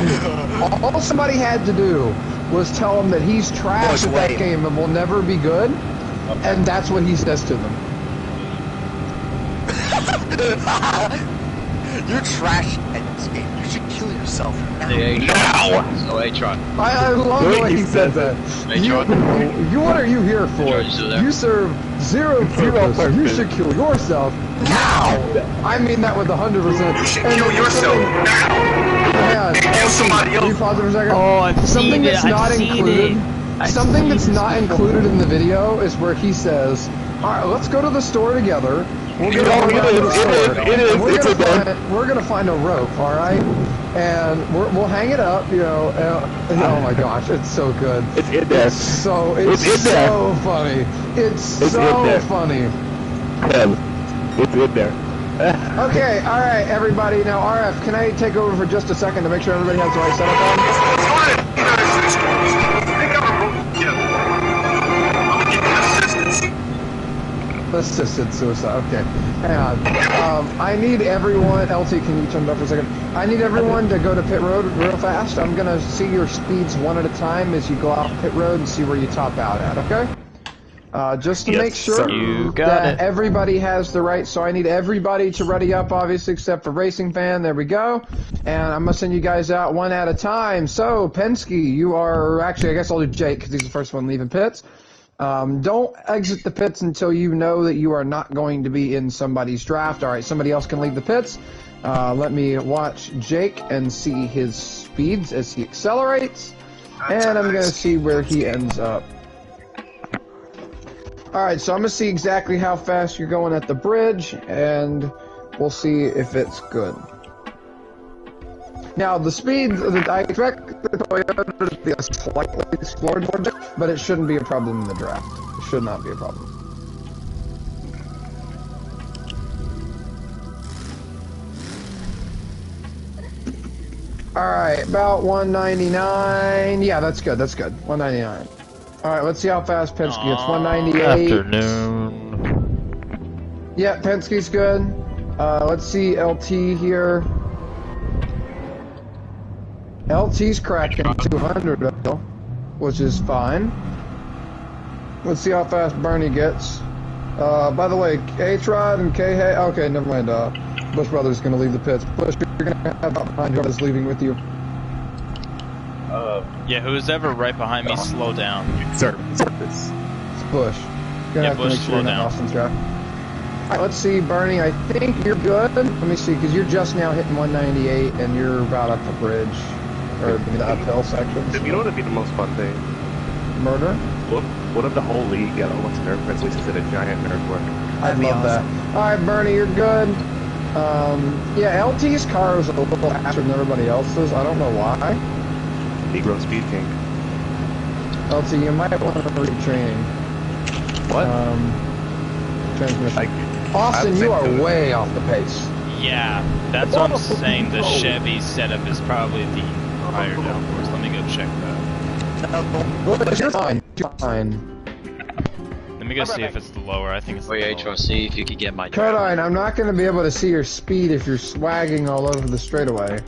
And all somebody had to do was tell him that he's trash at that game and will never be good, and that's what he says to them. You're trash at this game. You should kill yourself now. No! A-Tron. I love the way he said that. What are you here for? You serve zero purpose. You should kill yourself now! I mean that with 100%. You should kill yourself now! Yeah, Kill somebody else! Can you pause it for a second? Oh, I've Something seen that's it. not I've seen included. it. Something that's not included in the video is where he says, "Alright, let's go to the store together. We'll get we're gonna find a rope, alright? And we'll hang it up, you know. Oh my gosh, it's so good. It's in there. It's so funny. It's so funny. It's in there. Okay, alright, everybody. Now, RF, can I take over for just a second to make sure everybody has the right setup on? It's fine. You gotta assist. They got a rope together. I'm gonna give you assistance. Assisted suicide, okay. Hang on. I need everyone, LT, can you turn it up for a second? I need everyone to go to pit road real fast. I'm gonna see your speeds one at a time as you go out pit road and see where you top out at, okay? Just to make sure that everybody has the right, so I need everybody to ready up, obviously, except for Racing Fan. There we go. And I'm gonna send you guys out one at a time. So, Penske, you are, actually, I guess I'll do Jake, because he's the first one leaving pits. Don't exit the pits until you know that you are not going to be in somebody's draft. Alright, somebody else can leave the pits. Let me watch Jake and see his speeds as he accelerates. And I'm going to see where he ends up. Alright, so I'm going to see exactly how fast you're going at the bridge, and we'll see if it's good. Now, the speed, I expect the Toyota to be a slightly slower, but it shouldn't be a problem in the draft. It should not be a problem. Alright, about 199. Yeah, that's good, that's good. 199. Alright, let's see how fast Penske gets. 198. Afternoon. Yeah, Penske's good. Let's see LT here. LT's cracking 200 though, which is fine. Let's see how fast Bernie gets. By the way, H-Rod and K-Hay, okay, never mind. Bush Brothers gonna leave the pits. Bush, you're gonna have about behind whoever's leaving with you. Yeah, who's ever right behind me, slow down. Service. It's Bush. You're gonna have to make sure you're not Austin's draft. Alright, let's see, Bernie, I think you're good. Let me see, because you're just now hitting 198 and you're about up the bridge. Or the uphill sections. You know what would be the most fun thing? Murder? What if the whole league got a bunch of nerf prints instead of giant nerf work? I'd love that. Alright, Bernie, you're good. Yeah, LT's car is a little faster than everybody else's. I don't know why. Negro Speed King. LT, you might want to retraining. What? Transmission. Austin, you are way off the pace. Yeah, that's what I'm saying. The Chevy setup is probably the higher downforce. Let me go check that. You're fine. You're fine. Let me go see if it's the lower. I think it's the lower. H-Tron, see if you can get my Codine, I'm not going to be able to see your speed if you're swagging all over the straightaway.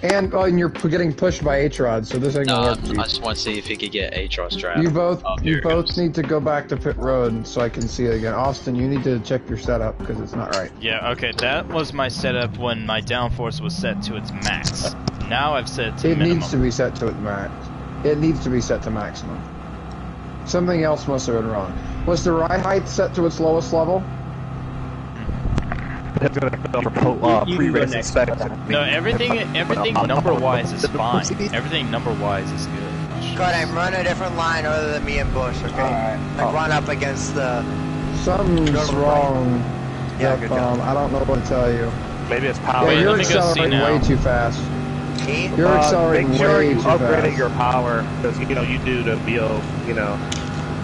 And you're getting pushed by H-Rod, so this ain't gonna work. I just want to see if you could get H-Rod's draft. You both need to go back to pit road so I can see it again. Austin, you need to check your setup because it's not right. Yeah, okay, that was my setup when my downforce was set to its max. Now I've set it to minimum. It needs to be set to its max. It needs to be set to maximum. Something else must have been wrong. Was the ride height set to its lowest level? It's gonna go for pre-race inspection. No, everything number-wise is fine. Everything number-wise is good. God, I'm running a different line other than me and Bush, okay? Like run up against the... Something's wrong. Yeah, Yep, I don't know what to tell you. Maybe it's power. Yeah, you're accelerating way too fast. You're accelerating make sure way you too fast. upgraded your power, because you do the BO,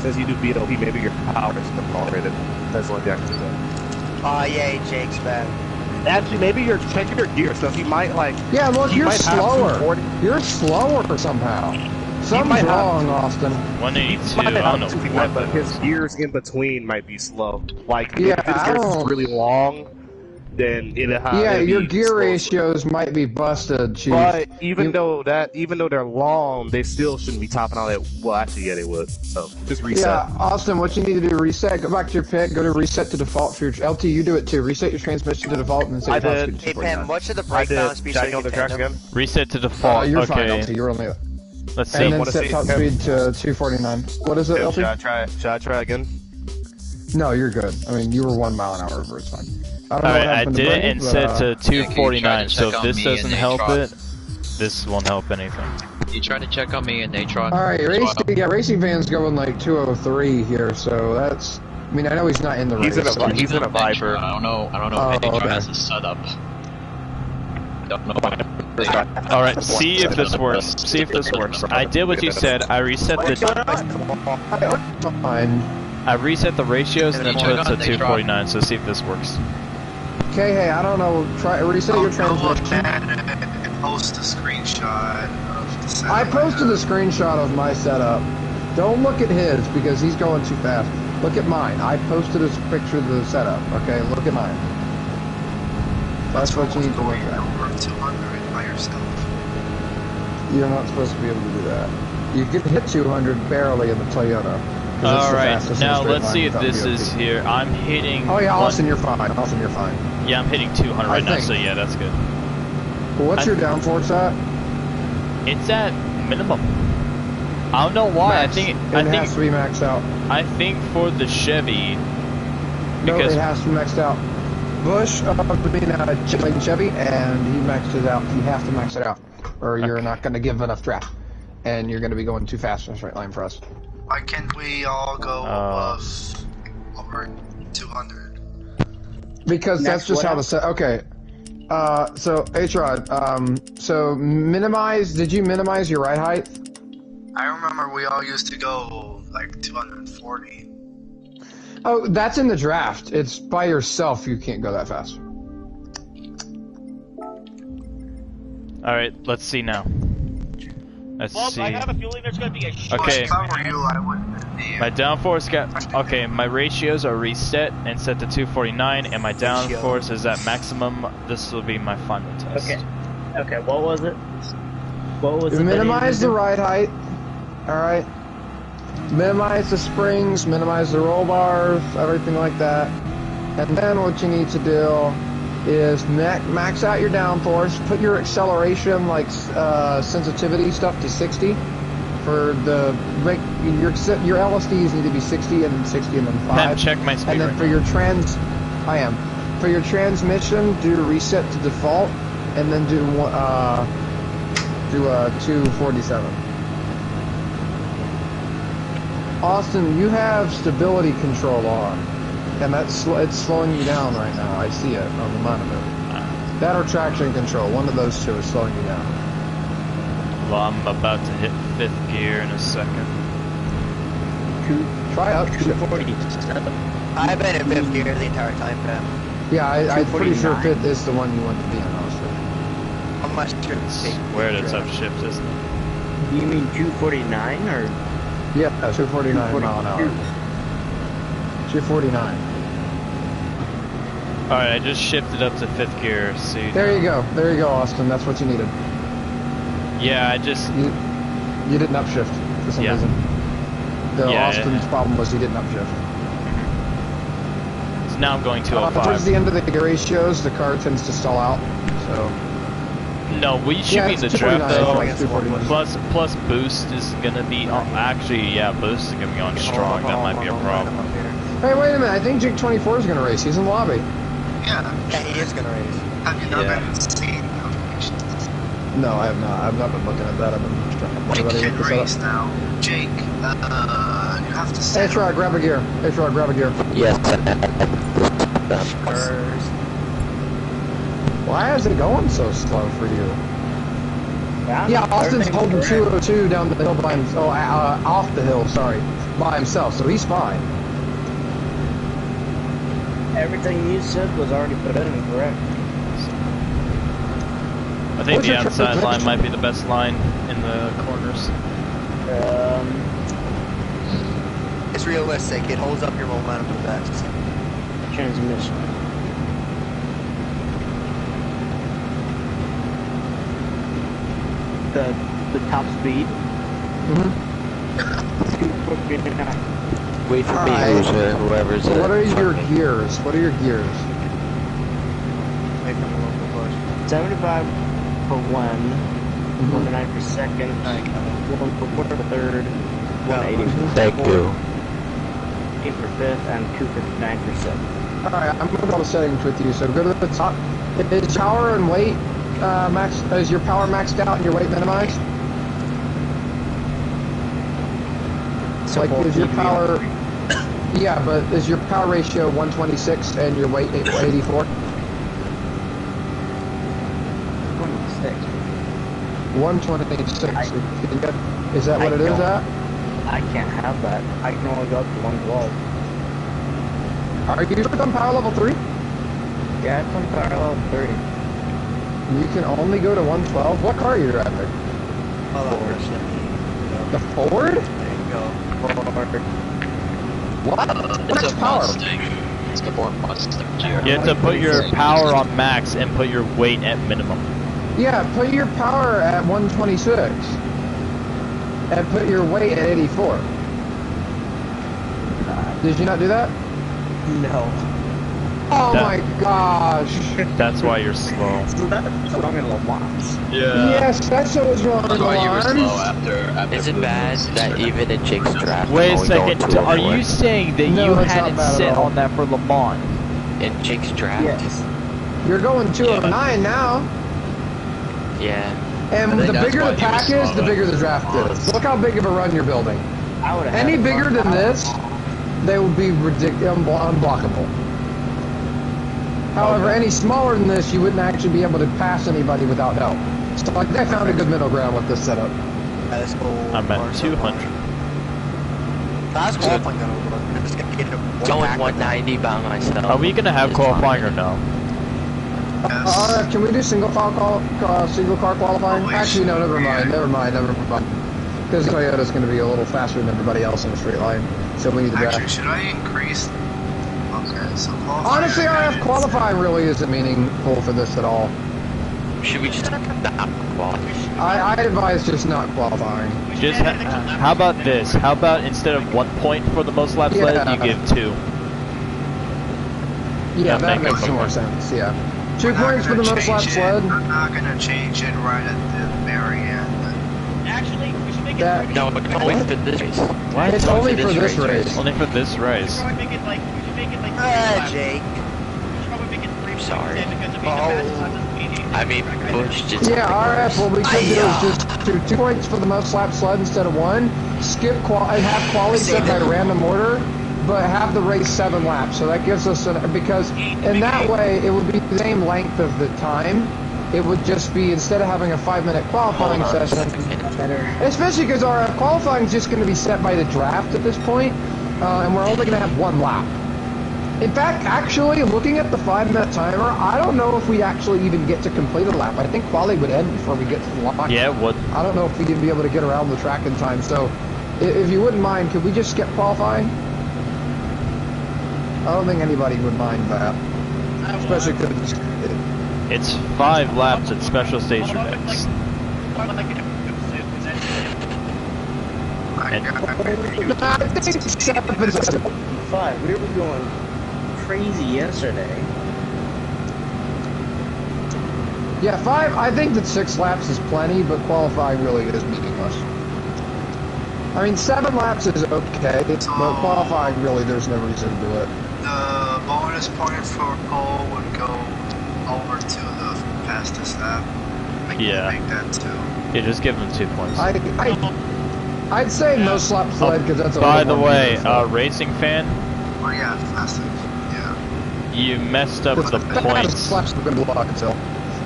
since you do BOP, maybe your power is upgraded. That's what the actually does. Oh yeah, Jake's bad. Actually, maybe you're checking your gear stuff. You might like. Yeah, look, you're slower. You're slower somehow. Something's wrong, Austin. 182. I don't know what, but his gears in between might be slow. Like, yeah, if his gears is really long, then it'll have. Yeah, it'll your be gear explosive. ratios might be busted, Chief. But even though they're long, they still shouldn't be topping out at. Well, actually, yeah, they would. So just reset. Yeah, Austin, what you need to do, reset, go back to your pit, go to reset to default for your... LT, you do it too. Reset your transmission to default and then set your top speed to Hey, 249. Pam, what should the I breakdown did. speed Should I so go you to can track tandem? again? Reset to default. You're okay. fine, LT, you're only... Let's see. And then wanna set see- top speed to 249. What is it, Yeah, LT? should I try again? No, you're good. I mean, you were 1 mile an hour over, it's fine. I don't know what Alright, I happened to did it Bernie, and but, set to Yeah, can you try 249, to so check if on this me doesn't and help Natron? it, this won't help anything. You trying to check on me and Natron? Alright, Racing Van's going like 203 here, so that's... I mean, I know he's not in the race. He's in a Viper. I don't know Oh, if Natron okay. has a setup. Don't know. Alright, see if this works. See if this works. I did what you said. I reset the Fine. I reset the ratios and then put it to Check on Natron. 249, so see if this works. Okay, hey, I don't know. Try reset your transmission. And post a screenshot of the setup. I posted a screenshot of my setup. Don't look at his because he's going too fast. Look at mine. I posted a picture of the setup. Okay, look at mine. That's what you need to look Going at. over 200 by yourself. You're not supposed to be able to do that. You can hit 200 barely in the Toyota. 'cause it's the Alright, fastest in a now straight let's line see if without this BOP. is here. I'm hitting... Oh yeah, one- Austin, you're fine. Austin, you're fine. Yeah, I'm hitting 200 right now, think. so yeah, that's good. Well, what's your downforce at? It's at minimum. I don't know why. Max. I It think has to be maxed out. I think for the Chevy, No, because it has to be maxed out. Bush, Chevy, and he maxed it out. You have to max it out, or you're not going to give enough draft, and you're going to be going too fast in a straight line for us. Why can't we all go above over 200? Because that's just how the set. Okay. So H-Rod, so minimize. Did you minimize your ride height? I remember we all used to go like 240. Oh, that's in the draft. It's by yourself. You can't go that fast. alright, let's see now. Let's see. I have a feeling there's going to be a short Okay. If I were you, I wouldn't be. My downforce got... Okay, my ratios are reset and set to 249, and my downforce is at maximum. This will be my final test. Okay. Okay, what was it? What was it? Minimize the ride height. All right. Minimize the springs. Minimize the roll bars. Everything like that. And then what you need to do is max out your downforce. Put your acceleration, like sensitivity stuff, to 60. For the your LSDs need to be 60 and 60 and then 5. Pep, check my speed And then right for now. your for your transmission, do reset to default, and then do 247. Austin, you have stability control on, and it's slowing you down right now. I see it on the monitor. That or traction control, one of those two is slowing you down. Well, I'm about to hit 5th gear in a second. Try up. 247. I've been in 5th gear the entire time, Pam. Yeah, I'm pretty sure 249. Fit is the one you want to be in, Austin. How much to take? Where it's upshift, isn't it? You mean 249 or? Yeah, 249 mile an hour. 249. Alright, I just shifted up to 5th gear. See. There you go, Austin. That's what you needed. Yeah, I just. You didn't upshift for some Yeah. reason. Yeah, Austin's problem was he didn't upshift. So now I'm going 205. Towards the end of the gear ratios, the car tends to stall out. So No, we should yeah, be it's the draft 249, though. 249. Plus boost is gonna be actually boost is gonna be on strong. That might be a problem. Hey, wait a minute. I think Jake 24 is going to race. He's in the lobby. Yeah. Yeah, he is gonna race. Have you not Yeah. been seeing notifications? No, I have not. I've not been looking at that. I've been just trying to Jake everybody can look this race up. now. Jake, you have to Hey, set Trog, grab a gear. Hey, Trog, grab a gear. Yes. Why is it going so slow for you? Yeah, Austin's holding 202 down the hill by himself. Oh, off the hill, sorry. By himself, so he's fine. Everything you said was already put in, correct? I think What's the your outside transmission? line might be the best line in the corners. It's realistic. It holds up your momentum the best. Transmission. the top speed. Wait for me, whoever's So what are your gears? What are your gears? 75 for one, 49 for second, 1 for third, 180 for Thank fourth, you. 8 for fifth, and 259 for seventh. Alright, I'm gonna go to settings with you, so go to the top. Is power and weight max? Is your power maxed out and your weight minimized? So Like, is your power... Yeah, but is your power ratio 126 and your weight 84? 26. 126. Is that what it is at? I can't have that. I can only go up to 112. Are you on power level 3? Yeah, it's on power level 3. You can only go to 112? What car are you driving? The Ford? What? It's What's a power? Mustang. It's the Ford Mustang GR. You have to put your power on max and put your weight at minimum. Yeah, put your power at 126. And put your weight at 84. Did you not do that? No. Oh my gosh. That's why you're slow. That's wrong in Lamont. Yeah. Yes, that's what was wrong with That's why you were alarms. slow after Is it bad that even in Jake's draft? Wait a I'm only going second, 204? are you saying that No, you that's not hadn't bad at set all. on that for Le Mans? In Jake's draft? Yes. You're going 209 now. Yeah. And I think the that's bigger why the you were pack is, slow the bigger the draft is. Look how big of a run you're building. I would have Any bigger than this, they would be unblockable. However, any smaller than this, you wouldn't actually be able to pass anybody without help. So like, they found a good middle ground with this setup. I'm at 200. That's qualifying gonna work. We're just gonna get it Going 190 by myself. Are we gonna have It's qualifying fine. or no? Can we do single car qualifying? Wait, Actually, no, never mind. Because Toyota's going to be a little faster than everybody else on the straight line, so we need to Actually, back. should I increase? Okay, so qualifying. Honestly, RF qualifying really isn't meaningful for this at all. Should we just not qualify? I advise just not qualifying. Just how about this? How about instead of 1 point for the most laps led, you give 2? Yeah, That that makes makes more sense. Yeah, 2 We're not points for the gonna most laps change it. led. I'm not gonna change it right at the very end. Actually, we should make it That- No, it's only for this race. What? It's only for this race. Only for this race. probably make it like, we should make it like Jake. we should probably make it 3 Sorry. because if we can pass on this meeting. I mean, Bush just... Yeah, RF, what we could do is just do 2 points for the most laps led instead of 1. Skip and have quality set by random order, but have the race 7 laps. So that gives us because in that way it would be the same length of the time. It would just be, instead of having a 5-minute qualifying session, especially because RF qualifying is just going to be set by the draft at this point, and we're only going to have 1 lap. In fact, actually, looking at the 5-minute timer, I don't know if we actually even get to complete a lap. I think quali would end before we get to the lock. Yeah, it would. I don't know if we'd be able to get around the track in time. So, if you wouldn't mind, could we just skip qualifying? I don't think anybody would mind that, especially because It's 5 laps at special station X. I got I think 7. 5. We were going crazy yesterday. Yeah, 5. I think that 6 laps is plenty, but qualifying really is meaningless. I mean, 7 laps is okay, but qualifying really, there's no reason to do it. the bonus point for pole would go over to the fastest lap. Yeah. Make that too. Yeah, just give them 2 points. I'd say most laps led because that's a By little the more way, meaningful. racing fan, Oh yeah, fastest. Yeah. you messed up the points. Slaps have been blocked until.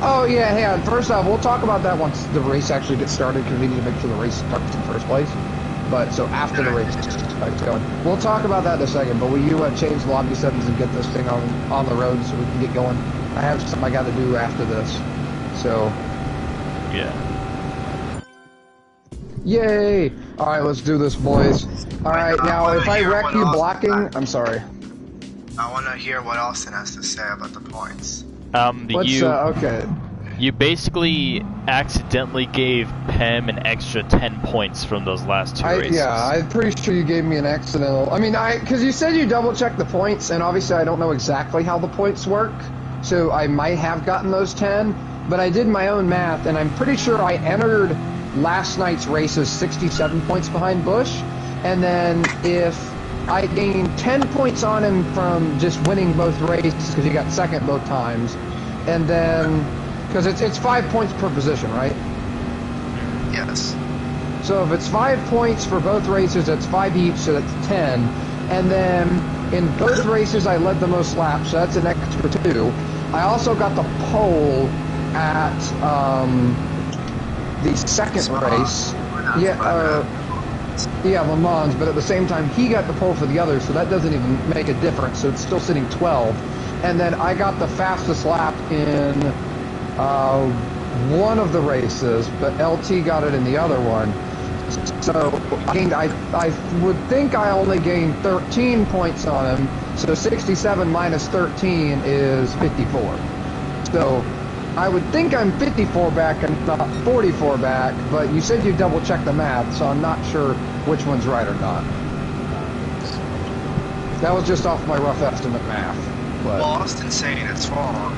Oh yeah, hang on. First off, we'll talk about that once the race actually gets started because we need to make sure the race starts in the first place. But so after the race gets going, we'll talk about that in a second. But will you change the lobby settings and get this thing on the road so we can get going? I have something I got to do after this. So. Yeah. Yay! All right, let's do this, boys. All right, now if I wreck you blocking, I'm sorry. I want to hear what Austin has to say about the points. Okay. You basically accidentally gave Pem an extra 10 points from those last two races. Yeah, I'm pretty sure you gave me an accidental. I mean, because you said you double checked the points, and obviously I don't know exactly how the points work, so I might have gotten those 10, but I did my own math, and I'm pretty sure I entered last night's races 67 points behind Bush, and then if I gained 10 points on him from just winning both races, because he got second both times, and then... Because it's 5 points per position, right? Yes. So if it's 5 points for both races, that's 5 each, so that's 10. And then in both races, I led the most laps, so that's an extra 2. I also got the pole at the second race. Yeah, Le Mans, but at the same time, he got the pole for the others, so that doesn't even make a difference, so it's still sitting 12. And then I got the fastest lap in... one of the races, but LT got it in the other one. So I would think I only gained 13 points on him. So 67 minus 13 is 54. So I would think I'm 54 back and not 44 back, but you said you double checked the math, so I'm not sure which one's right or not. That was just off my rough estimate math. But. Well, Austin's saying it's wrong.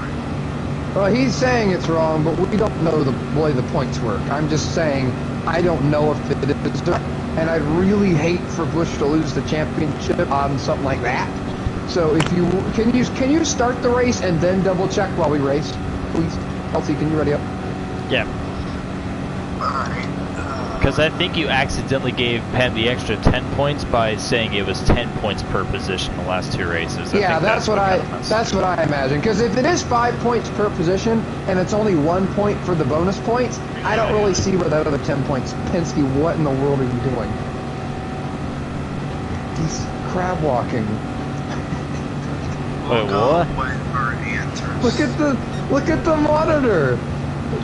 Well, he's saying it's wrong, but we don't know the way the points work. I'm just saying I don't know if it is right. And I'd really hate for Bush to lose the championship on something like that. So if you can you start the race and then double check while we race, please? LT, can you ready up? Yeah. Alright. Because I think you accidentally gave Pem the extra 10 points by saying it was 10 points per position the last two races. Yeah, that's what I imagine. Because if it is 5 points per position and it's only 1 point for the bonus points, I don't really see where that other 10 points. Penske, what in the world are you doing? He's crab walking. Wait, what? Look at the monitor.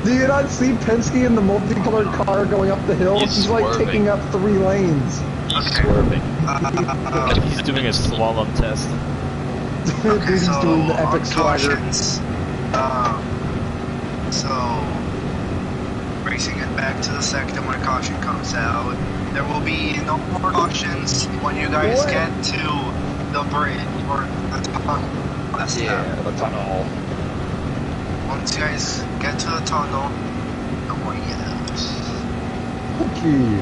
Do you not see Penske in the multicolored car going up the hill? He's like taking up 3 lanes. He's swerving. He's doing a slalom test. Okay, He's so doing the epic swagger. So racing it back to the sector when caution comes out. There will be no more cautions when you guys get to the bridge or the tunnel. The tunnel. Once you guys get to the tunnel, no more yellows. Okay.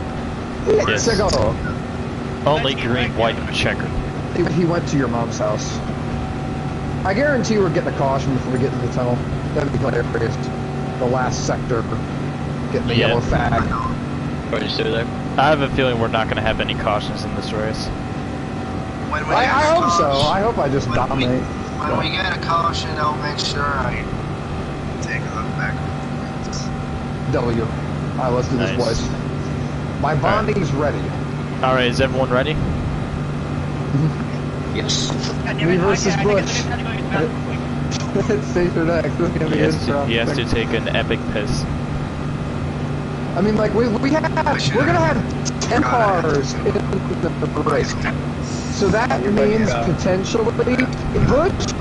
Yes. Let's go. Only green, white, and checkered. He went to your mom's house. I guarantee we're getting a caution before we get to the tunnel. That'd be hilarious. The last sector, getting the yellow fag. Are you still there? I have a feeling we're not going to have any cautions in this race. I hope so. I hope I just dominate. When we get a caution, I'll make sure I take a look back. W. Alright, let's do this, boys. My bonding's ready. Alright, is everyone ready? Yes. Me versus Bush. Station X. He has to take an epic piss. I mean, like, we're gonna have 10 cars in the race. So that means potentially Bush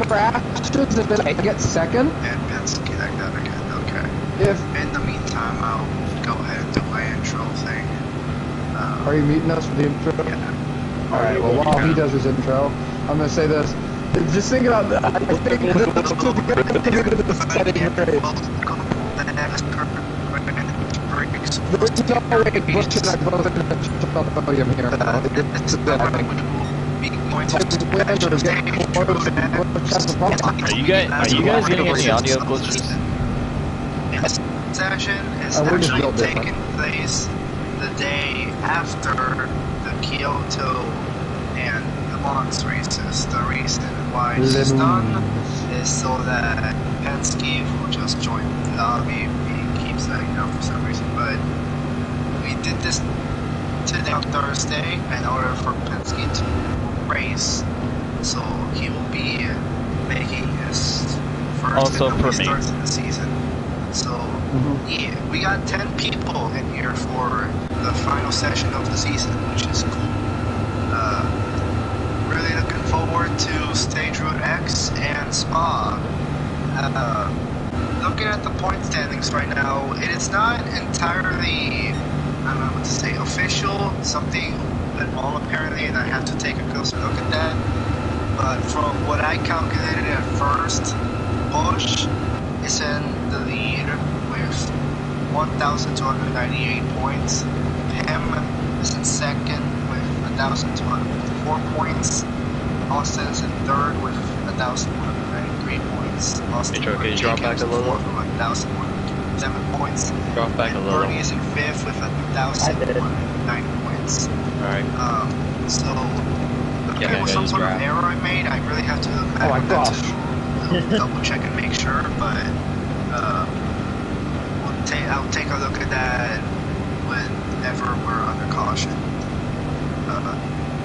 crashes and then I get second. And Penske, I got again, okay. If in the meantime, I'll go ahead and do my intro thing. Are you meeting us for the intro? Yeah. Alright, well, while he does his intro, I'm gonna say this. Just think about that. I think this is going to be the setting race. There's no way Bush and I both in the podium here now. It's happening. Are you guys getting any audio glitches? This session is actually taking place the day after the Kyoto and the Mons races. The reason why it's done is so that Penske, who just joined the lobby, he keeps saying no for some reason, but we did this today on Thursday in order for Penske to race, so he will be making his first also for me. starts in the season. So yeah, we got 10 people in here for the final session of the season, which is cool. Really looking forward to Stage Route X and Spa. looking at the point standings right now, it is not entirely, I don't know what to say, official. Something went wrong apparently, and I have to take a closer look at that. But from what I calculated at first, Bush is in the lead with 1,298 points. Pim is in second with 1,254 points. Austin is in third with 1,193 points. Austin Okay, drop back a little. with 1,107 points. Drop back a little. Bernie is in fifth with 1,109 points. Alright. So, there was some sort of error I made. I really have to look back at that to double check and make sure, but I'll take a look at that whenever we're under caution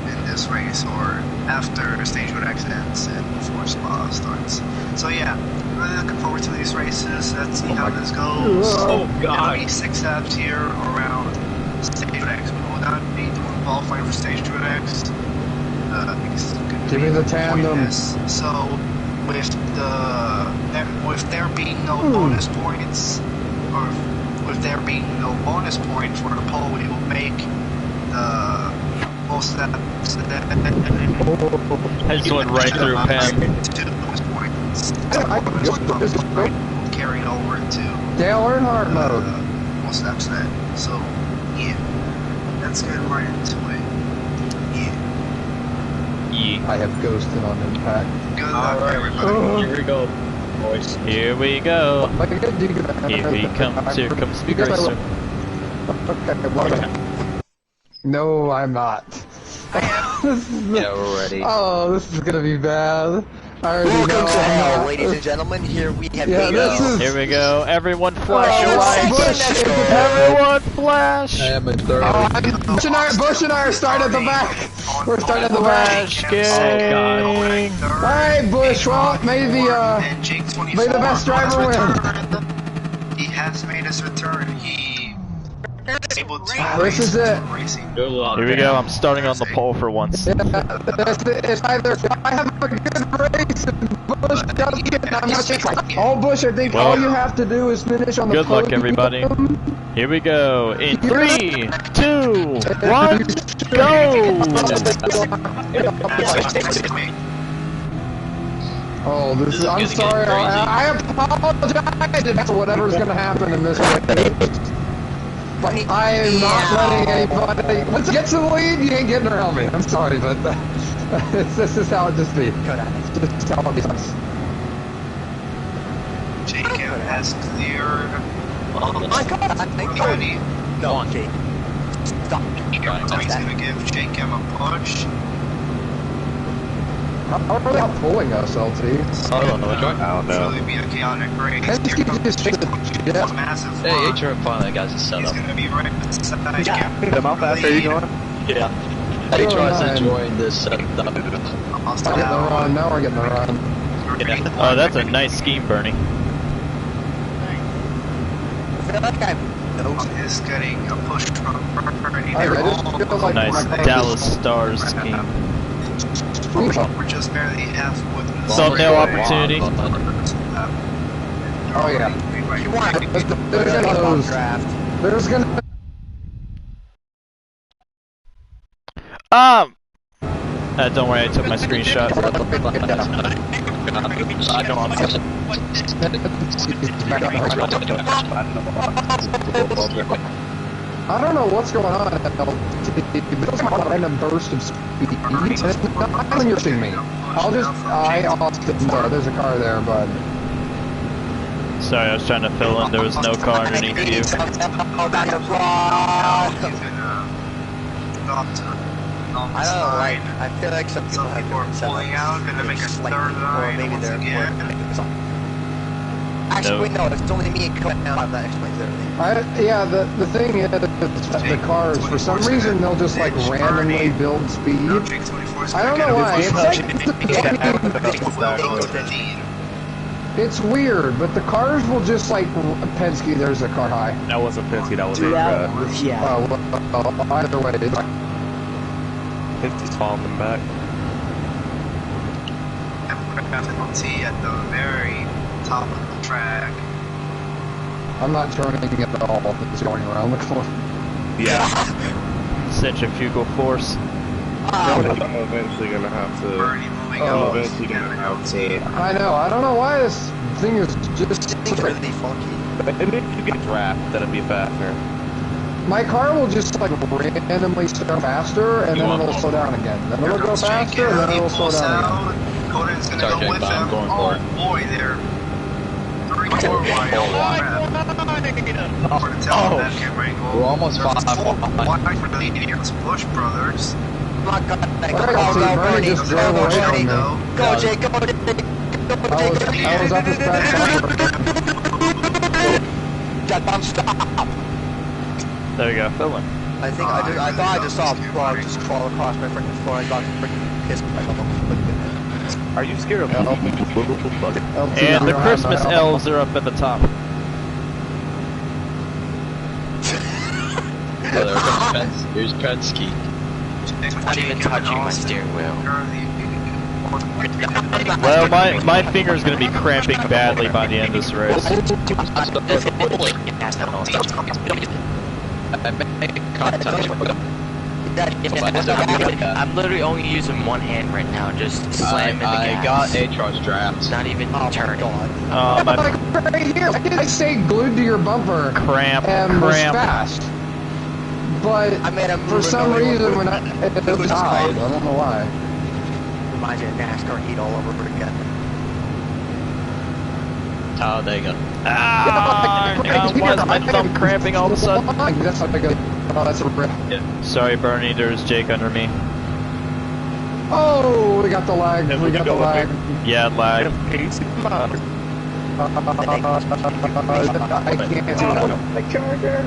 in this race, or after Stagewood X ends and before Spa starts. So yeah, really looking forward to these races. Let's see how this goes. Oh god. There'll be 6 laps here around Stagewood X. We will not be doing qualifying for Stagewood X. Give me the tandem. So, with there being no bonus points, or with there being no bonus point for the pole, we will make the most laps. I just went right through Pam. 2 bonus points. Carrying over to Dale Earnhardt mode. Most laps then. So, yeah, let's get right into it. Yeah. I have ghosted on impact. Good luck, everybody. Here we go, boys. Here we go. Here he comes. Here comes Speed Racer. Okay, no, I'm not. Yeah, we're ready. Oh, this is gonna be bad. I already Welcome to hell, know. ladies and gentlemen. Here we have Here we go. Everyone flash your Bush. lights. Everyone flash. I am in third. Bush and I are starting at the back. We're starting at the back. Flash gang. Alright, Bush. Well, may the best driver win. He has made his return. He is able to This is it. Good luck. Here we go. I'm starting on the pole for once. It's either I have a good race and Bush doesn't, and I'm not change. Oh, Bush, I think all you have to do is finish on the Good luck, everybody. Here we go. In 3, 2, 1, go! Oh, this is. I'm sorry. I apologize if that's whatever's going to happen in this race. But I am not letting anybody. Once you get to the lead, you ain't getting around me. I'm sorry, but this is how it just be. Just how it is. Jacob has cleared. Oh my god, Ready? No, Jake. Stop. So he's gonna give Jacob a push. How are they not pulling us, LT? I don't know. It'll really be a chaotic race. Hey, Here comes yeah. massive Hey, one. HR finally got his set He's up. gonna be right beside Jacob. How fast are you going? Yeah. HR is enjoying this setup. We're getting the run. Now we're getting the run. Yeah. Oh, that's a nice scheme, Bernie. Is getting a push from Bernie. I just feel like Nice Dallas Stars scheme. We're just barely halfway. Thumbnail opportunity. Oh yeah. There's gonna. Don't worry, I took my screenshot. I don't know what's going on. It feels like a random burst of speed. It's not interesting me. Austin, there's a car there, bud. Sorry, I was trying to fill in. There was no car underneath you. I don't know, like, I feel like some people have are pulling out, gonna make a third line once again. Actually, no, it's only me and Cohen now that explains everything. Yeah, the thing is, the cars, for some reason, they'll just like randomly build speed. I don't know why. It's weird, but the cars will just like Penske. There's a car high. That wasn't Penske. That was a Either way, Penske's falling them back. Penalty at the very top of the track. I'm not turning at all. It's going around the corner. Yeah. Centrifugal force. I'm eventually gonna have to. Bernie moving I'm up. eventually gonna have to. I know. I don't know why this thing is just really funky. Maybe if you get draft, that'd be faster. My car will just like randomly start faster and then it'll slow down again. Then it'll go faster and then it'll slow down again. Conan's gonna Sorry, go Jake, with but I'm him. going Oh for it. boy, they're 3-4 wide. For the tell that can wrangle. We're almost 5 Wide for the Indians, Bush Brothers. Come on, go, Alright, go, see, go, Bernie Bernie. just drove away from me. Go, Jake, go, Jake. I was up his back Stop, stop. There you go, filling. I think I thought I just saw a frog just crawl across my freaking floor. I got freaking pissed myself. Are you scared of And the Christmas elves are up at the top. Oh, there comes Pence. Here's Penske. Not even touching my steering wheel. Well, my finger's gonna be cramping badly by the end of this race. I'm literally only using one hand right now, just slamming the gas. I got HR's draft. Not even turning. My like right here, I stay glued to your bumper cramp, and was fast. But for some reason when it was high, I don't know why. Reminds you of NASCAR heat all over again. Oh, there you go. Ah, why is my thumb cramping all of a sudden? That's not good. Oh, that's a rip. Yeah. Sorry, Bernie, there's Jake under me. Oh, we got the lag. We got the lag. Yeah, lag. I can't do the charger.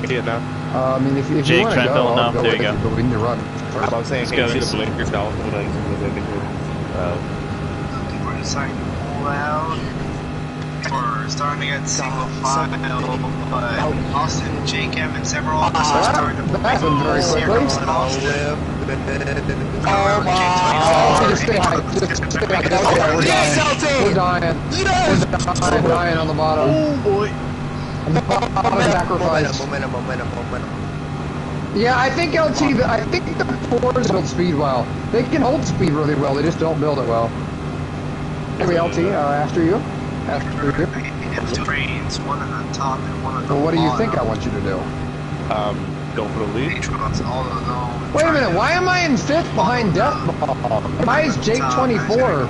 Yeah, no. I mean, if you Jake, want try to and go, fill I'll up. go There with you go. But we need to run. I'm saying, Let's can go. you see the blink yourself when I use Looking for the sign to pull out. We're starting to get single file, but Austin, Jacob, and several others are starting to pull That's been very quickly. Just stay high. Just stay high. We're dying. We're dying on the bottom. Oh boy. Sacrifice. Momentum. Yeah, I think LT. I think the Fords build speed well. They can hold speed really well. They just don't build it well. Anyway, LT, after you. After you. Two trains, one on the top and one on the bottom. Well, what do you think I want you to do? Go for the lead. Wait a minute. Why am I in 5th behind Deathball? Why is Jake 24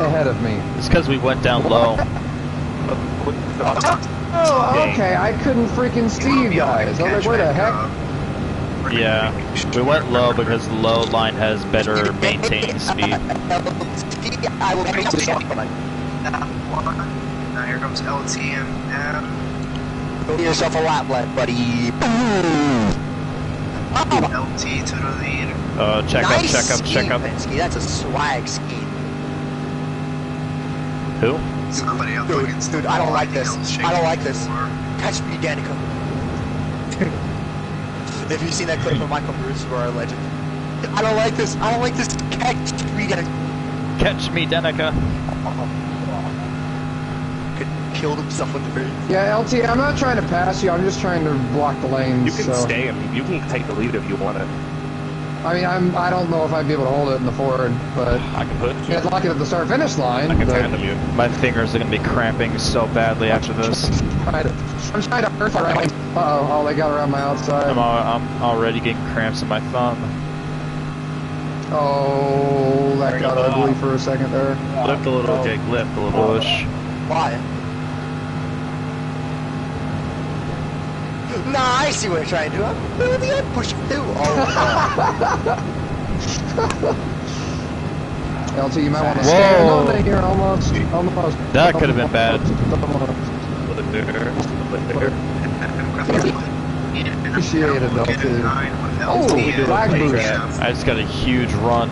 ahead of me? It's because we went down low. Oh, okay. I couldn't freaking see you guys. I was like, where the heck? Yeah, we went low because the low line has better maintaining speed. I will make this one. Now here comes LT and M. Go get yourself a lap left, buddy. LT to the lead. Check Nice up. Penske. That's a swag scheme. Who? Somebody up against Dude, I don't like this. I don't like this. Catch me, Danica. Have you seen that clip of Michael Bruce for our legend? I don't like this. I don't like this. Catch me, Danica. Catch me, Danica. Killed himself with the bird. Yeah, LT, I'm not trying to pass you. I'm just trying to block the lanes. You can so. stay. You can take the lead if you want it. I mean, I don't know if I'd be able to hold it in the Ford, but I can put you. I'd lock it at the start-finish line. I can but tandem you. My fingers are gonna be cramping so badly after this. I'm trying to earth around. Oh, they got around my outside. I'm already getting cramps in my thumb. Oh, that got ugly for a second there. Lift a little, Jake. Lift a little. Push. Why? Nah, I see what you're trying to do. I'm really good. Push it through. LT, you might want to stand on it here almost. That could have been bad. Appreciate it, LT. Oh, flag boost. I just got a huge run.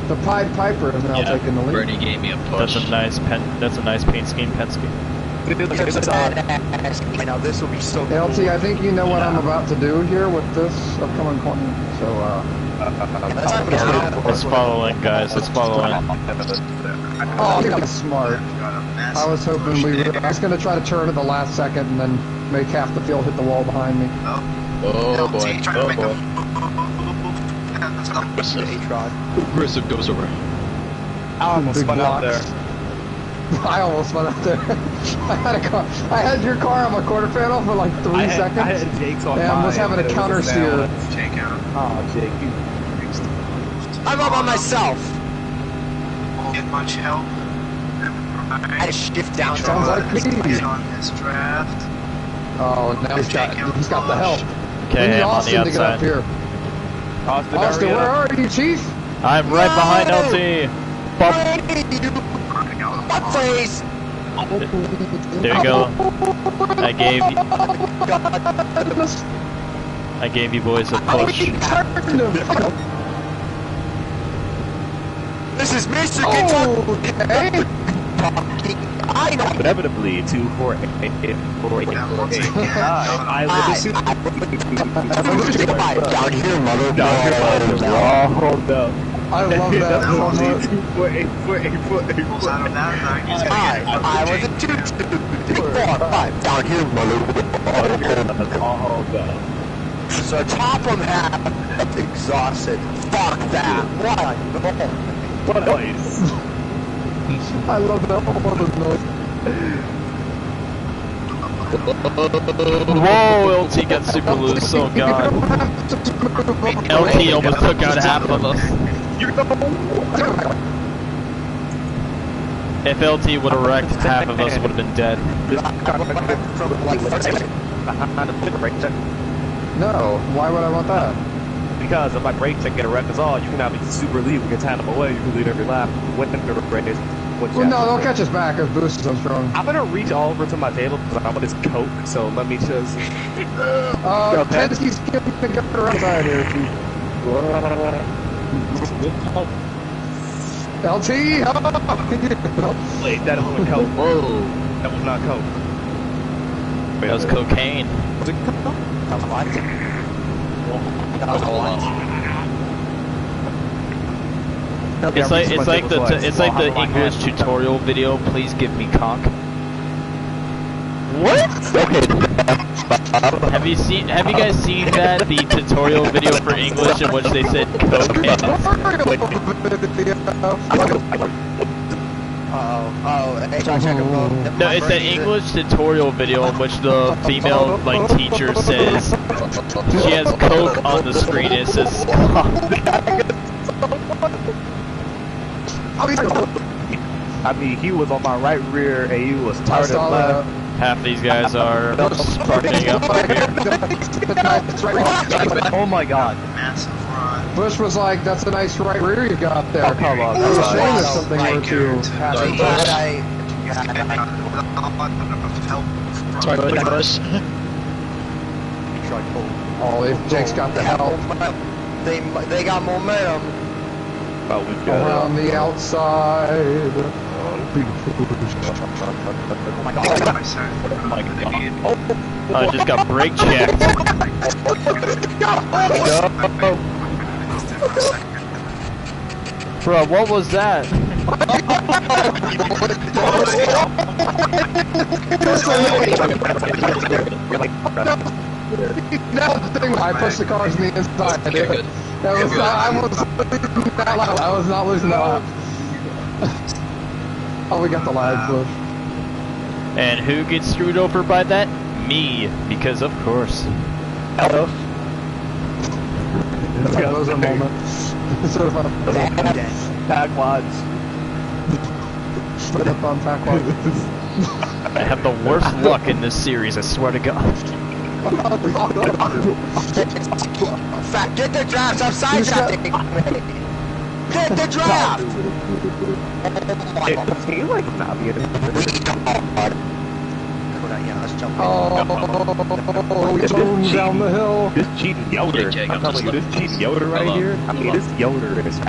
The Pied Piper is now taking the lead. Bernie gave me a push. That's a nice paint scheme, Penske. Now this will be so cool. LT, I think you know what I'm about to do here with this upcoming corner. So, Let's follow in, guys. Let's follow in. I Oh, I think I'm smart. I was hoping we would. I was going to try to turn at the last second and then make half the field hit the wall behind me. Oh boy. Oh boy. Grissom goes over. I almost Big spun out blocks. there. I almost went out there. I had your car on my quarter panel for like 3 seconds. I had Jake's on and I was mine, having a and it counter was steer. Take out. Oh, Jake, you. I'm all by myself. Get much help. I had to shift down. Sounds like me. On this draft. Oh, now he's got the help. Okay, We need I'm on Austin the to get up outside. here. Austin, where are you, Chief? I'm right behind LT. Bump. My face. There you go. I gave you boys a push. This is Mr. Kentucky. Okay. I know. Inevitably, 2484848. I live in Down here, mother. Down here, oh no. I love that so much. 2484848. Pulls out of that, I was a 2, 3, 4, 5. Down here, mother. Oh no. So top of half exhausted. Fuck that. What noise? I love that one noise. Whoa, LT got super loose, oh god. LT almost took out half of us. If LT would have wrecked, half of us would have been dead. No, why would I want that? Because if my brake check get a wreck us all, you can have a super lead, we can tie them away, you can lead every lap. When the race, Well, no, they'll catch us back if Boost is so strong. I'm gonna reach all over to my table because I want this Coke, so let me just... Penske's giving the governor outside here. LT! Wait, that wasn't Coke. Whoa. That was not Coke. That was cocaine. Was it Coke? It's like the English tutorial video. Please give me cock. What? Okay. Have you guys seen that, the tutorial video for English in which they said coke? No, it's an English tutorial video in which the female teacher says she has coke on the screen. It says I mean, he was on my right rear and he was tired of left. half these guys are parking up here. Oh my god. Massive run. Bush was like, that's a nice right rear you got there. Oh, come on. That's a shame if something were to happen. Oh, if Jake's got the help. They got momentum. Oh, we got Around the outside. Oh my god. I just got brake checked. Bro, what was that? I pushed the cars in the inside. Okay, good. I was not losing that lap. Oh, we got the lag push. And who gets screwed over by that? Me, because of course. Hello. Those are moments. Sort of Pack wads. Put up on pack one. I have the worst luck in this series, I swear to God. Fat, get the drafts outside shotting. Get the draft. Can you like not be Oh, zone down the hill. This cheating Yoder. Jake, I'm telling you, this cheating Yoder right here. I mean, this Yoder is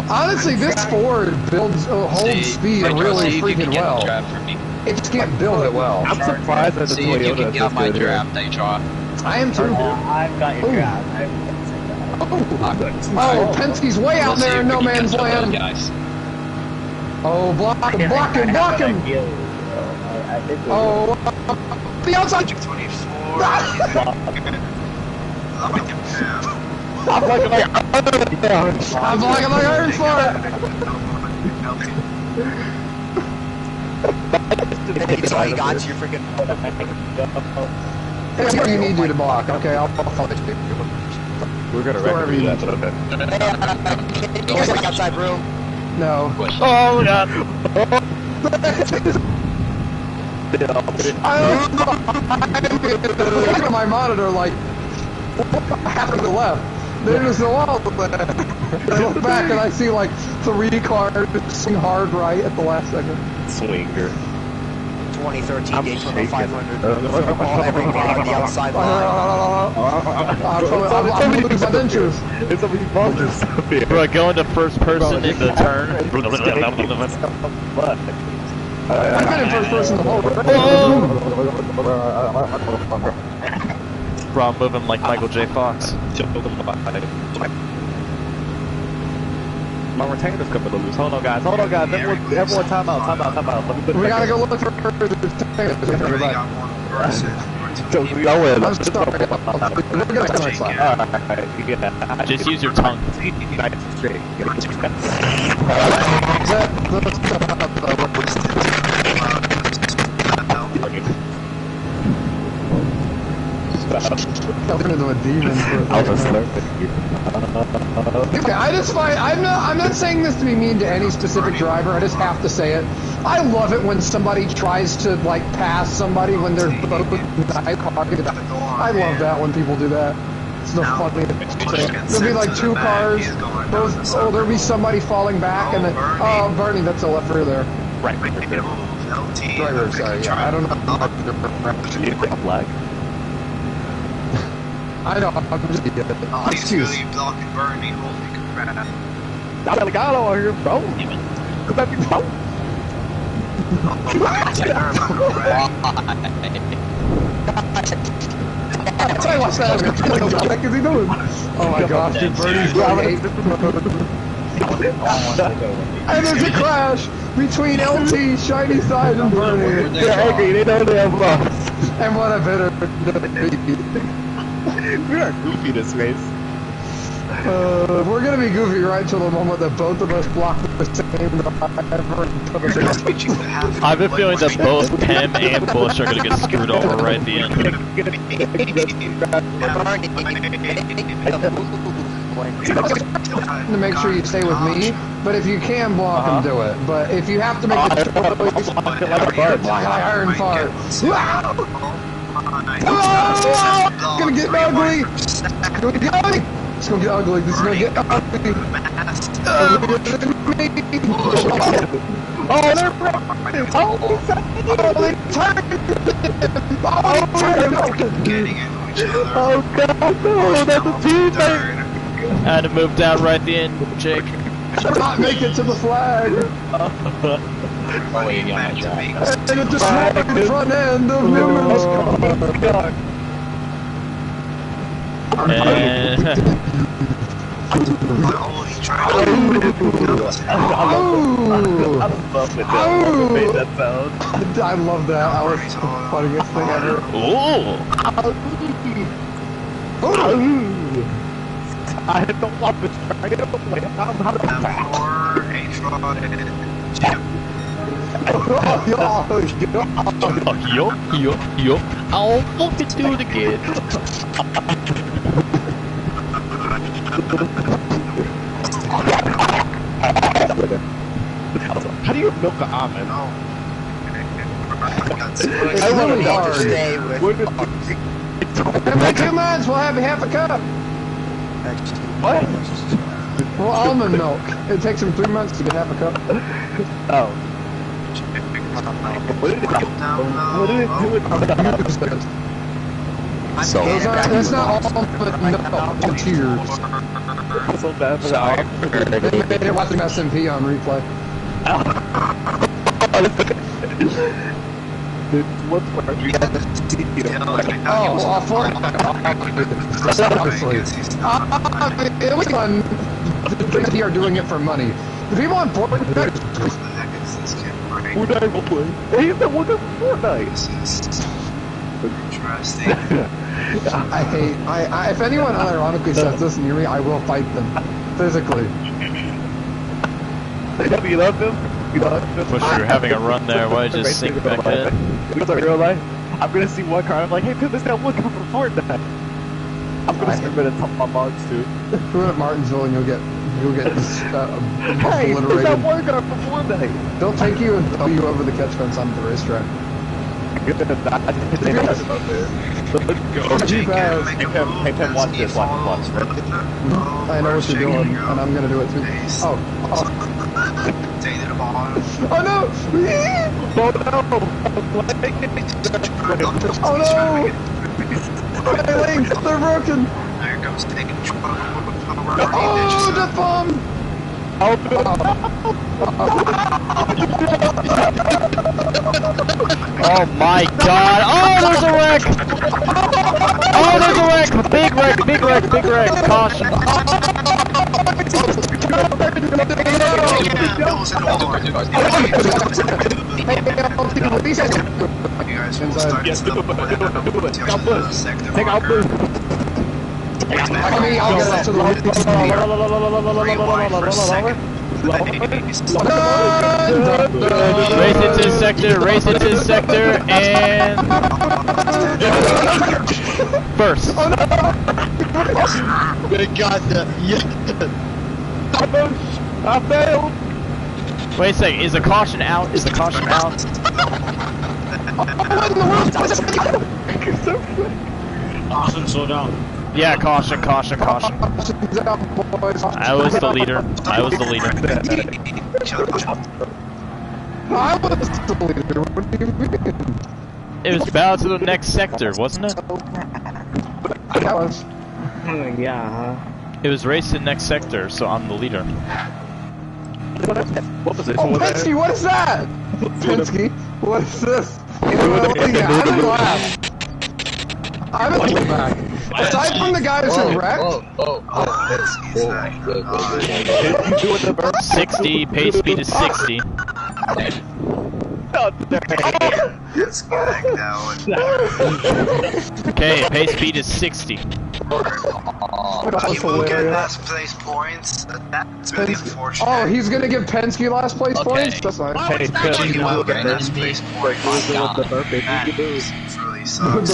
Honestly, this Ford builds holds speed really freaking well. It just can't build it well. I'm surprised that the See if you Toyota can get my is good here. draft, they try. I am too. I've got your Ooh. draft. Oh, Penske's way out there in no man's land. Guys. Oh, block him, block him, block him. Oh, the outside. 24. I'm like I'm blocking my iron for it. So he got you freaking. Hey, where you need you to block. Okay, I'll follow you. We're gonna Wherever record you that, need but okay. You guys like outside room? No. Oh god! I look at my monitor like half to the left. There's no wall there. I look back and I see like 3 cars swing hard right at the last second. Swinger. 2013 I'm Daytona shaking. 500. Every car on the outside line. I'm losing my dentures. It's a vultures up here. Bro, going to first person in the turn. I've been in first person the whole Bro, I'm moving like Michael J. Fox. My retainer's coming to loose. Hold on, guys. Everyone, time out. Let me put it We back gotta in. go look for her. I'm sorry. We're gonna come next time. Alright, Just use your tongue. Turn into a demon for a I'll just second. slurp it. Okay, I just find I'm not saying this to be mean to any specific driver. I just have to say it. I love it when somebody tries to like pass somebody when they're both in the high car. I love that when people do that. It's the funniest thing. There'll be like 2 cars, both. Oh, there'll be somebody falling back, and then Bernie, that's the left rear there. Right there. Right rear, sorry. Yeah, I don't know. Flag. I know. I'm just He's really blocking Bernie. Holy crap. Got a guy over here, bro. Come back, bro. Tell you what's that? What the heck is he doing? Oh my gosh, dude, Bernie's going 8. And there's a crash between LT, Shiny Side, and Bernie. They're angry, they know they have lost. And what a bitter defeat. We are goofy this race. We're gonna be goofy right till the moment that both of us block the same driver. I have a feeling that both Pem and Bush are gonna get screwed over right at the end. To make sure you stay with me, but if you can block him, do it. But if you have to make a choice, block like iron fart. It's gonna get ugly. It's gonna get ugly. It's gonna get ugly. This is gonna get ugly. Oh, they're breaking. Oh, they turned. Oh, God, no, that's a teammate. I had to move down right at the end, Jake. Not make it to the flag. Oh, you got my track. And it destroyed the front end of Newman's car. And I love that. That was the funniest thing ever. ooh, I don't want this track. I don't want yo, I'll fucking do it again. How do you milk an almond? It's really hard. In like 2 months, we'll have half a cup. What? Well, almond milk. It takes them 3 months to get half a cup. Oh. What did it do with That's not almond milk. It's tears. so bad for the almond? They made it watching SMP on replay. what's where you have to see you. Oh, Fortnite. Obviously. It was fun. They are doing it for money. The people on Fortnite. Fortnite will play. Hey, that one for Fortnite. Interesting. If anyone unironically says this near me, I will fight them. Physically. You love them? You love them? Wish you were having a run there. Why did you just sink back in? Because in real life, I'm gonna see one car. I'm like, hey, there's that one car from Fortnite. I'm gonna scream it at top of my box too. Go to Martinsville and you'll get Hey, there's that obliterated. one car from Fortnite. They'll take you and throw you over the catch fence onto the racetrack. Good to die. Jeep has. Hey, Pim, watch this. Watch. I know what you're doing, and I'm gonna do it too. Oh Dated them all. no! Oh no! My legs, they're broken! There goes taking trouble. Oh, the bomb! Oh my god! Oh, there's a wreck! Oh, there's a wreck! Big wreck! Caution! You guys will start to Take out blue. I'll get us to the Race into his sector, and... First. We got that. Yeah. I failed. Wait a second, is the caution out? What in the world? Austin, slow down. Yeah, caution. I was the leader. I was the leader. What do you mean? It was bound to the next sector, wasn't it? That was. Yeah. It was race to the next sector, so I'm the leader. What position Oh, was that? Penske, what is that? Penske, what is this? I'm in last. I'm in the back. Aside from the guys who wrecked. 60, pace speed is 60. It's back now. Okay, pace speed is 60. He will get last place points. That's really unfortunate. Oh, he's gonna give Penske last place points? That's fine. Hey, He will get last place points. the birthday That really sucks.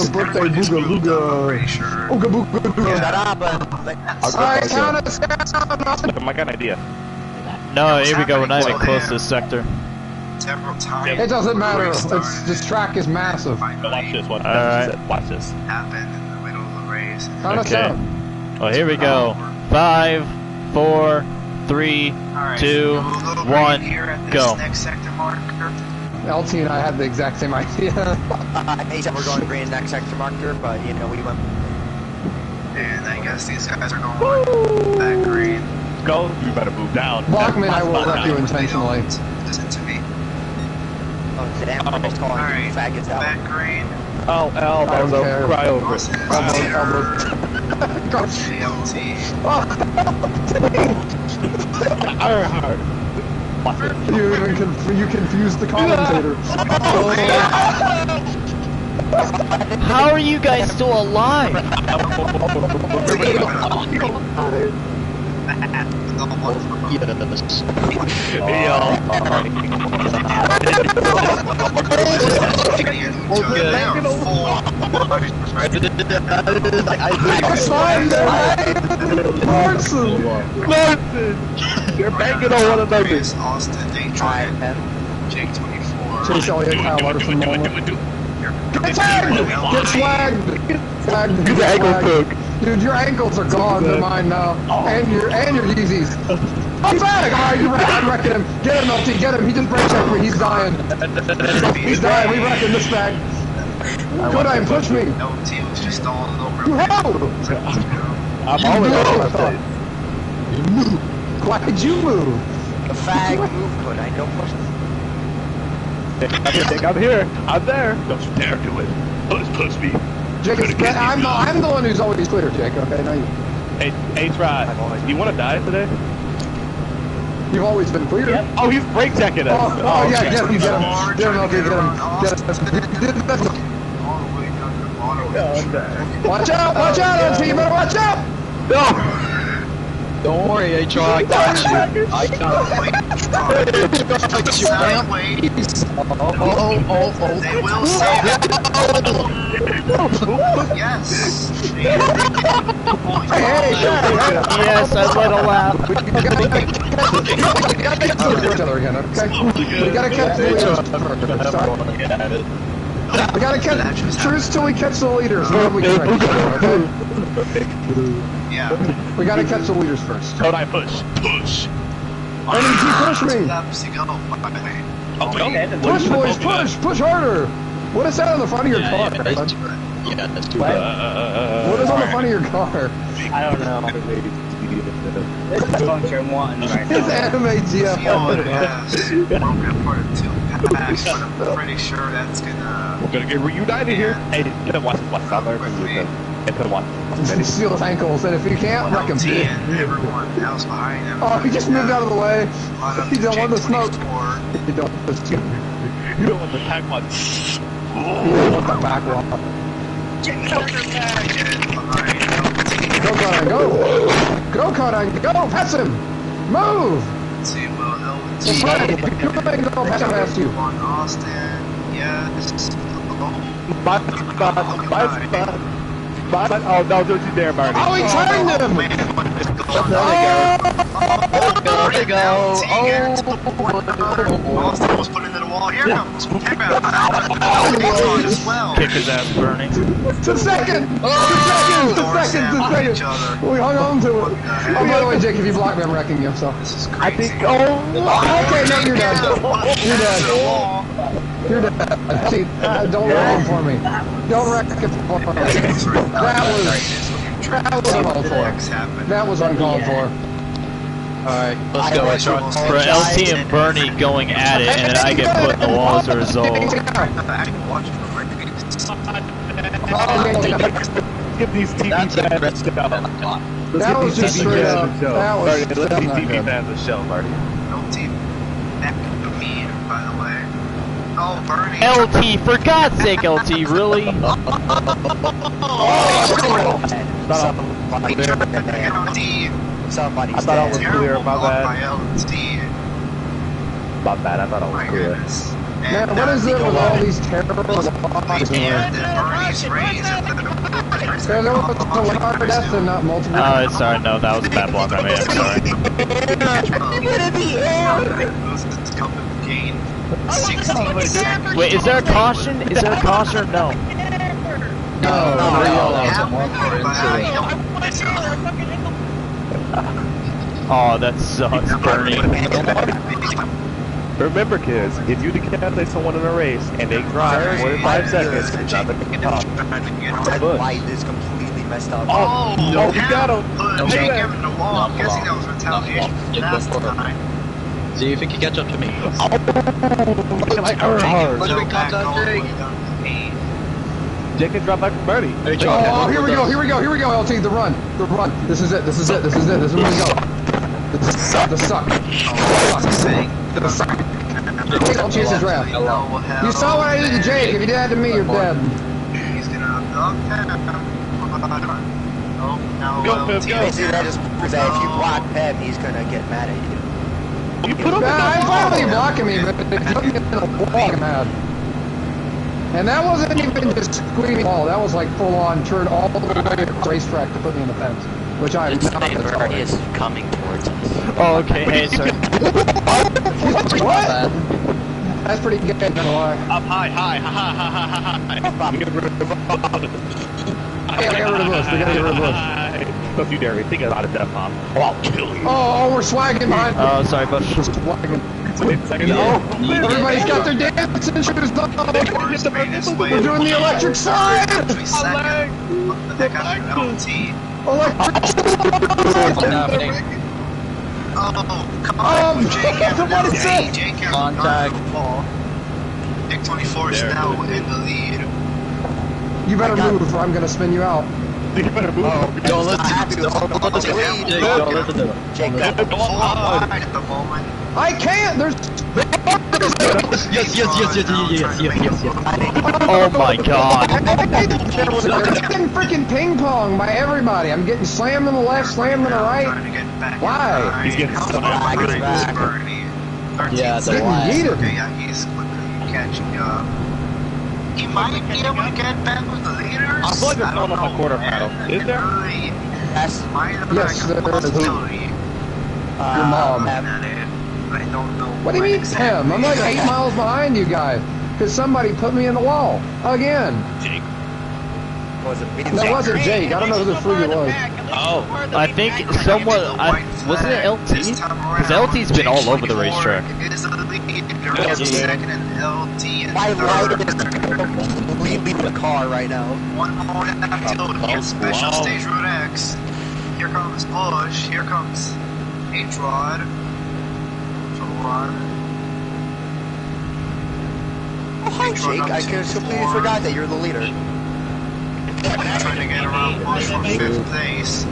The birthday Everybody just booga moved up, I'm booga. pretty sure. Ooga booga booga. Alright, count us down. I got an idea. No, here we go, we're not even close to this sector. Several times. It doesn't matter. This track is massive. Watch this. Alright. Watch this. Happened in the middle of the race. Count us Okay. down. Well, here we go. 5, 4, 3, Alright, 2, we'll go 1, right here at this go. next sector marker. LT and I had the exact same idea. He said we're going green next sector marker, but you know, we went. And I guess these guys are going back green. Go. You better move down. Blockman, I will wreck you intentionally. Listen to me. Oh, damn, we're just calling Alright, faggots out. back green. Oh, I don't care. cry over it. LT. You confused the commentator. How are you guys still alive? You're banging on one another. Austin, Daytron, Jake 24. Chase Elliott, Kyle Larson, Get tagged! Get swagged! Swagged. Get the ankle cook. Dude, your ankles are gone. They're mine now. And your Yeezys. I'm back! Alright, I'm wrecking him. Get him, LT, get him. He just brake checked me. He's dying. He's dying. We wrecking this bag. Good, I push me. LT was just all over. You how? I'm always on my move. You move. Why did you move? The fag move, but I don't push. I'm here. I'm there. Don't you dare do it. Push me. Jake, I'm the one who's always clear, Jake. Okay, now you. Hey, try. You want to die today? You've always been clear. Yep. Oh, he's brake checking us. Oh, yeah, get him. Get him, okay, get him. Watch out, LT, you better watch out! No! Don't worry, HR, I got you. I got you. They will save it. Yes. Yes, I let a laugh. We gotta catch each other again, okay? We gotta catch the leaders first. We gotta catch truce till we catch the leaders, and then we can wreck each other, okay? Yeah. We gotta catch the leaders first. Don't I push? Push. NEG, push me! Laps to go. Push, boys, push harder! What is that on the front of your car? Yeah, that's too bad. What is on the front of your car? I don't know. This is function 1 right It's now. anime GF. Yes. Broken apart in 2 packs, but I'm pretty sure that's gonna... We're gonna get reunited here. Hey, get him watch out there. Get him watch. Steal his ankles, and if you can't, wreck him. LT and everyone else behind him. Oh, he just moved out of the way. He don't want the smoke. He don't want the smoke. You don't want the pack one. He don't want the back wall. Go, Conan, go! Go, Conan, go! Pass him! Move! Team LT. You're going to go past you. On Austin. Yes. My spot. Oh, no, don't you dare, Barney. Oh, he turned him! There we go. Austin was put into the wall. Here comes. as well. Kick his ass, Bernie. To second! To second! We hung on to it. Oh, by the way, Jake, if you block me, I'm wrecking you, so. This is crazy. I think, Okay, no, you're dead. You're dead. You're dead. See, don't wreck him for me. Don't wreck him for me. That was uncalled for. That was uncalled for. Alright, let's go, HR. For LT and Bernie going at it, and then I get put in the wall as a result. Give these TV That's fans a aggressive. show. That was just straight up. That was Let's give these TV fans a show, Marty. No team back to me, by the way. Oh, Bernie. LT, for God's sake, LT, really? Somebody I thought I was clear, my bad. My bad, I thought I was clear. Man, what is it with all these terrible laws? There was a lot of deaths and not multiple. Oh, sorry, no, that was a bad block I made, I'm sorry. Wait, is there a caution? Is there a caution or no? No. Oh, that sucks, Bernie. Remember, kids, if you decapitate someone in a race and they drive more than 5 seconds, it's not the top. That light is completely messed up. Oh, no, he got him. Jake him in the wall. I'm guessing that was retaliation. That's the time. See if you can catch up to me. Let's recontact Jake. Jake can drop back from Bernie. Oh, here we go, LT, the run. This is it. This is where we go. The suck. The suck. Take all chase his draft. You saw what I did to Jake. If you did that to me, you're dead. He's gonna Go, Pip, go. Basically, that just proves that if you block Pep, he's gonna get mad at you. You put him I'm fine with you blocking me, but if you put me in the wall, I'm mad. And that wasn't even just squeezing ball. That was like full on turn all the way to the racetrack to put me in the fence, which I am not. Bernie is coming towards us. Oh, okay, hey, sorry. What? That's pretty good, not gonna lie. Up high. We gotta get rid of Bush. Don't you dare me. Think about a death bomb. Oh, I'll kill you. Oh, we're swagging behind. Oh, sorry, Bush. Swagging. Oh, Everybody's got their dancing shoes on. We're doing the electric slide. Electric slide. Oh, come on. Jake Contact. Jake 24 is now in the lead. You better move, or I'm gonna spin you out. You better move. Don't listen to him. Don't listen to him. Jake, don't listen to him. Jake, that's full wide at the moment. I can't. There's. Yes. Oh my god. They're getting freaking ping pong by everybody. I'm getting slammed on the left, slammed on the right. Why? He's getting slammed. Yeah, it's a Getting lie. yeeted. Okay, yeah, he's quickly catching up. He might be able to get back with the leaders. I feel like there's someone on my quarter panel. Is there? Yes, there is. Your mom. I don't know. What do you mean, Tim? I'm like 8 miles behind you guys. Because somebody put me in the wall. Again. Jake. Was it me? That wasn't Jake. I don't know who the freak it was. Oh, I think someone. Wasn't it LT? Because LT's been all over the racetrack. My light is completely the car right now. One more lap till we get special stage road X. Here comes Bush. Here comes H-Rod. Oh, hi, Jake. I completely forgot that you're the leader. Trying to get around Bush for 5th place.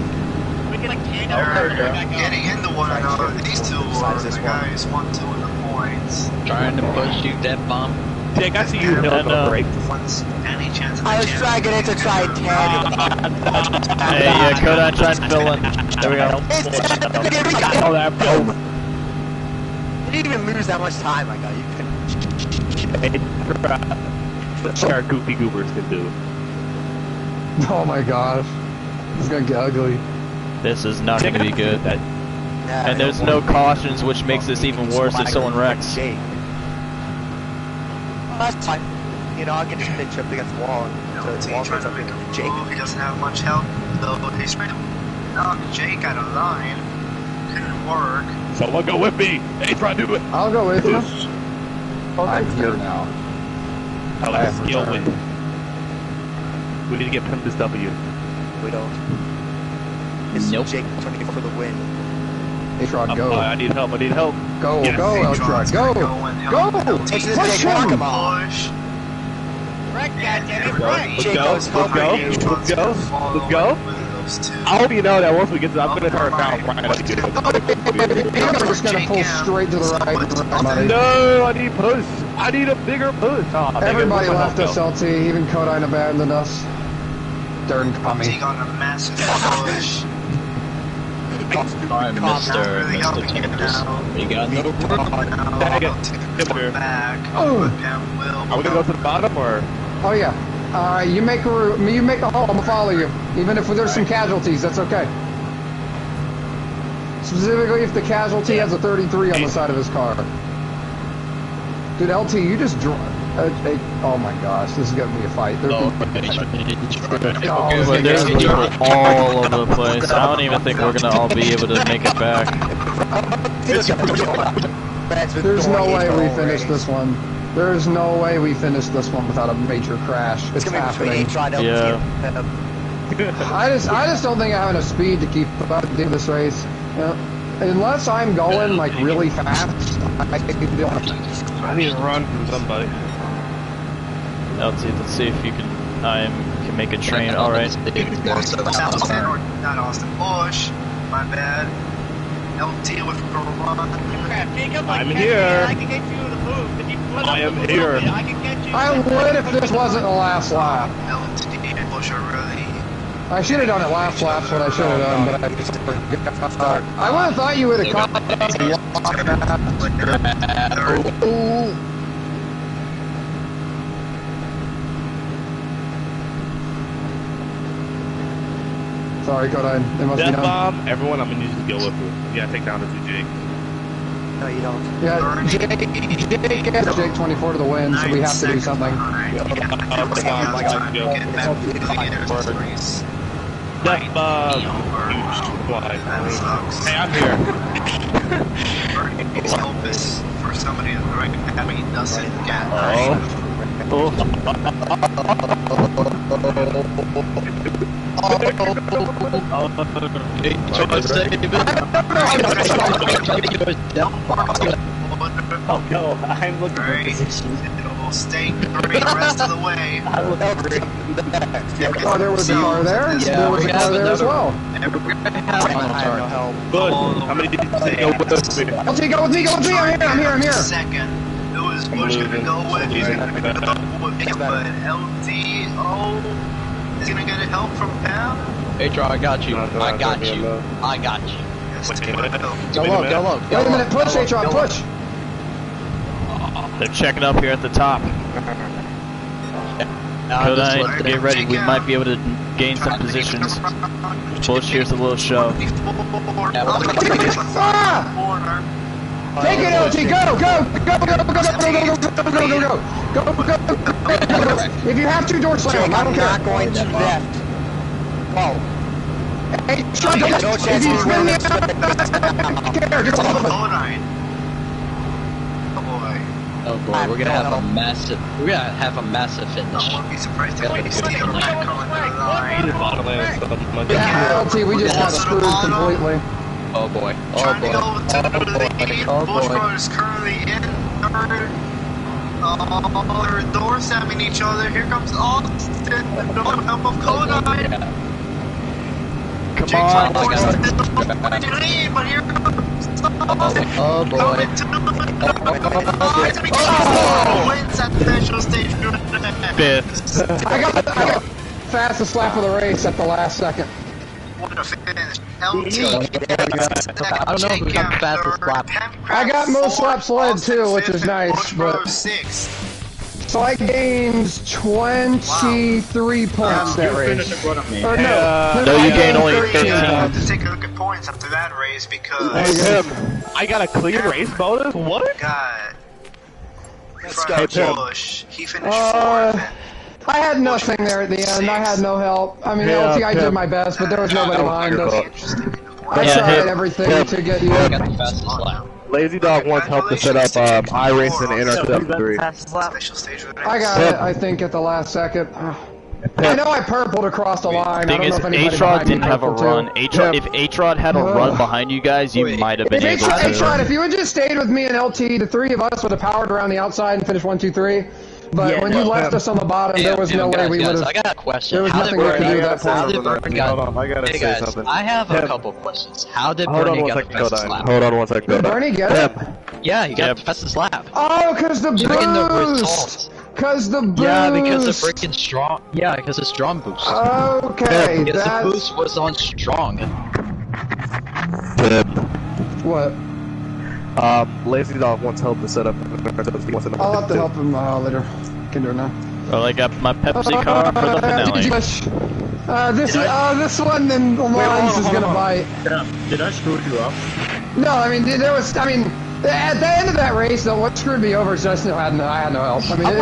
They're getting into one another. These two are the guys 1-2 in the points. Trying to push you, that bomb. Jake, I see you hit on the brake. Any chance I was trying to get it to try and tag him. Hey, yeah, Koda, try and fill in. There we go. Oh, that boom. You didn't even lose that much time, I got you. That's what our goofy goobers can do. Oh my gosh. It's gonna get ugly. This is not going to be good. Yeah, And there's no cautions, which makes this even worse if someone wrecks. Jake. Well, that's fine. You know, I can just pitch up against the wall and the wall trying goes to up make a to Jake. move. He doesn't have much help, though. He's trying to knock Jake out of line. Couldn't work. Someone go with me. Hey, try to do it. I'll go with you. I'm here now. I like skill win. We need to get him this W. We don't. It's Nope. Jake turning for the win. H-Rod, go. I need help. I need help. Go, Yes. go, H-Rod, go! Go! Push Push him! him! Push. Right, goddammit, Let's right. go. Jake goes Let's go. Let's go. Let's go. I hope you know that once we get to, I'm gonna turn around right up. I'm just gonna pull straight to the right, buddy. No, I need push. I need a bigger push. Oh, Everybody left us, LT. Even Kodine abandoned us. Darn He commie. got a massive push. Alright, Mr. Tempest. We got no Back. Oh. Are we gonna go to the bottom or? Oh yeah. Alright, you make a hole, I'm gonna follow you. Even if there's some casualties, that's okay. Specifically if the casualty has a 33 on the side of his car. Dude, LT, you just oh my gosh, this is gonna be a fight. But there's people all over the place. I don't even think we're going to all be able to make it back. There's no way we finish this one. There's no way we finish this one without a major crash. It's happening. Yeah. I just don't think I have enough speed to keep up to this race. You know, unless I'm going like really fast, I need to run from somebody. LT, let's see if you can make a train. All right. Austin, or not Austin, Bush. My bad. LT with a run. Crap, Jacob, I'm here. I can get you to move. If you put I up am a little here. bit, I can get you. I would if this wasn't the last lap. LT and Bush are really. I should have done it last lap, what I should have done, but I forgot. I would have thought you would have caught Ooh. Sorry, Kodine. They must be Death done. bomb. Everyone, I'm gonna use to go with you. You gotta take down the 2J. No, you don't. Yeah, Jake 24 to the win, so we have to do something. Death bomb. Hey, I'm here. It's hopeless for somebody in the right having he doesn't get Oh no, I'm looking for position. will stay green the rest of the way. Oh, there was a car there? Yeah, There was a car there as well. Good. How many did you say go with us? LT, go with me, I'm here. Second. It was Bush gonna go with me, but LTO is gonna get help from Pam. H.R., I got you. I got you. Yes, Go low. Wait a minute, push, HR, push. They're checking up here at the top. Kodai, get ready. We might be able to gain some positions. Bush, here's a little show. Take it, LT, go. If you have to, door slam, I don't care. Not going to left. Whoa. Hey, if you spin me out, I don't care, just off of it. Oh boy, we're gonna have a massive finish. I won't be surprised if we stay on that coming to the line. Yeah, LT, we just got screwed completely. Oh boy. Trying to go to the lead. Bush Brothers currently in third. They're door slamming each other. Here comes Austin. No help of Kodai. Come on. But here comes Austin. Oh boy. Wins at the national stage. Fifth. I got fastest lap of the race at the last second. What a finish. LT. I don't know who got fastest lap. I got most laps led too, which is nice, but so I gained 23 points that race. Or no, you gained only 13. I have to take a look at points after that race because I got a clean race bonus? What? God. Let's go, Bush. He finished fourth. I had nothing there at the end. I had no help. I mean, LT, I did my best, but there was nobody behind us. I tried everything to get you. I got the fastest lap. Lazy Dog wants help to set up iRace and NRW3. Special stage with I got it, I think, at the last second. I know I purpled across the line. Thing is, H-Rod didn't have a run. If H-Rod had a run behind you guys, you might have been able to. H-Rod, if you had just stayed with me and LT, the three of us would have powered around the outside and finished 1, 2, 3. But when you left us on the bottom, there was no way we would have. I got a question. There was nothing we could do at that point. Hold on, I gotta say something. I have a couple questions. How did Bernie get the fastest lap? Hold on one second. Did Bernie get it? Yeah, he got the fastest lap. Oh, because the boost! Because the boost! Yeah, because the freaking strong. Yeah, because the strong boost. Okay, because the boost was on strong. What? Lazy Dog wants help to set up. I'll have to help him later. Can do it now. Well, I got my Pepsi car for the finale. This one then Lawrence is gonna bite. Did I screw you up? No, I mean at the end of that race, though, what screwed me over is just I had no help. I mean, it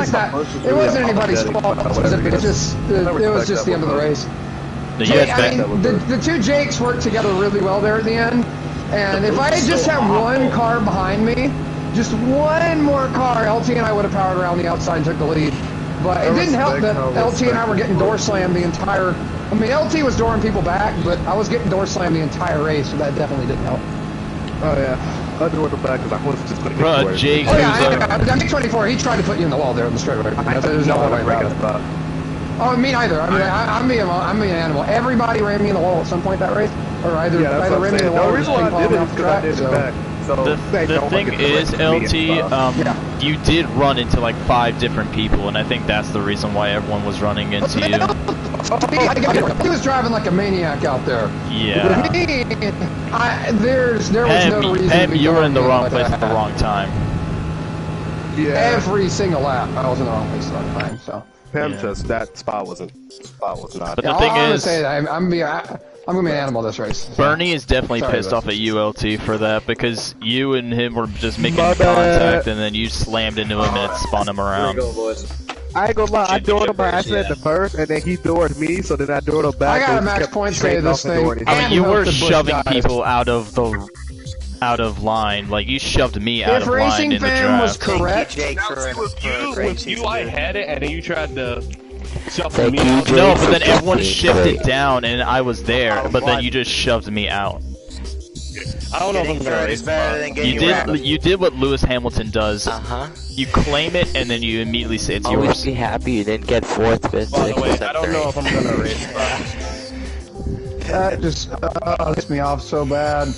wasn't anybody's fault. It was just the end of the race. The two Jakes worked together really well there at the end. And if I had just had one car behind me, just one more car, LT and I would have powered around the outside and took the lead. But it didn't help that LT and I were getting door slammed the entire... I mean, LT was dooring people back, but I was getting door slammed the entire race, so that definitely didn't help. Oh, yeah. I doored him back because I was just going to get Jake, I'm 24. He tried to put you in the wall there on the straightaway. There's no way around it. Oh, me neither. I mean, I'm being an animal. Everybody ran me in the wall at some point that race. Or either ran me in the wall or just ping pong off the track. The thing is, LT, you did run into like 5 different people, and I think that's the reason why everyone was running into you. He was driving like a maniac out there. Yeah. There was no reason you were in the wrong place at the wrong time. Yeah. Every single lap, I was in the wrong place at the wrong time, so. Just that spot was not. But the thing is, I'm gonna be an animal this race. Bernie is definitely pissed off at ULT for that because you and him were just making contact and then you slammed into him and it spun him around. I ain't gonna lie, I doored him by accident the first, and then he doored me, so then I doored him back. I got a max point say this thing. I mean, you were shoving people out of line, like you shoved me out of line in the draft. Was correct. With you, I had it, and then you tried to. No, but then everyone shifted down and I was there, but then you just shoved me out. I don't know if I'm Getting gonna third race. is better than getting You did what Lewis Hamilton does. You claim it and then you immediately say it's Always yours. be happy you didn't get 4th, 5th, 6th, By the way, 7th, I don't know if I'm gonna race. That just pissed me off so bad.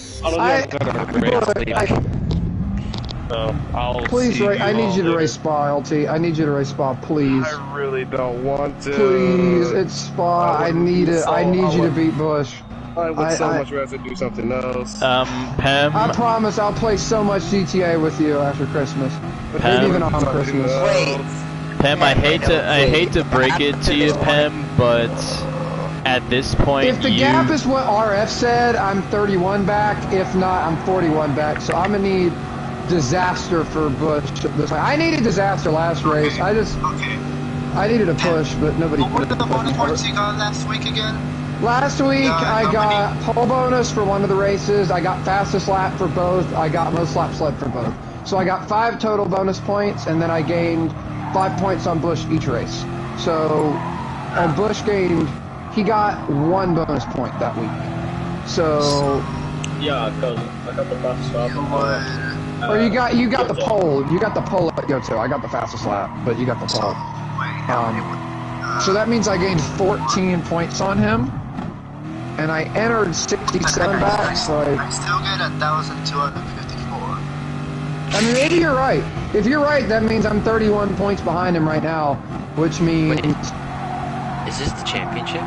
Please, I need you to race Spa, LT. I need you to race Spa, please. I really don't want to. Please, it's Spa. I need it. I need you to beat Bush. I would so much rather do something else. Pem. I promise I'll play so much GTA with you after Christmas. Maybe even on Christmas. Wait. Pem, I hate to break it to you, Pem, but at this point, if the gap is what RF said, I'm 31 back. If not, I'm 41 back. So I'm gonna need disaster for Bush. I needed disaster last race. I needed a push, but nobody. What were the bonus points you got last week again? Last week I got pole bonus for one of the races. I got fastest lap for both. I got most laps led for both. So I got 5 total bonus points, and then I gained 5 points on Bush each race. So, and Bush gained. He got 1 bonus point that week. So. Yeah, because I got the fastest lap. Or you got the pole. You got the pole at Yoto. I got the fastest lap, but you got the pole. So that means I gained 14 points on him. And I entered 67 back, so I still get 1,254. I mean, maybe you're right. If you're right, that means I'm 31 points behind him right now, which means... Is this the championship?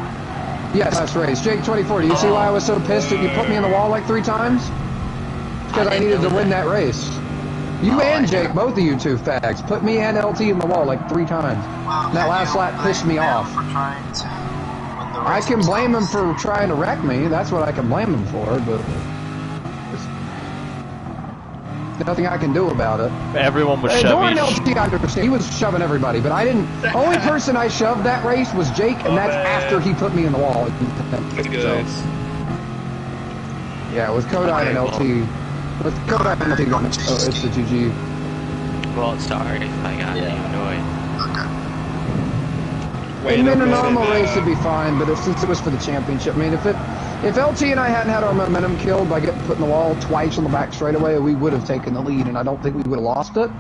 Yes, last race. Jake 24, do you see why I was so pissed that you put me in the wall like 3 times? Because I needed to win that race. You and Jake, both of you two fags, put me and LT in the wall like 3 times. That last lap pissed me off. I can blame him for trying to wreck me. That's what I can blame him for, but there's nothing I can do about it. Everyone was shoving. shoving. LT, I understand. He was shoving everybody, but I didn't. The only person I shoved that race was Jake, and that's after he put me in the wall. So, yeah, with Kodai and LT. With Kodai and LT going, it's the GG. Well, sorry if I got you annoyed. In a normal race it'd be fine, but since it was for the championship, I mean, if LT and I hadn't had our momentum killed by getting put in the wall twice on the back straightaway, we would have taken the lead, and I don't think we would have lost it.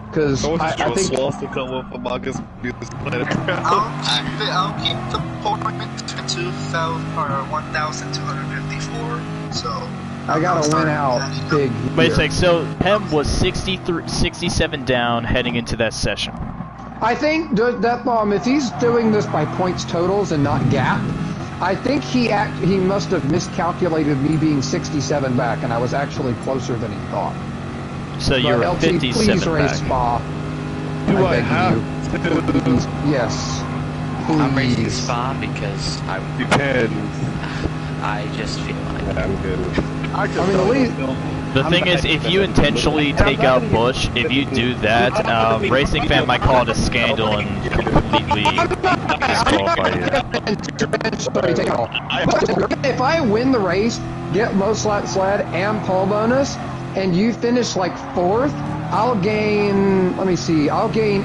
Because I think to come up among us. I'll keep the points to 1,254. So I gotta win out big. Wait a sec. So Pem was 67 down heading into that session. I think that if he's doing this by points totals and not gap, I think he must have miscalculated me being 67 back, and I was actually closer than he thought. So you're LT, 57 please race back. Spa. Do I have to? Please. Yes. Please. I'm racing Spa because I just feel like I'm good. I mean, at least. The thing is, if you intentionally take out Bush, if you do that, Racing Fan might call it a scandal and completely disqualify you. If I win the race, get most laps led and pole bonus, and you finish like 4th, I'll gain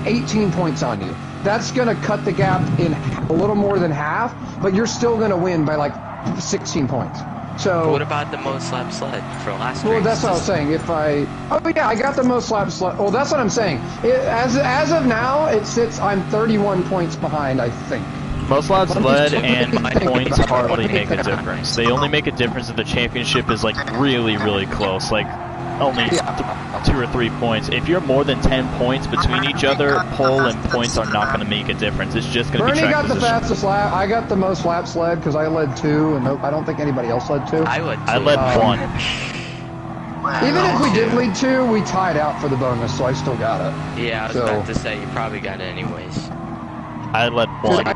18 points on you. That's gonna cut the gap in a little more than half, but you're still gonna win by like 16 points. So what about the most laps led for last race? Well, that's what I was saying. I got the most laps led. Well, that's what I'm saying. As of now, it sits. I'm 31 points behind, I think. Most laps led and points hardly make a difference. They only make a difference if the championship is like really, really close. Like only 2 or 3 points. If you're more than 10 points between each other, pole and points are not going to make a difference. It's just going to be track Bernie got position. the fastest lap. I got the most laps led because I led 2, and I don't think anybody else led 2. I led 2. I led 1. Even if we did lead 2, we tied out for the bonus, so I still got it. Yeah, I was about to say you probably got it anyways. I led 1.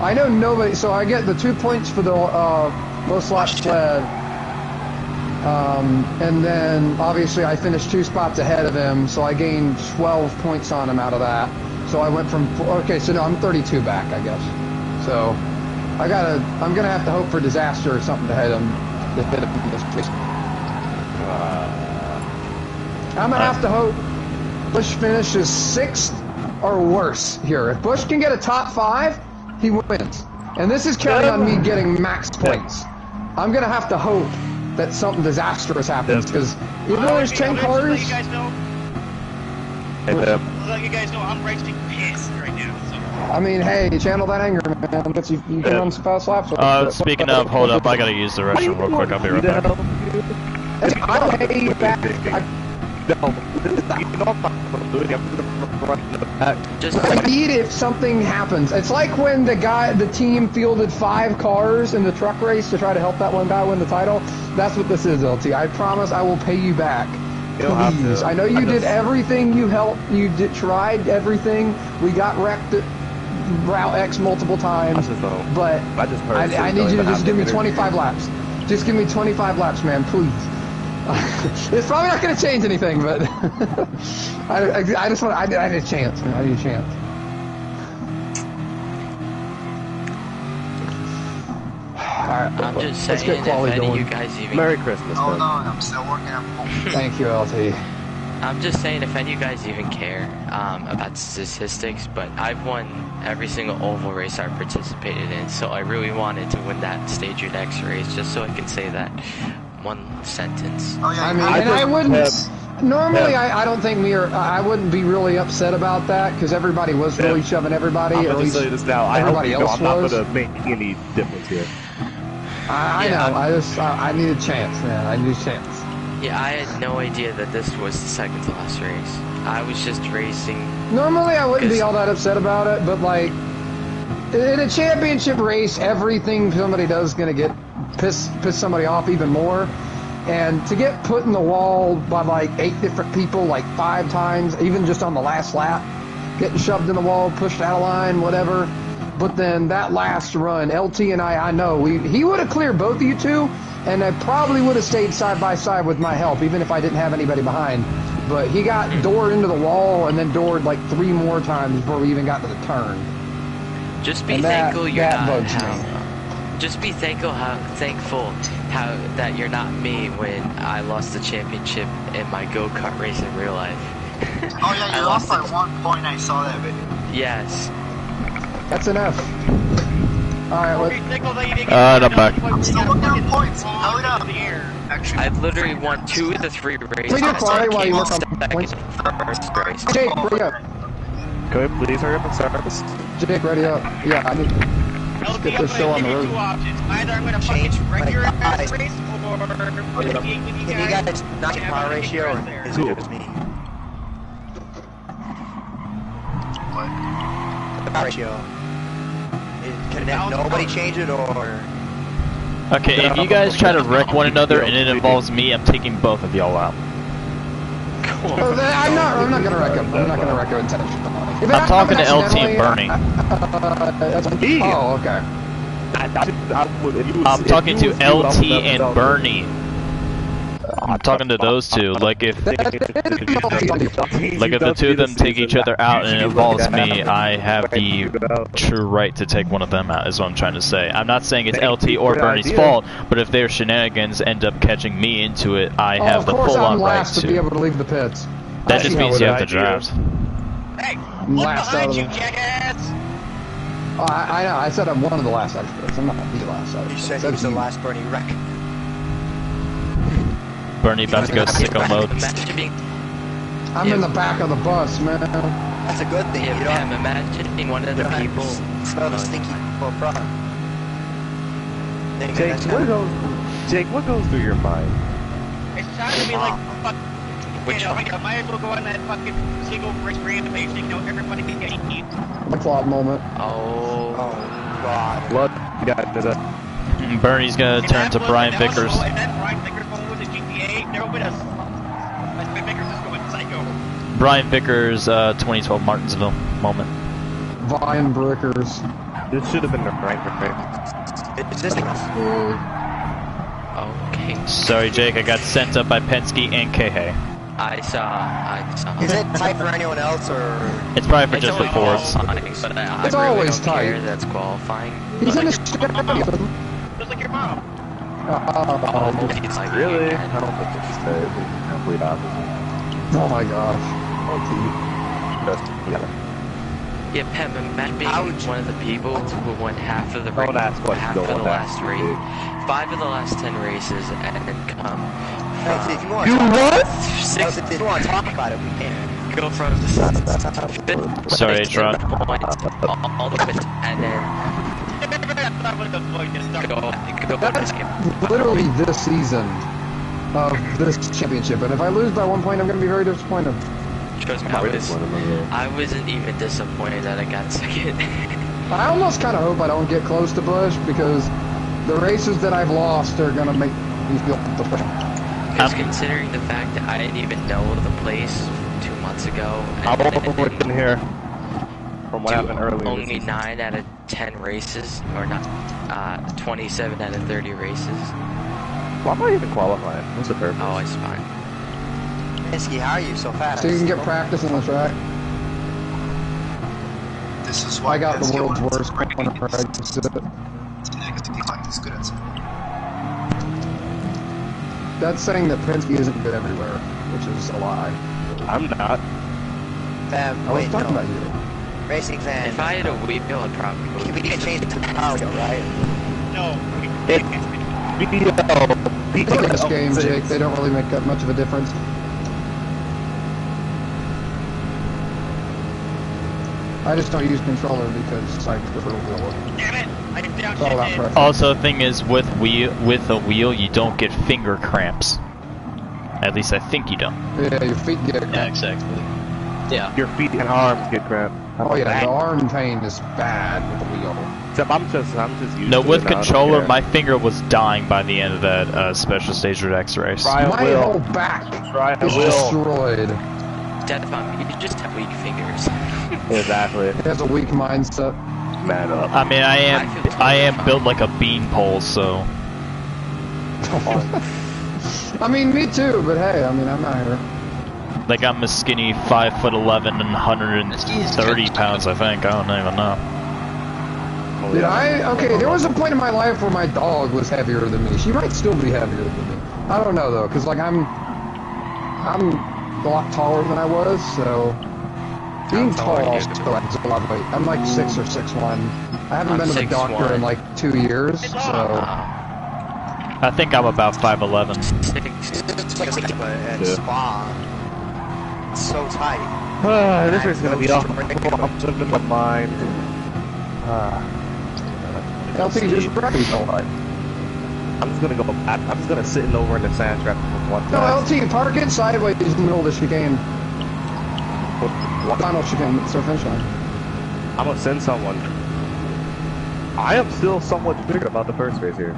I know nobody. So I get the 2 points for the most laps led. And then obviously I finished 2 spots ahead of him, so I gained 12 points on him out of that. So I went from so no, I'm 32 back, I guess. So I'm gonna have to hope for disaster or something to hit him in this race. I'm gonna have to hope Bush finishes 6th or worse here. If Bush can get a top 5, he wins. And this is counting on me getting max points. I'm gonna have to hope that something disastrous happens. Because even though there's 10 cars. Let you guys know. Let you guys know I'm racing pissed right now. So. I mean, hey, channel that anger, man. But you can run some fast laps. Speaking of, hold up, I gotta use the restroom real quick. I'll be right back. I'll pay you back. I need if something happens. It's like when the team fielded 5 cars in the truck race to try to help that one guy win the title. That's what this is, LT. I promise I will pay you back. Please. I know you did everything tried everything. We got wrecked at Route X multiple times. But I need you to just give me 25 laps. Just give me 25 laps, man, please. It's probably not going to change anything, but I just want. I need a chance, man. I need a chance. All right, I'm just saying, let's get quality if any going. of you guys even... Merry Christmas. Hold on, I'm still working on home. Thank you, LT. I'm just saying, if any of you guys even care about statistics, but I've won every single oval race I've participated in, so I really wanted to win that Stage X race, just so I could say that one sentence. Oh, yeah, I mean, I wouldn't. Normally, I don't think I wouldn't be really upset about that because everybody was really shoving everybody. I'm at going to least tell you this now. everybody else I'm not was. going to make any difference here. I know. I need a chance, man. I need a chance. Yeah, I had no idea that this was the second to last race. I was just racing. Normally, I wouldn't be all that upset about it, but like in a championship race, everything somebody does is gonna get piss somebody off even more. And to get put in the wall by like 8 different people, like 5 times, even just on the last lap, getting shoved in the wall, pushed out of line, whatever. But then that last run, LT and I know he would have cleared both of you two, and I probably would have stayed side by side with my help, even if I didn't have anybody behind. But he got doored into the wall and then doored like 3 more times before we even got to the turn. Just be thankful you're not. Just be thankful that you're not me when I lost the championship in my go-kart race in real life. Oh yeah, you lost by 1 point. I saw that video. Yes. That's enough. Alright, I'm back. I'm still looking at points. Hurry up. Actually, I've literally won 2 of the 3 races. Take your quality while you work on points. Jake, hurry up. Can we please hurry up and start this? Jake, ready up. Yeah, I need to get this show on the road. Either I'm gonna fucking wreck your ass race, or compete with you guys. Can you guys not your power ratio, or is it just me? what? The power ratio. Can nobody change it, or? Okay, if you guys try to wreck one another and it involves me, I'm taking both of y'all out. I'm not gonna wreck him. I'm not gonna wreck him intentionally. I'm talking to LT and Bernie. Oh, okay. I'm talking to LT and Bernie. I'm talking to those two. Like if the 2 of them take each other out and it involves me, I have the true right to take one of them out, is what I'm trying to say. I'm not saying it's LT or Bernie's fault, but if their shenanigans end up catching me into it, I have the full-on right to be able to leave the pits. That just means you have to draft. Hey, I'm look last behind out you, of them. jackass! Oh, I know. I said I'm one of the last experts. I'm not the last expert. You said he was the last Bernie wreck. Bernie about to go sicko mode. I'm in the back of the bus, man. That's a good thing. Yeah, You don't I'm imagining one of the people. smell the stinky for front. Jake, what goes through your mind? It's trying to be like, fuck, I might as well go on that fucking single race rampage, you know, everybody can get eat. The clock moment. Oh. God. Blood. Yeah, there's a... Bernie's gonna turn to Brian Vickers. And then Brian Vickers going with the GTA, they're with us. Vickers is going psycho. Brian Vickers, 2012 Martinsville moment. Vine Brickers. This should have been the right. Is this Okay. Sorry, Jake, I got sent up by Penske and Keihei. I saw. Is it tight for anyone else, or? It's probably for just the Fords. It's always tight. That's qualifying. He's in the stadium. Just like your mom. Really? I don't think it's the complete opposite. Oh my gosh. Yeah, Pep, imagine being one of the people who won half of the race, half of the last race, 5 of the last 10 races, and then come. If you want to talk about it, we can. Go from 5th Sorry, Tron. points all the way, and then go That's literally this season of this championship, and if I lose by 1 point, I'm going to be very disappointed. Trust me, I wasn't even disappointed that I got second. I almost kind of hope I don't get close to Bush, because the races that I've lost are going to make me feel depressed. Because considering the fact that I didn't even know the place 2 months ago, I've only been here from what happened earlier. Only 9 out of 10 races, or not, 27 out of 30 races. Why am I even qualifying? What's the purpose? Oh, it's fine. Niski, how are you so fast? So you can get practice on the track. This is why I got the world's wants worst corner. I just did it. He's good at something. That's saying that Penske isn't good everywhere, which is a lie. I'm not. I was talking about you. Racing fan. If I had a wheel, I'd probably go. We can change it to power, right? No. In this game, Jake, they don't really make that much of a difference. I just don't use controller because I prefer wheel. Damn it! I can down It's all about preference. Also, the thing is, with a wheel, you don't get finger cramps. At least I think you don't. Yeah, your feet get cramped. Yeah, exactly. Yeah. Your feet and arms get cramped. Oh yeah, the arm pain is bad with the wheel. Except I'm just used No, to with it now, controller, yeah. my finger was dying by the end of that special stage X race. Try a My wheel. whole back Try a is wheel. destroyed. Deathbomb, you just have weak fingers. Exactly. He has a weak mindset. Man up. I mean, I am built like a beanpole, so. I mean, me too, but hey, I mean, I'm not here. Like, I'm a skinny 5'11" and 130 pounds, I think. I don't even know. Did okay, there was a point in my life where my dog was heavier than me. She might still be heavier than me. I don't know, though, because, like, I'm a lot taller than I was, so being tall still adds a lot of weight. I'm like 6 or 6'1". I haven't been to the doctor in like 2 years, so. I think I'm about 5'11". At Spa. It's so tight. This is gonna be awful. I'm slipping my mind. LT just breakfast all night. I'm just gonna go back. I'm just gonna sit over in the sand trap for one No, time. LT, park it sideways in the middle of the chicane. Final chicane, start finish line. I'm gonna send someone. I am still somewhat bitter about the first race here.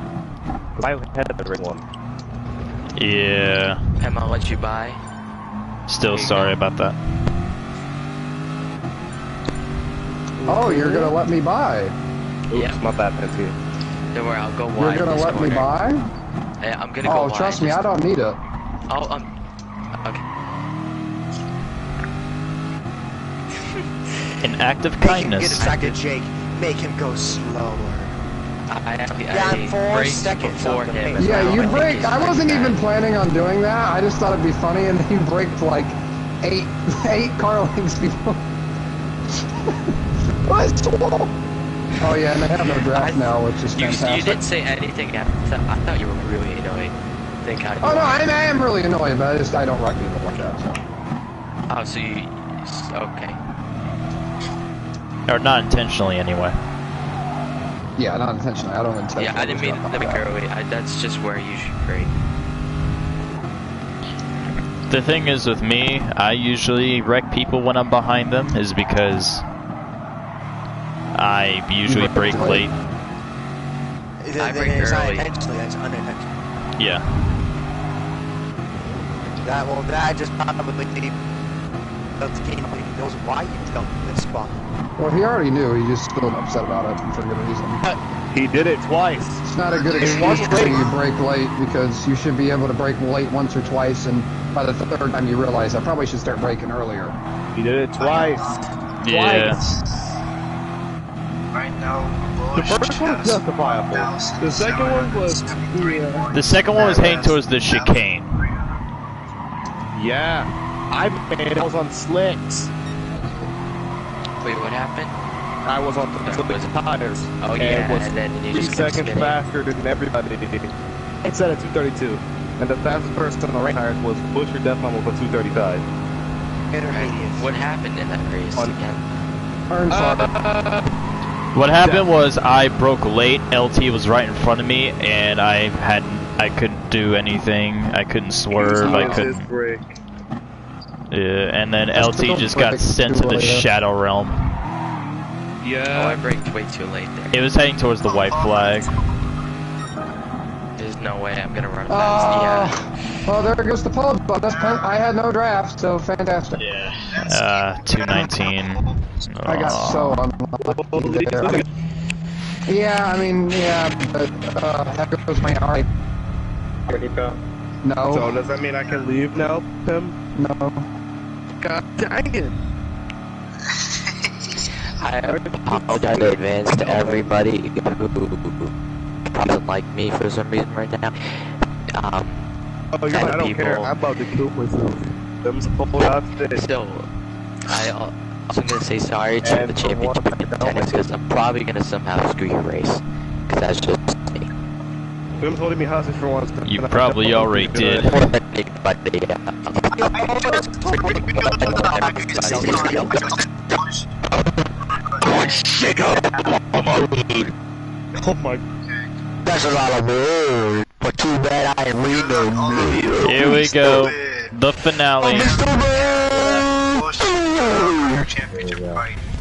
Cause I had the ring one. Yeah. Emma, I'll let you buy. Still sorry about that. Oh, you're gonna let me buy? Oops, Yeah. my bad, Penske. Don't worry, I'll go You're wide. gonna this let me corner. buy? Yeah, I'm gonna go Oh, wide. trust me, I don't need it. Oh, okay. An act of Make him get kindness. a second, Jake. Make him go slower. I Yeah, 4 braked seconds before off the him. pace. Yeah, Wow, you I think braked. he's I wasn't pretty even bad. planning on doing that. I just thought it'd be funny, and then you braked like eight car lengths before. What? Oh yeah, and they have no draft now, which is fantastic. You didn't say anything after that. I thought you were really annoyed. Oh no, I am really annoyed, but I don't wreck people like that. So. Oh, so you... Okay. Or not intentionally, anyway. Yeah, not intentionally. I don't intentionally. Yeah, I didn't mean stuff to like make that. early. That's just where you should brake. The thing is with me, I usually wreck people when I'm behind them, is because I usually brake late. It's I brake not early. intentionally, it's unintentional. Yeah. That just probably knows why you dumped this spot. Well, he already knew. He just still upset about it for good reason. He did it twice. It's not a good excuse for you to brake late because you should be able to brake late once or twice, and by the third time you realize I probably should start braking earlier. He did it twice. Yeah. Right now, The first one was justifiable. The second one was The second one was heading towards the chicane. yeah. I was on slicks. But Wait, what happened? I was on the tires. Oh yeah, and then you 3 just kept seconds spinning. faster than everybody. It said at 232. And the fastest person on the right tires was Bush or Def Mama for 235. What happened in that race again? What happened was I broke late. LT was right in front of me, and I couldn't do anything. I couldn't swerve. I couldn't. Yeah, and then LT just got sent to the Shadow Realm. Yeah. Oh, I braked way too late there. It was heading towards the white flag. There's no way I'm gonna run past. Yeah. Well, there goes the pole. But I had no draft, so fantastic. Yeah. 219. I got so unlucky there. Yeah, I mean, yeah, but that goes my eye. No. So does that mean I can leave now, Tim? No. God dang it. I apologize in advance to everybody who doesn't like me for some reason right now. Oh, you're right, I don't care. I'm about to kill myself. I'm supposed to So, I also gonna say sorry to the championship contenders because I'm probably gonna somehow screw your race. Because that's just me. Wim's holding me hostage for once. You probably already did. Oh my. That's a lot of words, but too bad I ain't reading them. Here we go. The finale.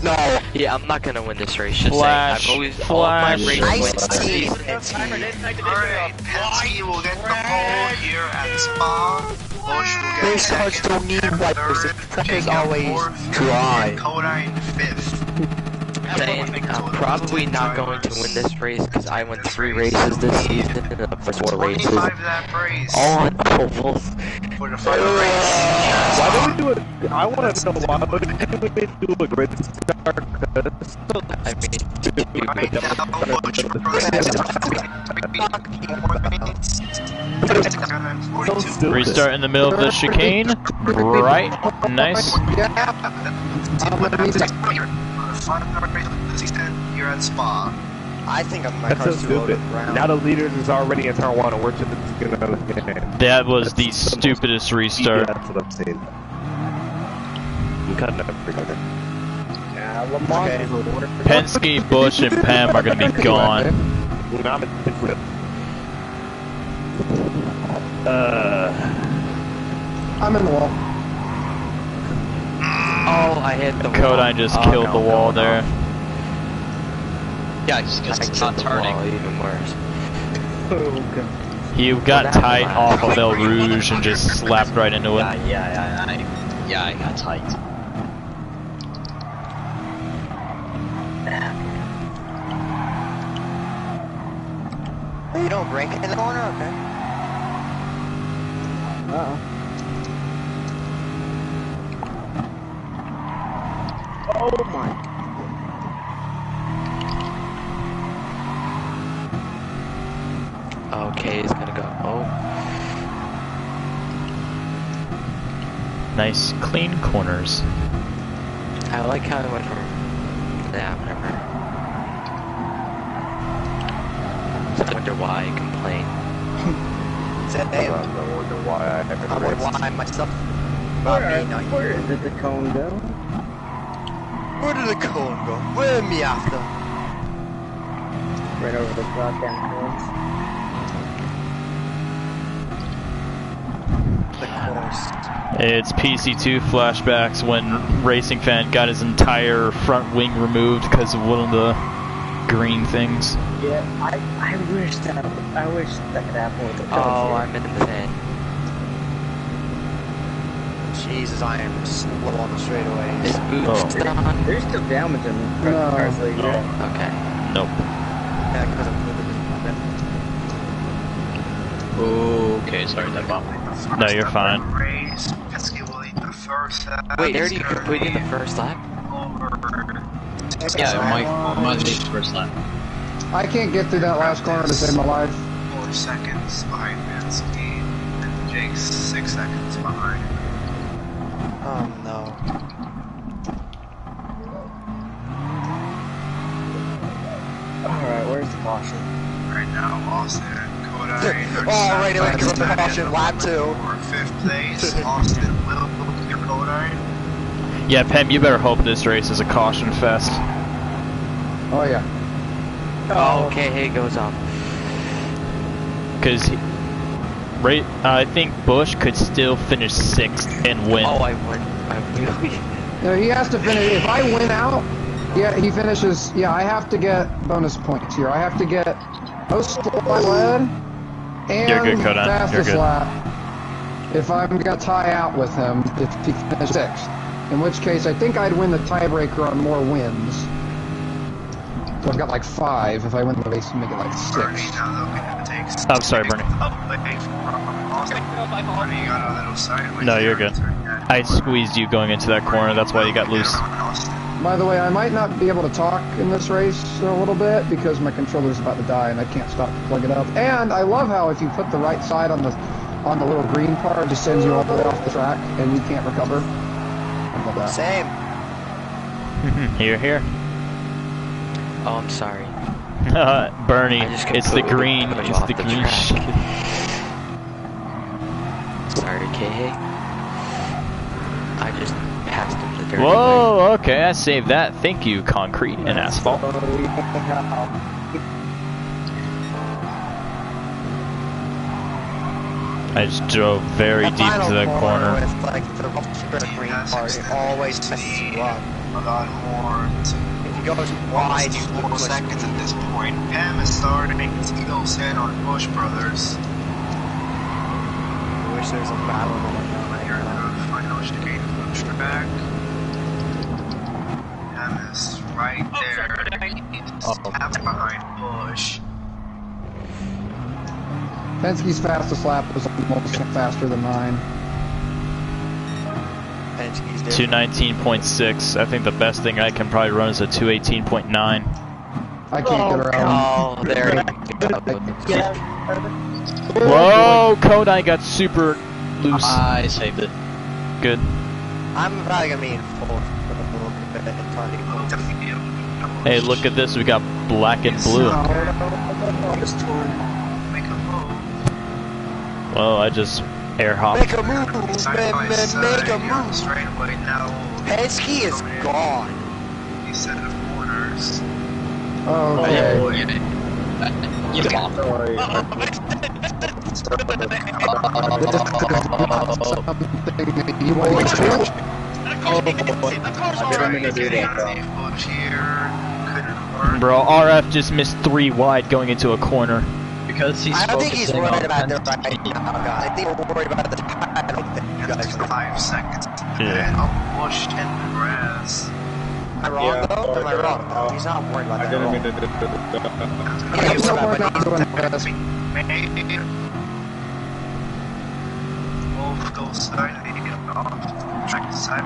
No. Yeah, I'm not gonna win this race. Just Flash, saying. I've always Flash. all my races. Alright, Penske will get the pole here at Spa. Bush will get Race cars second. don't need wipers. The truckers Jacob always fourth, dry. and Kodine fifth. Saying, I'm probably not going to win this race because I won 3 races this season in the first 4 races. 25 that race. All on ovals. For the final race. Why don't we do it? I want to know why don't we do a great start? I mean, Right now, Bush Restart in the middle of the chicane. Right. Nice. Here at Spa. I think my That's so car's too low to stupid. ground. Now the leaders is already in turn 1 and we're just gonna That was the stupidest restart. That's what I'm saying. I'm cutting up pretty good. Yeah, Lamar is a water. Penske, Bush, and Pam are going to be gone. I'm in the wall. oh, I hit the wall. Kodine just killed the wall there. Yeah, just because it's not turning. Even worse. He got tight off of El Rouge and just slapped right into it. Yeah, I got tight. Hey, you don't brake in the corner, okay? Oh my. Okay, he's gonna go. Oh. Nice, clean corners. I like how it went from. Yeah, whatever. I wonder why I complain. Hey, I wonder why I haven't I wonder raced. why myself. Where did the cone go? Where did the cone go? Where me after? Right over the goddamn cones. The course. It's PC2 flashbacks when Racing Fan got his entire front wing removed because of one of the green things. Yeah, I wish that could happen with the cones. Oh, I'm in the thing. Jesus, I am slow on the straightaway. Is boost on? There's still damage in the cars like that. Okay. Nope. Yeah, because I'm Okay, sorry, that bump. No, you're fine. Race. Penske will lead the first lap. Wait, they already completed the first lap? Yeah, my first lap. I can't get through that last corner to save my life. 4 seconds behind Penske, and Jake's 6 seconds behind. Oh no. caution. Right now, Austin and Kodai are Alrighty, ladies, on the caution, lap 2. For 5th place, Austin will get Kodai. Yeah, Pem, you better hope this race is a caution fest. Oh yeah. Oh, okay, hey, goes up. Because I think Bush could still finish 6th and win. Oh, I would. No, he has to finish. If I win out, yeah, he finishes. Yeah, I have to get bonus points here. I have to get most led and You're good, Kodan. fastest You're good. lap. If I'm gonna tie out with him, if he finishes 6th, in which case I think I'd win the tiebreaker on more wins. So I've got like 5 if I win the race and make it like 6. I'm sorry, Bernie. No, you're good. I squeezed you going into that corner, that's why you got loose. By the way, I might not be able to talk in this race a little bit because my controller's about to die and I can't stop to plug it up. And I love how if you put the right side on the little green part, it just sends you all the way off the track and you can't recover. I love that. Same. Here. Oh, I'm sorry. Bernie, it's the green. It's the green shit. Sorry, KH. I just passed him the dirty Whoa, okay, I saved that. Thank you, concrete and asphalt. I just drove very deep into that corner. With, like, the green part, it always messes you up. A lot more. If you go wide, you 4 seconds at this point. Pam is starting to close in on Bush Brothers. I wish there was a battle going on Here in the final chicane from the track. Pam is right there. He's half behind Bush. Penske's fastest lap was almost faster than mine. 219.6. I think the best thing I can probably run is a 218.9. I can't get around. Oh, there you go. Whoa, Kodai got super loose. I saved it. Good. I'm probably gonna be in 4th. Hey, look at this. We got black and blue. Well, I just air hopped. Make a move, man, make a move. Penske is gone. He set of corners. Oh, okay. You come You want to Bro, RF just missed 3 wide going into a corner. Because he's I don't think he's focusing worried on about their right now, guys. I think we're worried about the time. I don't think you guys are. 5 seconds. Yeah. Bush in the grass. Am I wrong though? Am I wrong? No, he's not worried about that at all. Yeah, he's not worried about doing grass. Both go side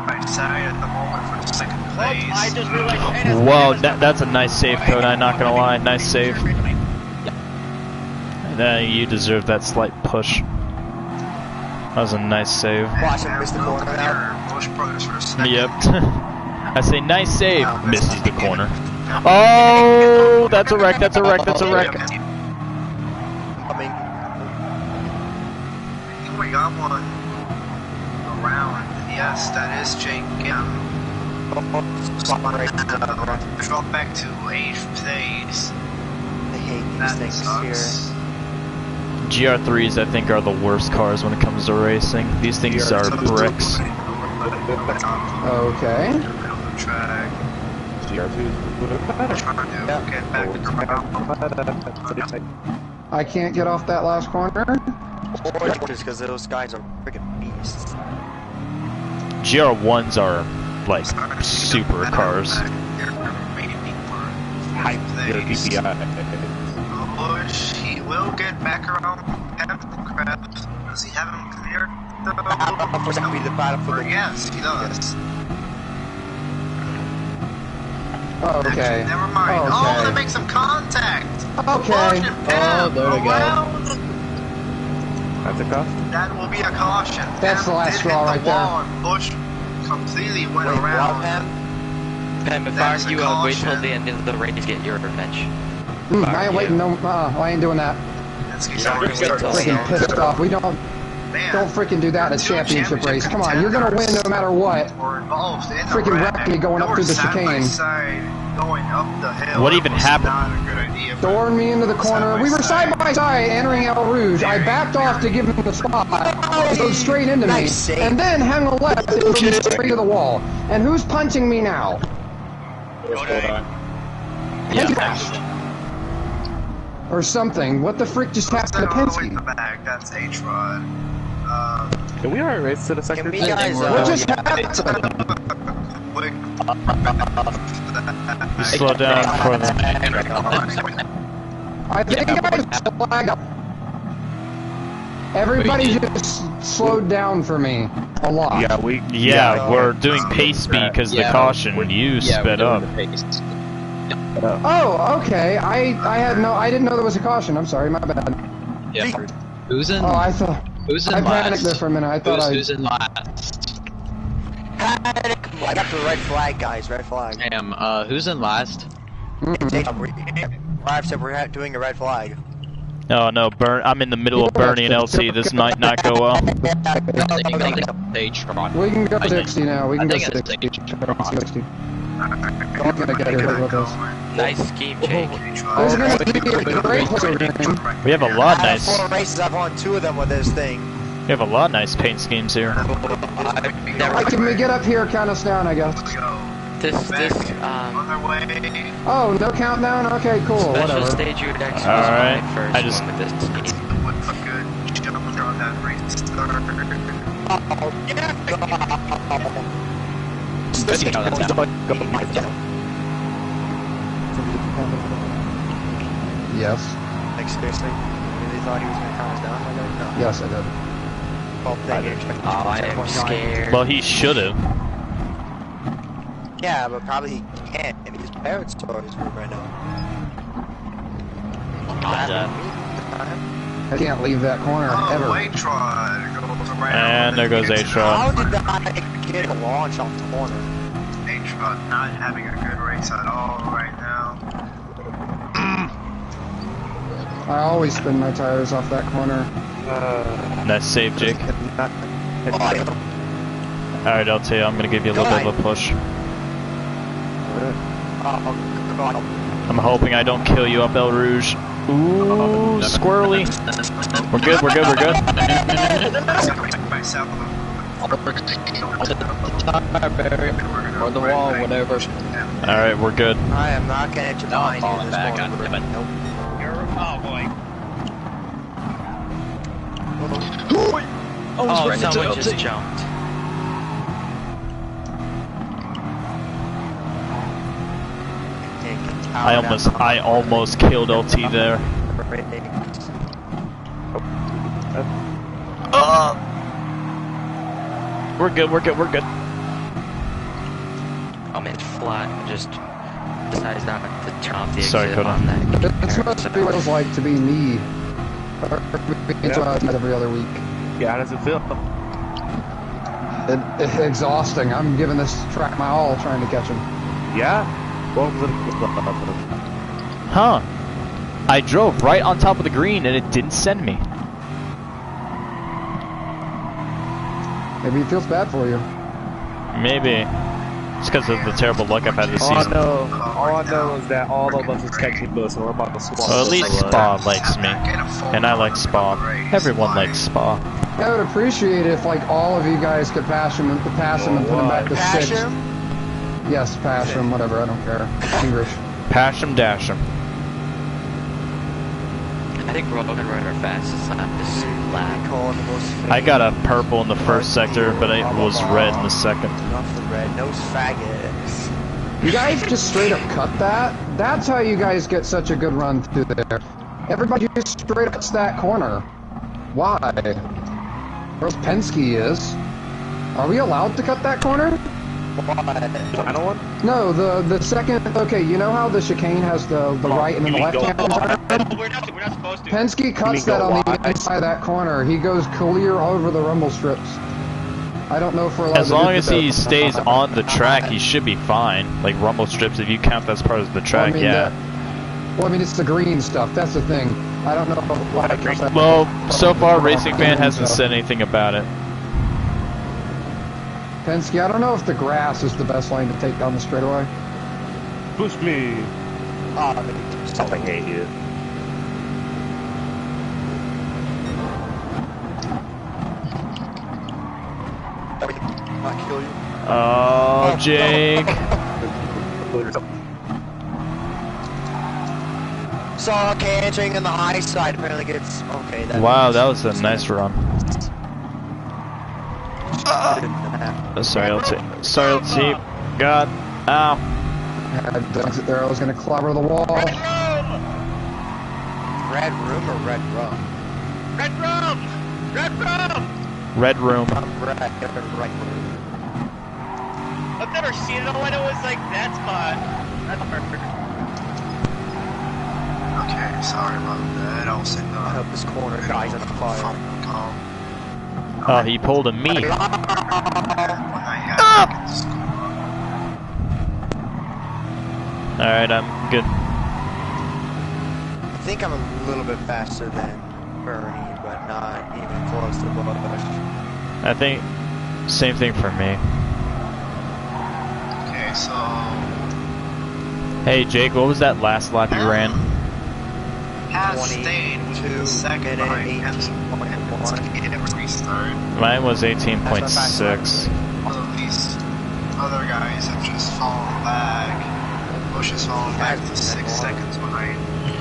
by side at the moment for the second place. I just realized. Whoa, that's a nice save, Kodai, not gonna lie. Nice save. You deserve that slight push. That was a nice save. Watch him miss the corner now. Bush Brothers for a second. Yep. I say nice save, misses the corner. Oh, that's a wreck, that's a wreck, that's a wreck. Coming. I think we got one around. Yes, that is Jake Gim. Drop back to 8th place. I hate That these things sucks. here. GR3s, I think, are the worst cars when it comes to racing. These things are bricks. Okay. I can't get off that last corner. Just because those guys are freaking beasts. GR1s are, like, super cars. Bush, he will get back around Crabs. Does he have him cleared? Yes, he does. Okay. Never mind. Okay. Oh, that makes some contact. Okay. Oh, there we go. That's a caution. That will be a caution. That's the last straw right there. Bush completely went around. Pam, if I were you, I would wait till the end of the race to get your revenge. I ain't waiting. No, I ain't doing that. Freaking pissed off. We don't freaking do that in a championship race. Come on, you're gonna win no matter what. Freaking wreck me going up through the chicane. What even happened? Throwing me into the corner. We were side by side entering El Rouge. I backed off to give him the spot. He goes straight into me. And then hung a left and goes straight to the wall. And who's punching me now? Or something. What the frick just happened to Penske? That's H-Rod. Can we already race to the second? What just happened? You slow down for them. I think I flagged up. Everybody just slowed down for me a lot. Yeah, we're doing pace speed because the caution. You sped up. Oh, okay. I didn't know there was a caution. I'm sorry, my bad. Yeah. Who's in? Oh, I thought. Who's in I last? panicked there for a minute. I thought Who's in last? I got the red flag, guys. Red flag. Damn. Who's in last? Rive said we're doing a red flag. Oh no, I'm in the middle of Bernie and LT. This might not go well. We can go 60 now. We can go 60. 60. I'm gonna get here with us. Nice scheme, Jake. There's gonna be a great game. We have a lot of nice. 4 races. I've won 2 of them with this thing. We have a lot of nice paint schemes here. Alright, can we get up here? Count us down, I guess. Oh, no countdown? Okay, cool. Special Whatever. stage your next Alright, first I just. one with this scheme. Yes. Like, seriously? You really thought he was going to count us down? No. Yes, I did. I am scared. Well, he should have. Yeah, but probably he can't. And he's parents stories right now. I can't leave that corner ever. And there goes H-Rod. How did that get a launch off the corner? H-Rod not having a good race at all right now. I always spin my tires off that corner. Nice save, Jake. Alright, LT, I'm gonna give you a little bit of a push. I'm hoping I don't kill you up El Rouge. Ooh, squirrely. We're good. Or the wall, whatever. Alright, we're good. I am not going to behind you this morning. Oh boy. Oh, someone just jumped. I almost killed LT there. We're good. I'm in flat and just decides not to turn off the exit. Sorry, Coda. On that. It's supposed to be what it's like to be me. Every other week. Yeah, how does it feel? It's exhausting. I'm giving this track my all trying to catch him. Yeah? Huh. I drove right on top of the green and it didn't send me. Maybe it feels bad for you. Maybe. It's because of the terrible luck I've had this season. All I know is that all of us is catching bus and we're about to swap. Well, at least Spa likes me. And I like Spa. Everyone likes Spa. I would appreciate it if like all of you guys could pass him and put him back to 6th. Yes, pass him, whatever, I don't care. English. Pash him, dash him. I think we're all gonna run our fastest lap this lap. I got a purple in the first sector, but it was red in the second. Off the red, nose faggots. You guys just straight up cut that? That's how you guys get such a good run through there. Everybody just straight up cuts that corner. Why? Where's Penske is? Are we allowed to cut that corner? Final one? No, the second. Okay, you know how the chicane has the right and then the left hand turn? We're not supposed to. Penske cuts that on the inside of that corner. He goes clear over the rumble strips. I don't know if we're allowed As to long do as that. he stays on the track, he should be fine. Like rumble strips, if you count that as part of the track, I mean, yeah. Well, I mean, it's the green stuff. That's the thing. I don't know. Well, so far, Racing Fan hasn't said anything about it. Penske, I don't know if the grass is the best lane to take down the straightaway. Push me. Stop, I hate you. Not kill you. Oh, Jake. Saw catching in the high side apparently gets okay. Wow, that was a nice run. Sorry, let's see. God. Ow. Had to exit there. I was going to clobber the wall. Red room or red rum? Red rum! Red rum! Red room. Right room. I've never seen it. All I know is like that spot. That's perfect. Okay, sorry about that. I'll send I hope this corner guy's on fire. Oh, he pulled a me. Alright, I'm good. I think I'm a little bit faster than Bernie, but not even close to Bush. I think same thing for me. Okay, so Hey Jake, what was that last lap you ran? has stayed with second behind Penske restart. Mine was 18.6. All of these other guys have just fallen back. Bush has fallen back to 6 seconds behind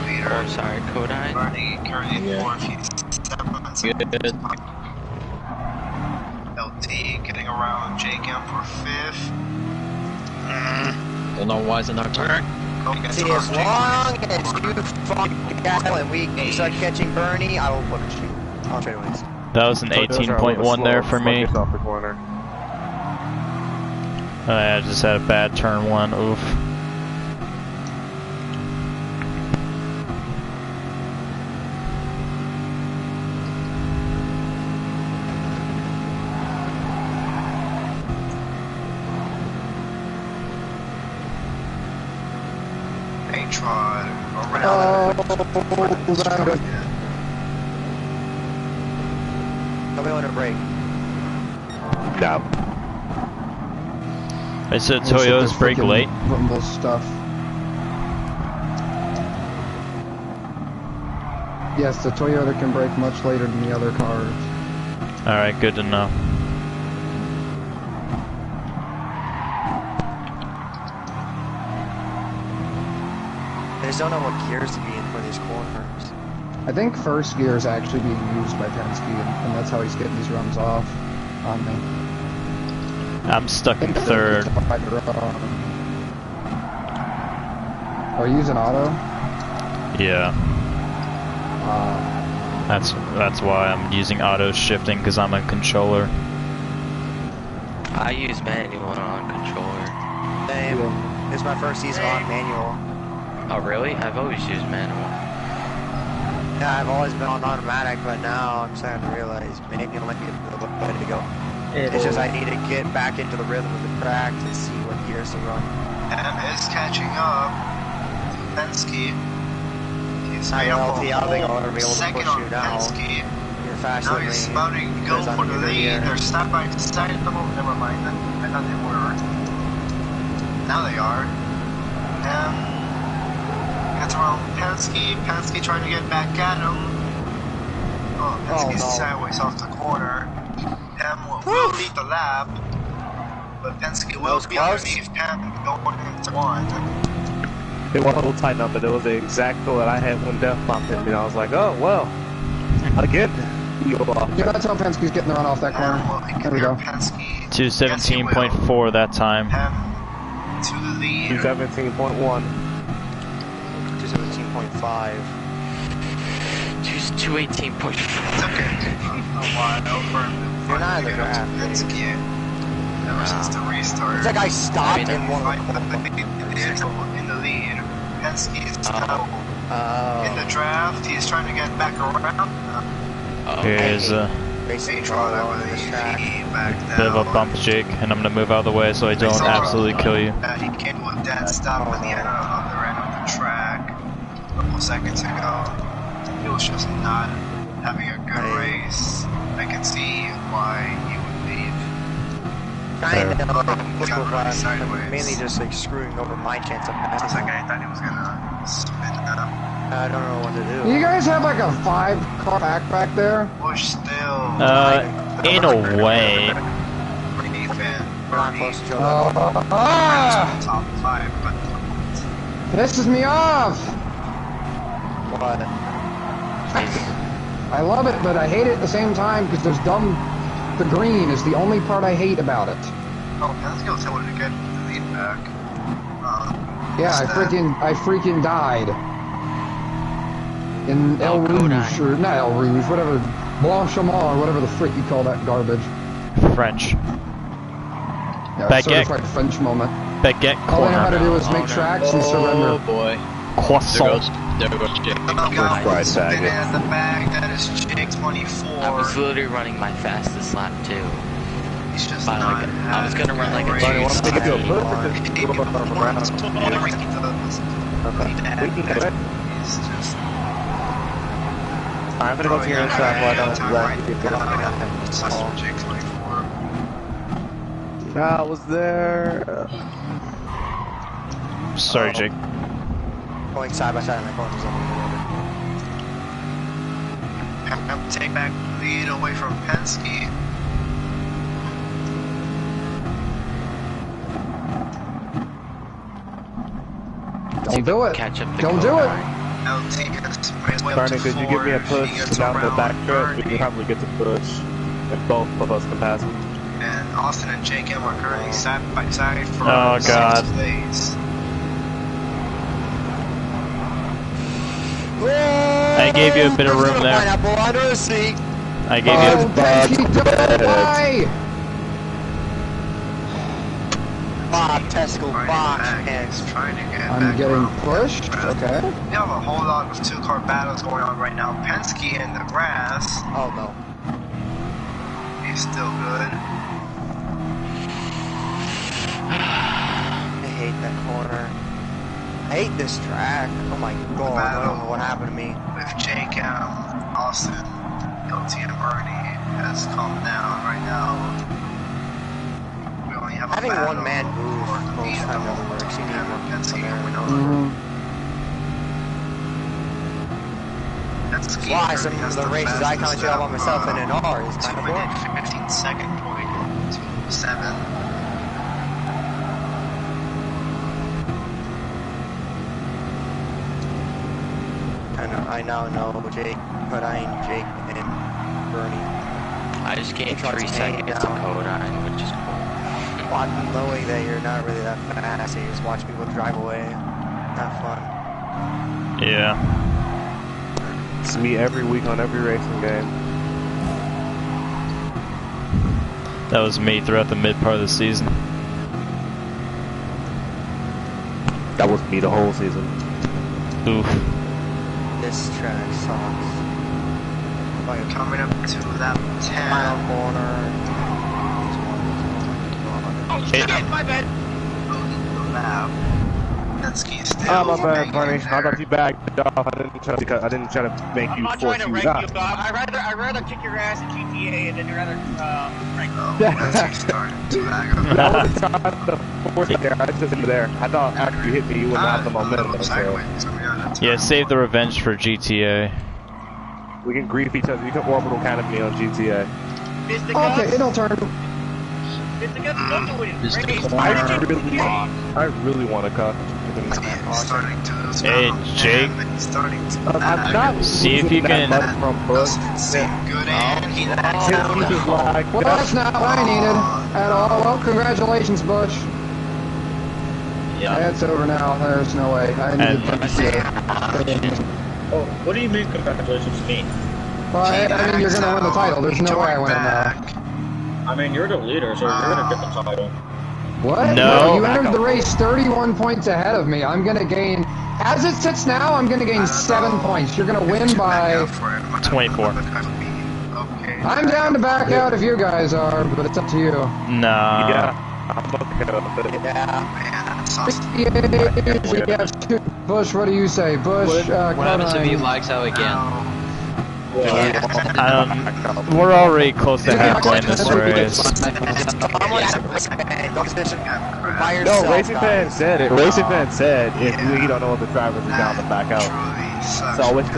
leader. Oh, sorry, Kodai. Bernie currently 4th, he's 7 seconds behind. LT getting around Jake M for 5th. Don't know why it's in our turn. See, as long as you fucking go and we start catching Bernie, I will push you. I'll trade ways. That was an 18.1 there for me. Off the corner. I just had a bad turn one. Oof. Trod around. Nobody want to break. No. I said Toyota's brake late. Rumble stuff. Yes, the Toyota can brake much later than the other cars. Alright, good to know. I just don't know what gears to be in for these corners. I think first gear is actually being used by Penske, and that's how he's getting these runs off on me. I'm stuck in third. Are you using auto? Yeah. That's why I'm using auto shifting, because I'm a controller. I use manual on controller. Same. It's my first season on manual. Oh really? I've always used manual. Yeah, I've always been on automatic, but now I'm starting to realize manual might be the way to go. It's just I need to get back into the rhythm of the track to see what gears to run. And is catching up to Penske. He's made up a second on Penske. You're faster now he's about to go for the lead. They're side by side. Oh, never mind. I thought they were. Now they are. And gets around Penske. Penske trying to get back at him. Oh, Penske's sideways off the corner. Will lead the lap, but Penske will be underneath Penn going into one. They want a little tighten up, but it was the exact goal that I had when Death popped in me. I was like, oh, well, again. Yeah, that's how Penske's getting the run off that corner. There we go. 217.4 that time. To the lead. 217.1. 217.5. 218.4. It's okay. A while over. You're not in the draft. Penske. Ever since the restart. It's like I stopped in one of the in the lead. Penske is now in the draft. He's trying to get back around. Here's a bit of a bump, Jake, and I'm gonna move out of the way so I don't absolutely kill you. He came with that stop at the other end of the track. seconds ago. He was just not having a good race. I can see why he would leave. Kind of, sideways. mainly just like screwing over my chance of passing. Second, I thought he was gonna spin it up. I don't know what to do. You guys have like a 5-car pack back there? Push still. In a way. We're not close to each other. Top 5, but Pisses me off! What? I love it, but I hate it at the same time because there's the green is the only part I hate about it. oh, let's go tell her to get the lead back. Yeah, I freaking died. In El Rouge, or not El Rouge, whatever, Blanchiment, or whatever the frick you call that garbage. French. Yeah, Baguette. certified French moment. Baguette All I know how corner. to do is make tracks and surrender. Oh boy. Croissant. There goes Jake. Fried faggot. In the bag, that is Jake 24. I was literally running my fastest lap too. He's just By not like I was gonna run like a Barney, why don't we do a two. He's just... I'm gonna go to your inside. Why don't Jake 24. I was there. Sorry, Jake. Going side by side in the corners. I'm gonna take back lead away from Penske. Don't do it. Catch up the Don't do it. Barney, could you give me a push down the back stretch? We can probably get to push. If both of us can pass him. And Austin and Jacob are currently side by side for Oh, God. 6 days. I gave you a bit of room there. Pineapple under the seat. I gave you. Why? Bob, Tesco, Bob. Trying to get I'm back getting around. pushed. Okay. We have a whole lot of 2-car battles going on right now. Penske in the grass. Oh no. He's still good. I hate that corner. I hate this track. Oh my god, I don't know what happened to me. With Jake and Austin, LT and Bernie has calmed down right now. We only have a Having battle one man move for the most lead time never over works. You need one Penske from there. and That's why some of the races I kind of shit all by myself in an R is kind of boring. 15-second point to 7. I now know Jake, but I ain't Jake and Bernie. I just gained 3 seconds to Codine, which is cool. Knowing that you're not really that fast, you just watch people drive away. Not fun. Yeah. It's me every week on every racing game. That was me throughout the mid part of the season. That was me the whole season. Oof. This track sucks. Like coming up to that 10 mile corner. Oh shit, my bad. Penske still. Oh my bad, Barney. I thought you backed off. I didn't try to make I'm you not force trying to you rank out. you, Bob. I'd rather kick your ass in GTA and then rather rank you. Penske started to back up. I wasn't trying to force it there. I just didn't there. I thought after you hit me, you wouldn't have the momentum. So Yeah, save the revenge for GTA. we can grief each other. You can orbital canopy on GTA. Okay, it'll turn. It's the guts to win. I really want to cut. Hey, Jake. I'm not. See if you can. From Bush. Well, that's not what I needed at all. Well, congratulations, Bush. Yeah, it's over now. There's no way. I needed to Oh, what do you mean congratulations to me? Well, I mean, you're going to win the title. There's no way I win it now. I mean, you're the leader, so you're gonna get the title. What? No. You entered the race 31 points ahead of me. I'm going to gain, as it sits now, I'm going to gain 7 points. You're going to win by 24. I'm down to back out if you guys are, but it's up to you. Nah. Yeah, I'm okay with it. Yeah. We have two. Bush, what do you say? Bush, What happens if he Conine. likes out again? We're already close to halfway in this race. No, Racing Fan said it. Racing Fan said if we don't know what the drivers are down to back out. So it's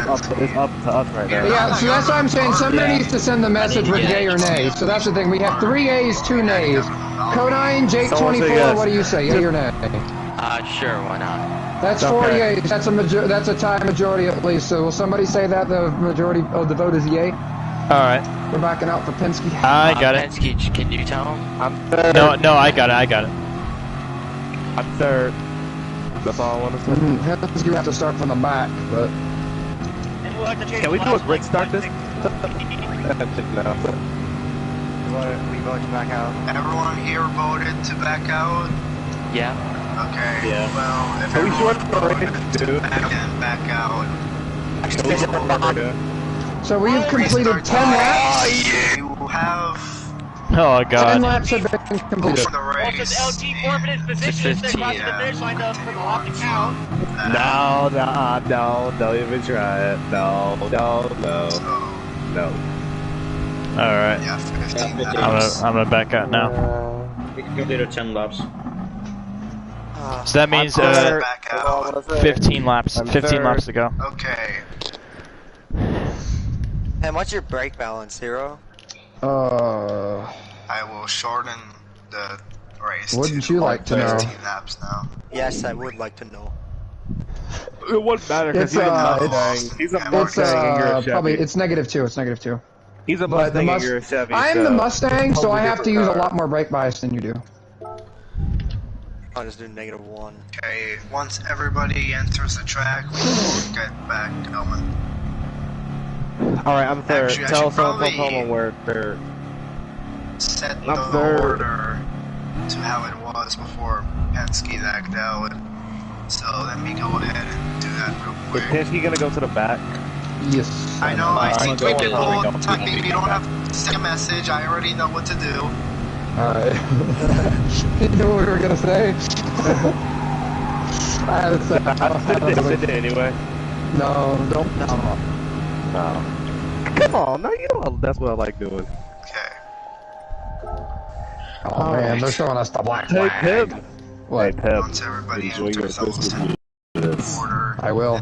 up to us right now. Yeah, so that's why I'm saying somebody needs to send the message with yay or nay. So that's the thing. We have 3 A's, 2 nays. Conine, Jake24, what do you say? Yay or nay? Sure, why not? That's 4 yays. That's a tie majority at least. So will somebody say that the majority of the vote is yay? Alright. We're backing out for Penske. I got it. Penske, can you tell him? I'm third. No, I got it. I'm third. That's all I want to say. Penske, you have to start from the back, but... Can we do a grid start this? We voted to back out. Everyone here voted to back out? Yeah. Okay. Yeah. Well, if Are we everyone short voted to back out. So we've completed 10 laps. You have Oh god. 10 laps have been completed. the race. Once LT forfeited his position, they crossed the finish line for the lock to count. No, don't even try it. No. Alright. Yeah, 15 I'm gonna back out now. We completed 10 laps. So that means back out. 15 laps. 15 laps to go. Okay. And what's your brake balance, Hero? I will shorten the race. Wouldn't you like to know? 15 laps now. Yes, I would like to know. It wouldn't matter because he's a Mustang. He's a Mustang and you're a Chevy. Probably, it's -2. It's -2. He's a But Mustang and you're a Chevy. I'm the Mustang, so I have to use a car. lot more brake bias than you do. I'll just do -1. Okay, once everybody enters the track, we will get back going. Alright, I'm third. Actually, I Tell should someone probably- from home where third. Set I'm the third. order to how it was before Penske backed out. So let me go ahead and do that real Is quick. Penske gonna go to the back? Yes. I know, I think we can Alright. pull typing. You don't have to send a message. I already know what to do. Alright. You know what we were gonna say? I had to say. I did it anyway. No, don't. No. Come on, no, you know that's what I like doing. Okay. Oh man, they're showing us the black Hey, flag. Pip. What? Hey, Pip. Once everybody Enjoy your enters, I will Christmas send this. order. I will.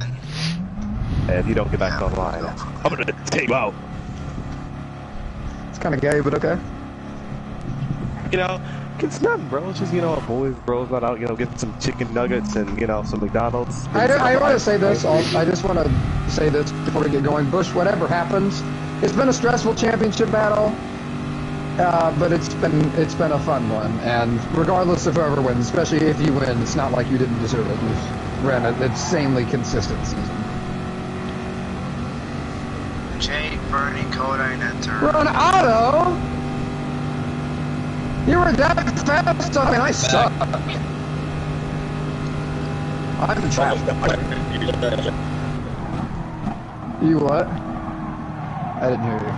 And if you don't get back online, I'm gonna take you out. It's kind of gay, but okay. You know, it's nothing, bro. It's just, boys, bros, not out, getting some chicken nuggets and, some McDonald's. I want to say this. I just want to say this before we get going. Bush, whatever happens, it's been a stressful championship battle, but it's been a fun one. And regardless of whoever wins, especially if you win, it's not like you didn't deserve it. You've ran an insanely consistent season. Jake, Bernie, Kodine, enter. We're on auto. You were that fast. I mean, I suck. I'm trapped. You what? I didn't hear you.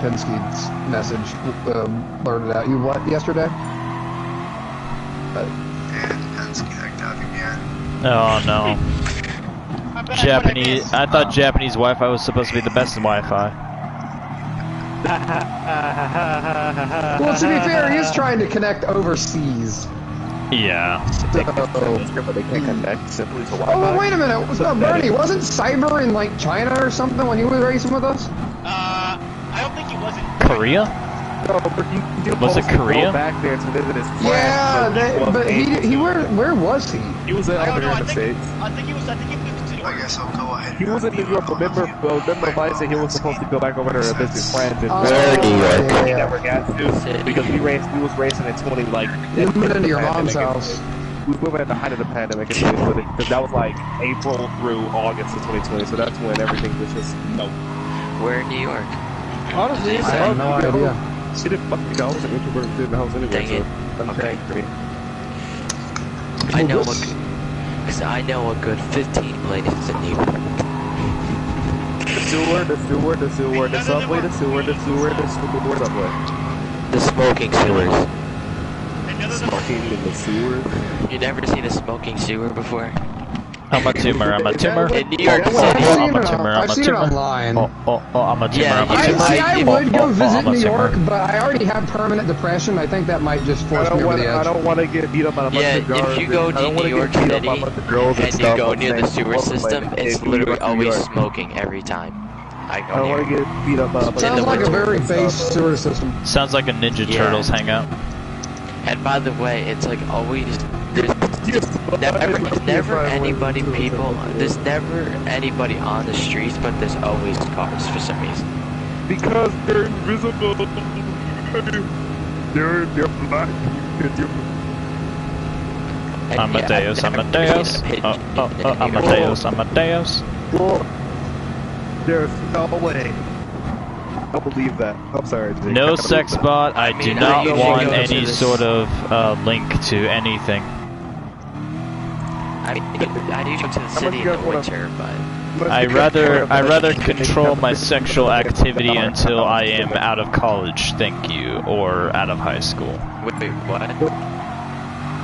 Penske's message blurted out. You what yesterday? And Penske backed out again. Oh no. Japanese. I thought Japanese Wi-Fi was supposed to be the best in Wi-Fi. Well, to be fair, he is trying to connect overseas. Yeah. But they can't connect simply to Wi-Fi. Oh, wait a minute. Bernie, wasn't Cyber in like China or something when he was racing with us? I don't think he was in Korea? No, but you Was it Korea? Go back there to visit his friends. Yeah, but he where was he? He was over I don't here know, in the States. I think he was in New I guess I'll go ahead. He was in New York. Remember Vice said he was supposed to go back over there to visit friends in Oh, New York. He never got to because we was racing in 20 like. You moved into your mom's house. We went at the height of the pandemic in 2020 because that was like April through August of 2020. So that's when everything was just We're in New York. Honestly, I have no idea. She didn't fuck me. I was an introvert in the house anyway. Dang it. So Okay. great. I know a good 15 places in New York. The subway, the subway, the subway. The smoking sewers. And Smoking in the sewer. You never seen a smoking sewer before? I'm a tumor. I'm a tumor. In New York City. I'm a tumor. I'm I've a seen it tumor. online. Oh, I'm a tumor. Yeah, I'm a you tumor. See, I would go visit I'm a New York, tumor. but I already have permanent depression. I think that might just force me over the edge. I don't want to get beat up by a bunch of girls. If you go to New York City and you go near the sewer system, it's literally always smoking every time. I don't want to get beat up by a bunch of Sounds like a very base sewer system. Sounds like a Ninja Turtles hangout. And by the way, it's like always there's never anybody there's never anybody on the streets, but there's always cars for some reason. Because they're invisible. They're black. Amadeus, Amadeus. Amadeus, Amadeus. There's no way. I don't believe that. I'm sorry, Jake. No sex bot. I do not want any sort of link to anything. I do go to the city in the winter, but I rather control my sexual activity until I am out of college, thank you, or out of high school. Wait, what?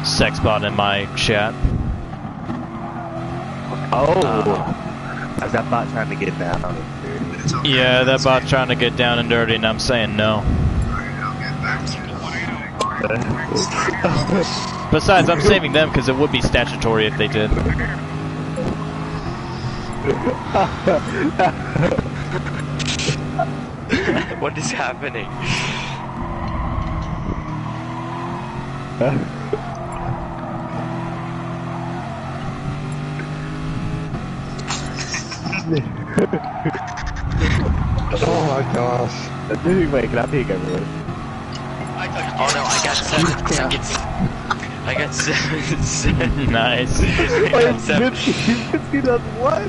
Sex bot in my chat. Is that bot trying to get down? Yeah, that bot trying to get down and dirty, and I'm saying no. Besides, I'm saving them because it would be statutory if they did. What is happening? Oh my gosh. Wait, can I peek everyone? Oh no, I got 7 seconds. I got 7 seconds. Nice. Wait, Mitski does what?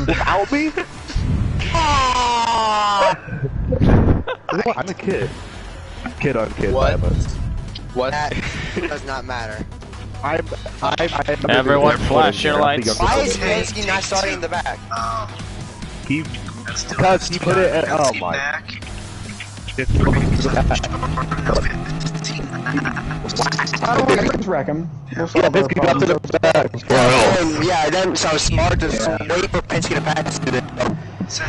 Without me? I'm a kid. Kid on kid violence. What? That does not matter. Everyone flash your lights. Why is Penske not starting in the back? Because he put it at, oh my. I don't want to wreck him. Yeah, Penske got to the back. Yeah, then so smart to wait for Penske to pass it. So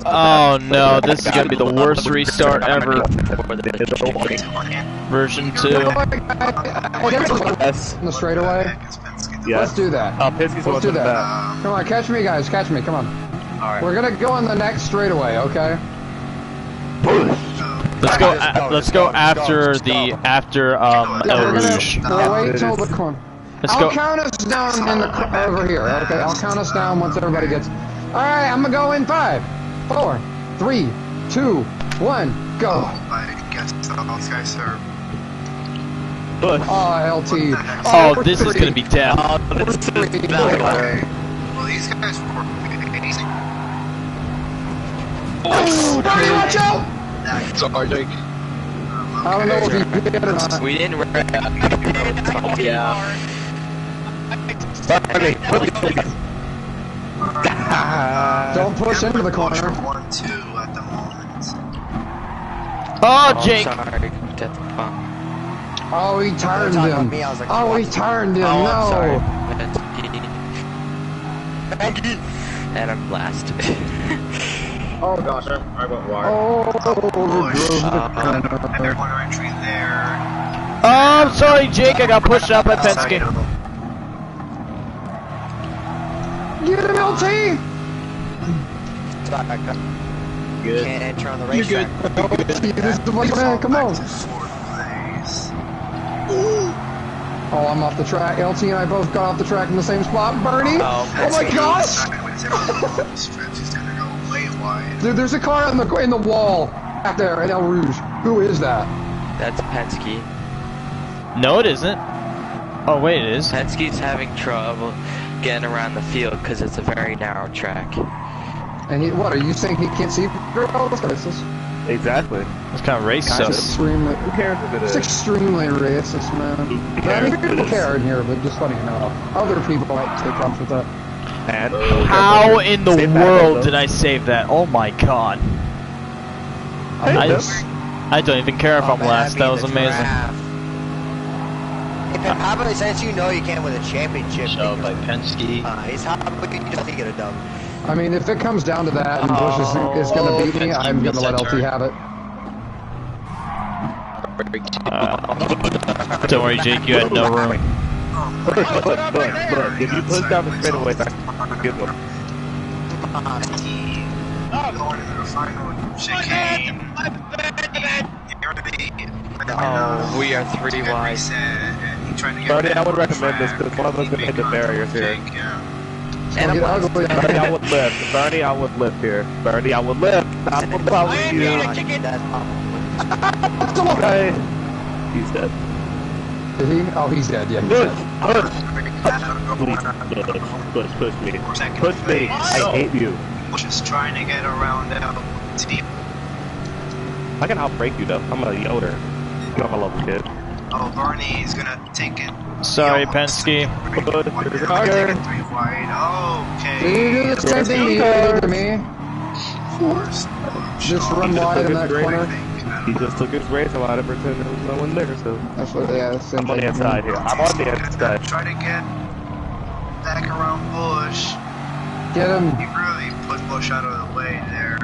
oh no, this is gonna be the worst restart ever. Version 2. Yes. In the straightaway? Yeah. Let's do that. Let's do that. Come on, catch me guys, catch me, come on. Alright. We're gonna go on the next straightaway, okay? Let's go after El Rouge. We'll wait till the corner. I'll count us down in the over here, okay? I'll count us down once everybody gets. Alright, I'm gonna go in 5, 4, 3, 2, 1, go. I guess those guys are. Oh, LT. Oh, this is gonna be death. Well, these guys were amazing. Oh, watch out! Sorry, Jake. I don't know if you did or not. We didn't Don't push into the corner. 1-2 at the moment. Oh, Jake. Oh, he turned him. Oh, he turned him. No. And I'm last. Oh gosh, I went wide. And they're going to entry there. Oh, I'm sorry, Jake. I got pushed up by Penske. Get him, LT. Good. Can't enter on the racetrack. Come on. Oh, I'm off the track. LT and I both got off the track in the same spot. Bernie! Oh my gosh! Dude, there's a car in the wall out there in El Rouge. Who is that? That's Penske. No, it isn't. Oh, wait, it is. Penske's having trouble getting around the field because it's a very narrow track. And what are you saying? He can't see? Oh, let's go. Exactly. It's kind of racist. Extremely. Who cares if it is? It's extremely racist, man. I mean, people care in here, but just letting you know. Other people might take problems with that. And how in the world did I save that? Oh my god. I don't even care if I'm last. That was amazing. How about since you know you can't win a championship? Shot by Penske. Nice. How about you just get a dub? I mean, if it comes down to that and Bush is going to beat me, I'm going to let LT have it. Don't worry, Jake, you had no room. Look, if you push down the straightaway, that's good one. Going into the final chicane. Oh, we are 3 wide. Bernie, I would recommend this because one of us gonna hit the barriers here. And I'm Bernie, I would lift. Bernie, I would lift here. Bernie, I would lift. I would follow you. Okay. He's dead. Did he? Oh, he's dead. Yeah, he's dead. Push me. Push me. I hate you. Just trying to get around LT. I can outbreak you though. I'm a Yoder. You're my level kid. Oh, Bernie's gonna take it. Sorry, Penske. Okay. Did you do the same thing you did to me? Just run wide in that corner. He just took his race a lot of pretend there was no one there, so. That's what, yeah, that's I'm on the inside here. I'm on the inside. Try to get back around Bush. Get him. He really put Bush out of the way there.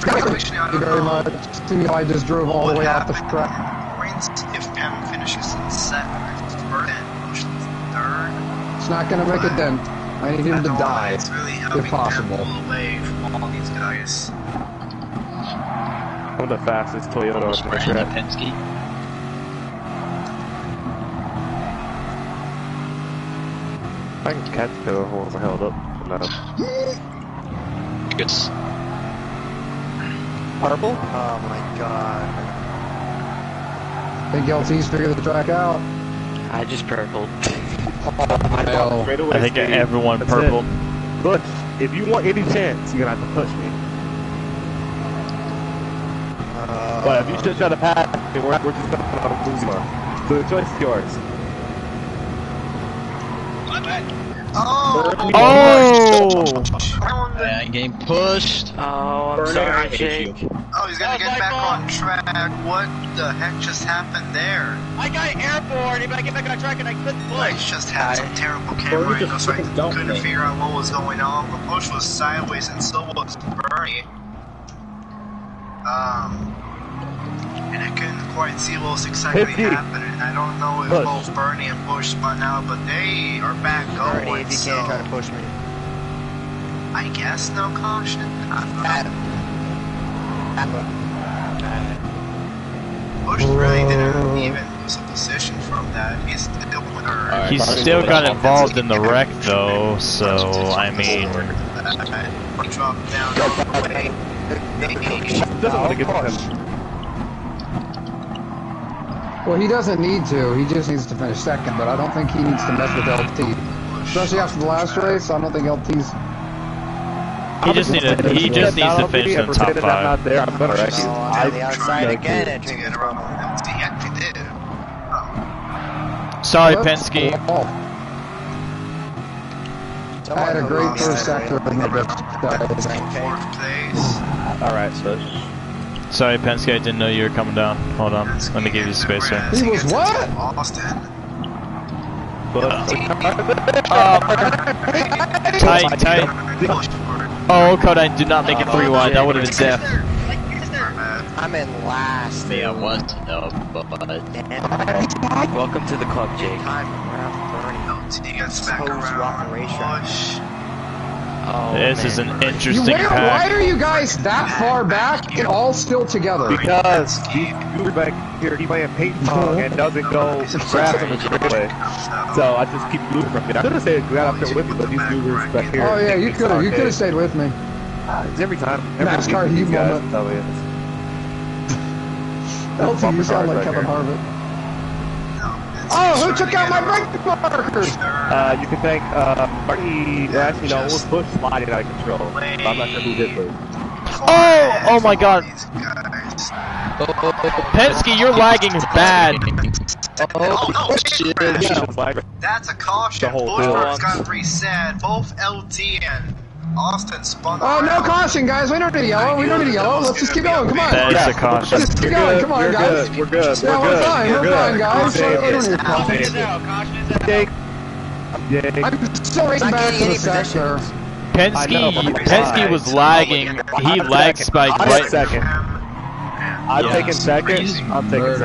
Thank you very much. See me, I just drove all the way out the track. If Pam finishes in second, Bush third. It's not gonna make a dent. I need him to die, if possible. Away from all these guys. I'm the fastest Toyota on the track. Penske. I can catch the horse held up. No. Good. Purple? Oh my god. I think LT's figured the track out. I just purpled. I think everyone purpled. Bush, if you want any chance, you're gonna have to push me. But if you just try to pass, we're just gonna lose you. So the choice is yours. Oh! I'm getting pushed. Oh, I'm sorry, Jake. Oh, he's gonna get back on track. What the heck just happened there? I got airborne. If I get back on track and I couldn't push. I just had some terrible camera angles, so I couldn't figure out what was going on. The push was sideways, and so was Bernie. And I couldn't quite see what was exactly happening. I don't know if both Bernie and Bush spun out, but they are back going. Bernie, if you can't try to push me. I guess no caution. Bush really didn't even lose a position from that. He's still winner. He still got involved in the wreck though, so I mean. He dropped down. Doesn't want to get him. Well, he doesn't need to. He just needs to finish second, but I don't think he needs to mess with LT. Especially after the last race, I don't think LT's... He just needs to finish in the top 5. I'm not there, I'm gonna wreck you. On the outside again. Sorry, Penske. I had a great first sector in the best. Alright, so... Sorry, Penske, I didn't know you were coming down. Hold on, let me give you space here. He was what? Tight. Oh, Kodine, do not make it 3 wide. That would have been death. I'm in last. Yeah, what? No, but... Welcome to the club, Jake. This is an interesting pack. Why are you guys that far back and all still together? Because you were back here, he playing ping pong and doesn't go fast on the straightaway. So I just keep moving from it. I could have stayed out up there with you, but these dudes are back here. Oh yeah, you could have. You could have stayed with me. Every time. NASCAR heat moment. LT, you sound like Kevin Harvick. Oh, who took out my brake markers? You can thank Marty. Actually, no, it was Bush sliding out of control. I'm not sure who did lose. Oh my god. Penske, you're lagging bad. Oh, shit. That's a caution. Bushford's got reset. Both LT and Austin spun around. no caution, guys. We don't need a yellow. We don't need a yellow. Let's just keep going. Come on. That is a caution. Let's just keep going. Come on, guys. We're good. Yeah, we're fine. We're fine, guys. Caution is out. Caution is out. I'm still racing back to the sector. Penske was lagging. He lag spiked right. Second. I'm taking second. I'm taking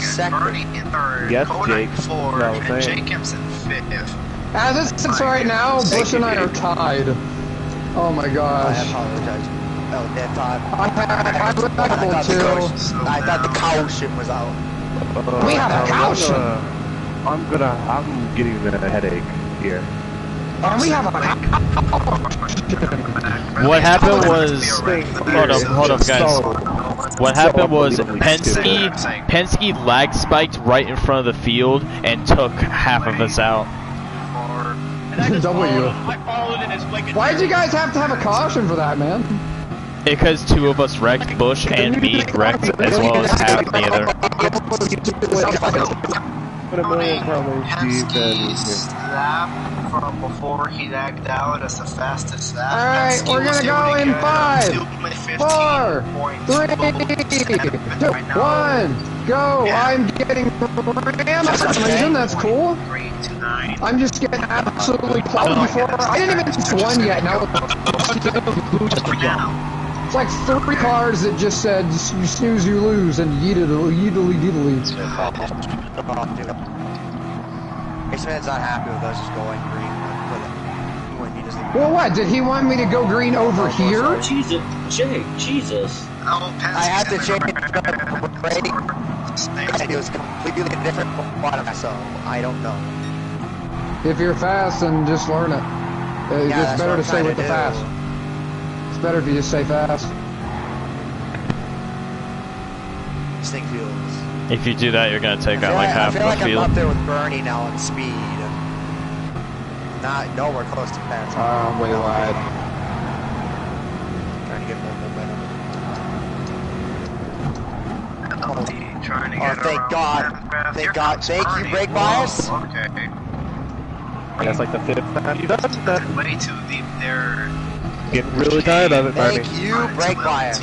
second. Bernie in third. Yes, Kodak Jake. fourth. No, And thanks. Jacobs in fifth. As it sits right now, Bush and I are tied. Oh my I gosh. apologize. Oh, that time. I laggable too. I thought the caution was out. We have a caution. I'm getting a headache here. And we have a What happened was, hold up, guys. What happened was Penske lag spiked right in front of the field and took half of us out. W. I followed in his blinking. Why'd you guys have to have a caution for that, man? Because two of us wrecked, Bush and me wrecked, as well as half the other. Penske's lap from before he lagged out as the fastest lap. Alright, Penske we're was gonna able go to in get 5, 4, 3, 2, right now. 1, go! I'm getting rammed for some reason, that's cool. I'm just getting absolutely plowed before. I didn't even miss one yet, now it's like 3 cars that just said, you snooze, you lose, and yeedily. Raceman's not happy with us just going green. Well, what? Did he want me to go green over here? Jesus, Jake, Jesus. I had to change the brake, and it was completely different from what I saw. I don't know. If you're fast, then just learn it. It's better to stay with the fast. It's better if you just stay fast. This thing feels... If you do that, you're gonna take out like half I feel of the like field. I'm up there with Bernie now in speed. Not nowhere close to fast. Way wide. Trying to get more momentum. Trying to get thank God. Thank God. Thank you, brake bias. Okay. That's like the 5th time you've done that. Way too deep there. Getting really tired of it, Bernie. Thank you, brake bias.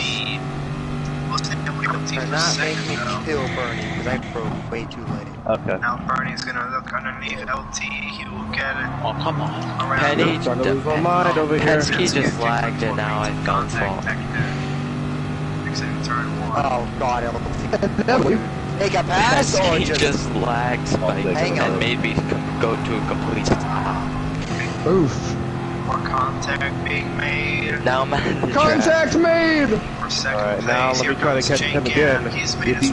For not making me kill Bernie, because I broke way too late. Okay. Now Bernie's gonna look underneath LT. He will get it. Oh, come on. Penny, starting to lose my mind over here. Penske just lagged and now I've gone fault. Oh God, LT. Take a pass or just lagged spike and made me go to a complete stop. Oof. More contact being made. Now I'm at the Contact made! Alright, now let me try to catch him again.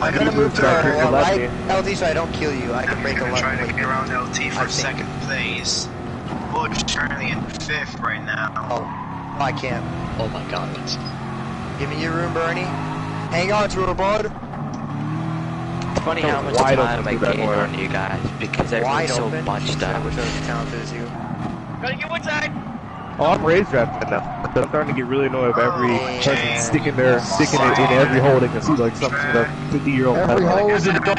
I'm gonna move to the right, LT, so I don't kill you. I can break a left. Trying to get around LT for second place. Bush currently in 5th right now. Oh, I can't. Oh my God. Give me your room, Bernie. Hang on to her, bud. It's funny how much time I gain on you guys because everyone's so bunched up. I wish I was as talented as you. Gotta get one side. Oh, I'm raised drafting now. I'm starting to get really annoyed with every person sticking it in every hole they can see, like some sort of 50-year-old. Every hole is a goal.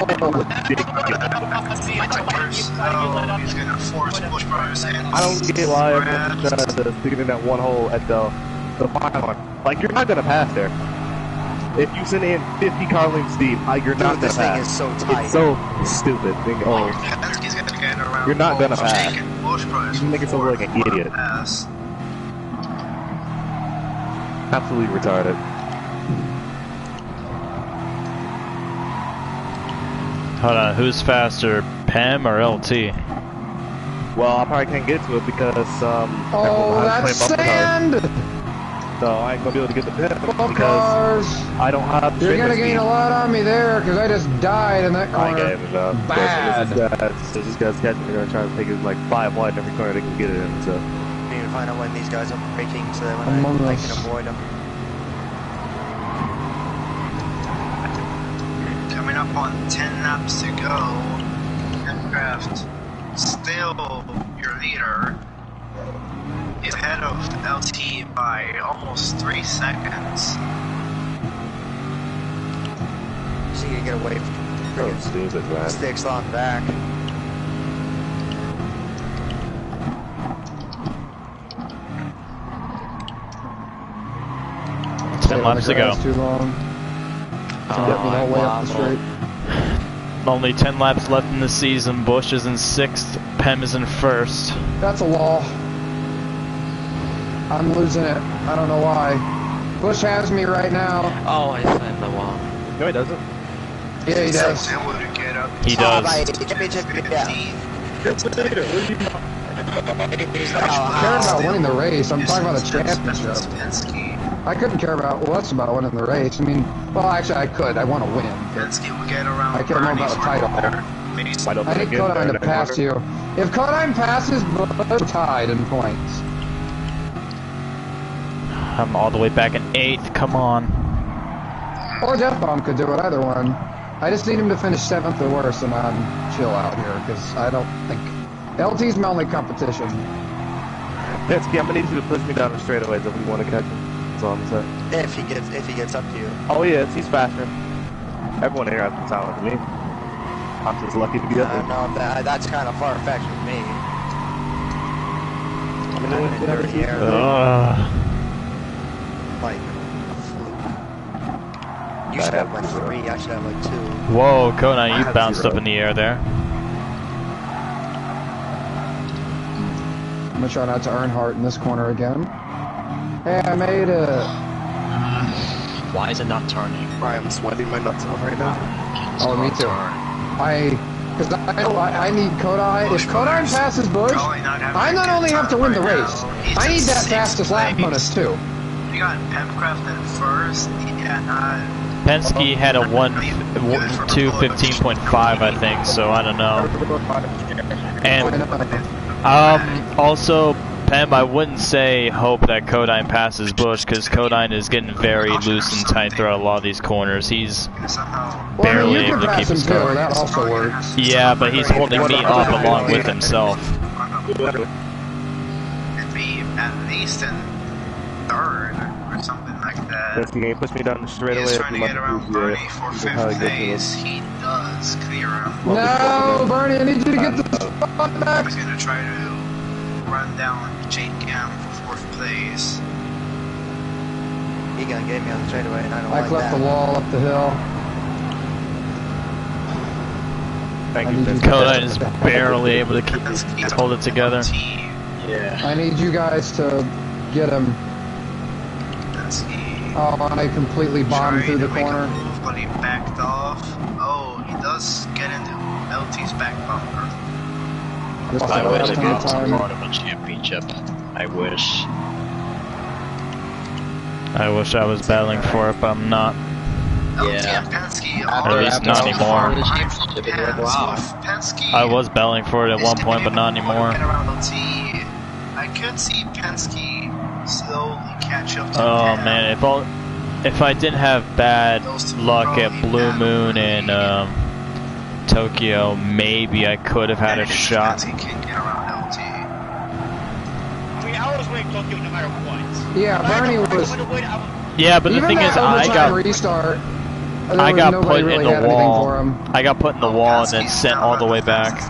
He's gonna force Bush Brothers and I don't get why everyone's sticking in that one hole at the final one. Like, you're not gonna pass there. If you send in 50 car lengths deep, you're not gonna pass. This thing is so tight. It's so stupid. You're not gonna pass. You make yourself look like an idiot. Absolutely retarded. Hold on, who's faster, Pam or LT? Well, I probably can't get to it because oh, that's sand! So I ain't gonna be able to get the pin because cars. I don't have. You're gonna gain a lot on me there because I just died in that corner. I gave it up. Bad. So these guys catching me. They're gonna try to take it like 5 wide in every corner they can get it in. So. I need to find out when these guys are braking so that when I can avoid them. Coming up on 10 laps to go. Aircraft still your leader. Is ahead of LT by almost 3 seconds. just need to get away from the sticks on the back. 10 laps to go. Too long. Get me all the way up the straight. Only 10 laps left in the season. Bush is in 6th. Pem is in 1st. That's a wall. I'm losing it. I don't know why. Bush has me right now. Oh, I slammed the wall. No, he doesn't. Yeah, he does. He does. I care about winning the race. I'm talking about a championship. I couldn't care about less about winning the race. I mean, well, actually, I could. I want to win. I care more about a title. I need Kodine to pass you. If Kodine passes, we're tied in points. I'm all the way back in 8th. Come on. Or Death Bomb could do it. Either one. I just need him to finish 7th or worse, and I'm chill out here because I don't think LT's my only competition. Pensky, I'm gonna need you to push me down the straightaways if we want to catch him. That's all I'm saying. If he gets up to you. Oh yeah, he's faster. Everyone here has been talent to me. I'm just lucky to be up there. No, that's kind of far-fetched with me. I'm in the air. Like, you should have like 3, I should have like 2. Whoa, Kodine, you bounced up in the air there. I'm gonna try not to Earnhardt in this corner again. Hey, I made it. Why is it not turning? I'm sweating my nuts off right now. Oh, me too. Because I need Kodine. If Kodine passes Bush, I not only have to win the race, I need that fastest lap bonus too. We got Pemcraft in first. Penske had a 2:15.5, I think, so I don't know. And also, Pem, I wouldn't say hope that Kodine passes Bush, because Kodine is getting very loose and tight throughout a lot of these corners. He's barely able to keep his car. That also works. Yeah, but he's holding me up along with himself. It'd be at least in 3rd or something like that. Pensky, can you push me down the straightaway? He's trying to get around Bernie for 5th place. He does clear him. No, Bernie, I need you to get the spot back. He's gonna try to run down Jake Cam for 4th place. He gonna get me on the straightaway, and I don't I like cleft that. the wall up the hill. Thank you, Kodine is barely able to hold it together. Yeah. I need you guys to get him. Oh, I completely bombed through the corner. Move, but he backed off. Oh, he does get into LT's back bumper. I wish I could part of a championship. I wish. I wish I was battling for it, but I'm not. Yeah. At least not anymore. I was battling for it at one point, but not anymore. I could see Penske slowly catch up to Oh man, if I didn't have bad luck at Blue Moon and Tokyo, maybe I could have had a shot. I mean, I was winning Tokyo no matter what. Yeah, Bernie was. Yeah, but the thing is, I got restart. put in the wall. I got put in the wall and then sent all the way back.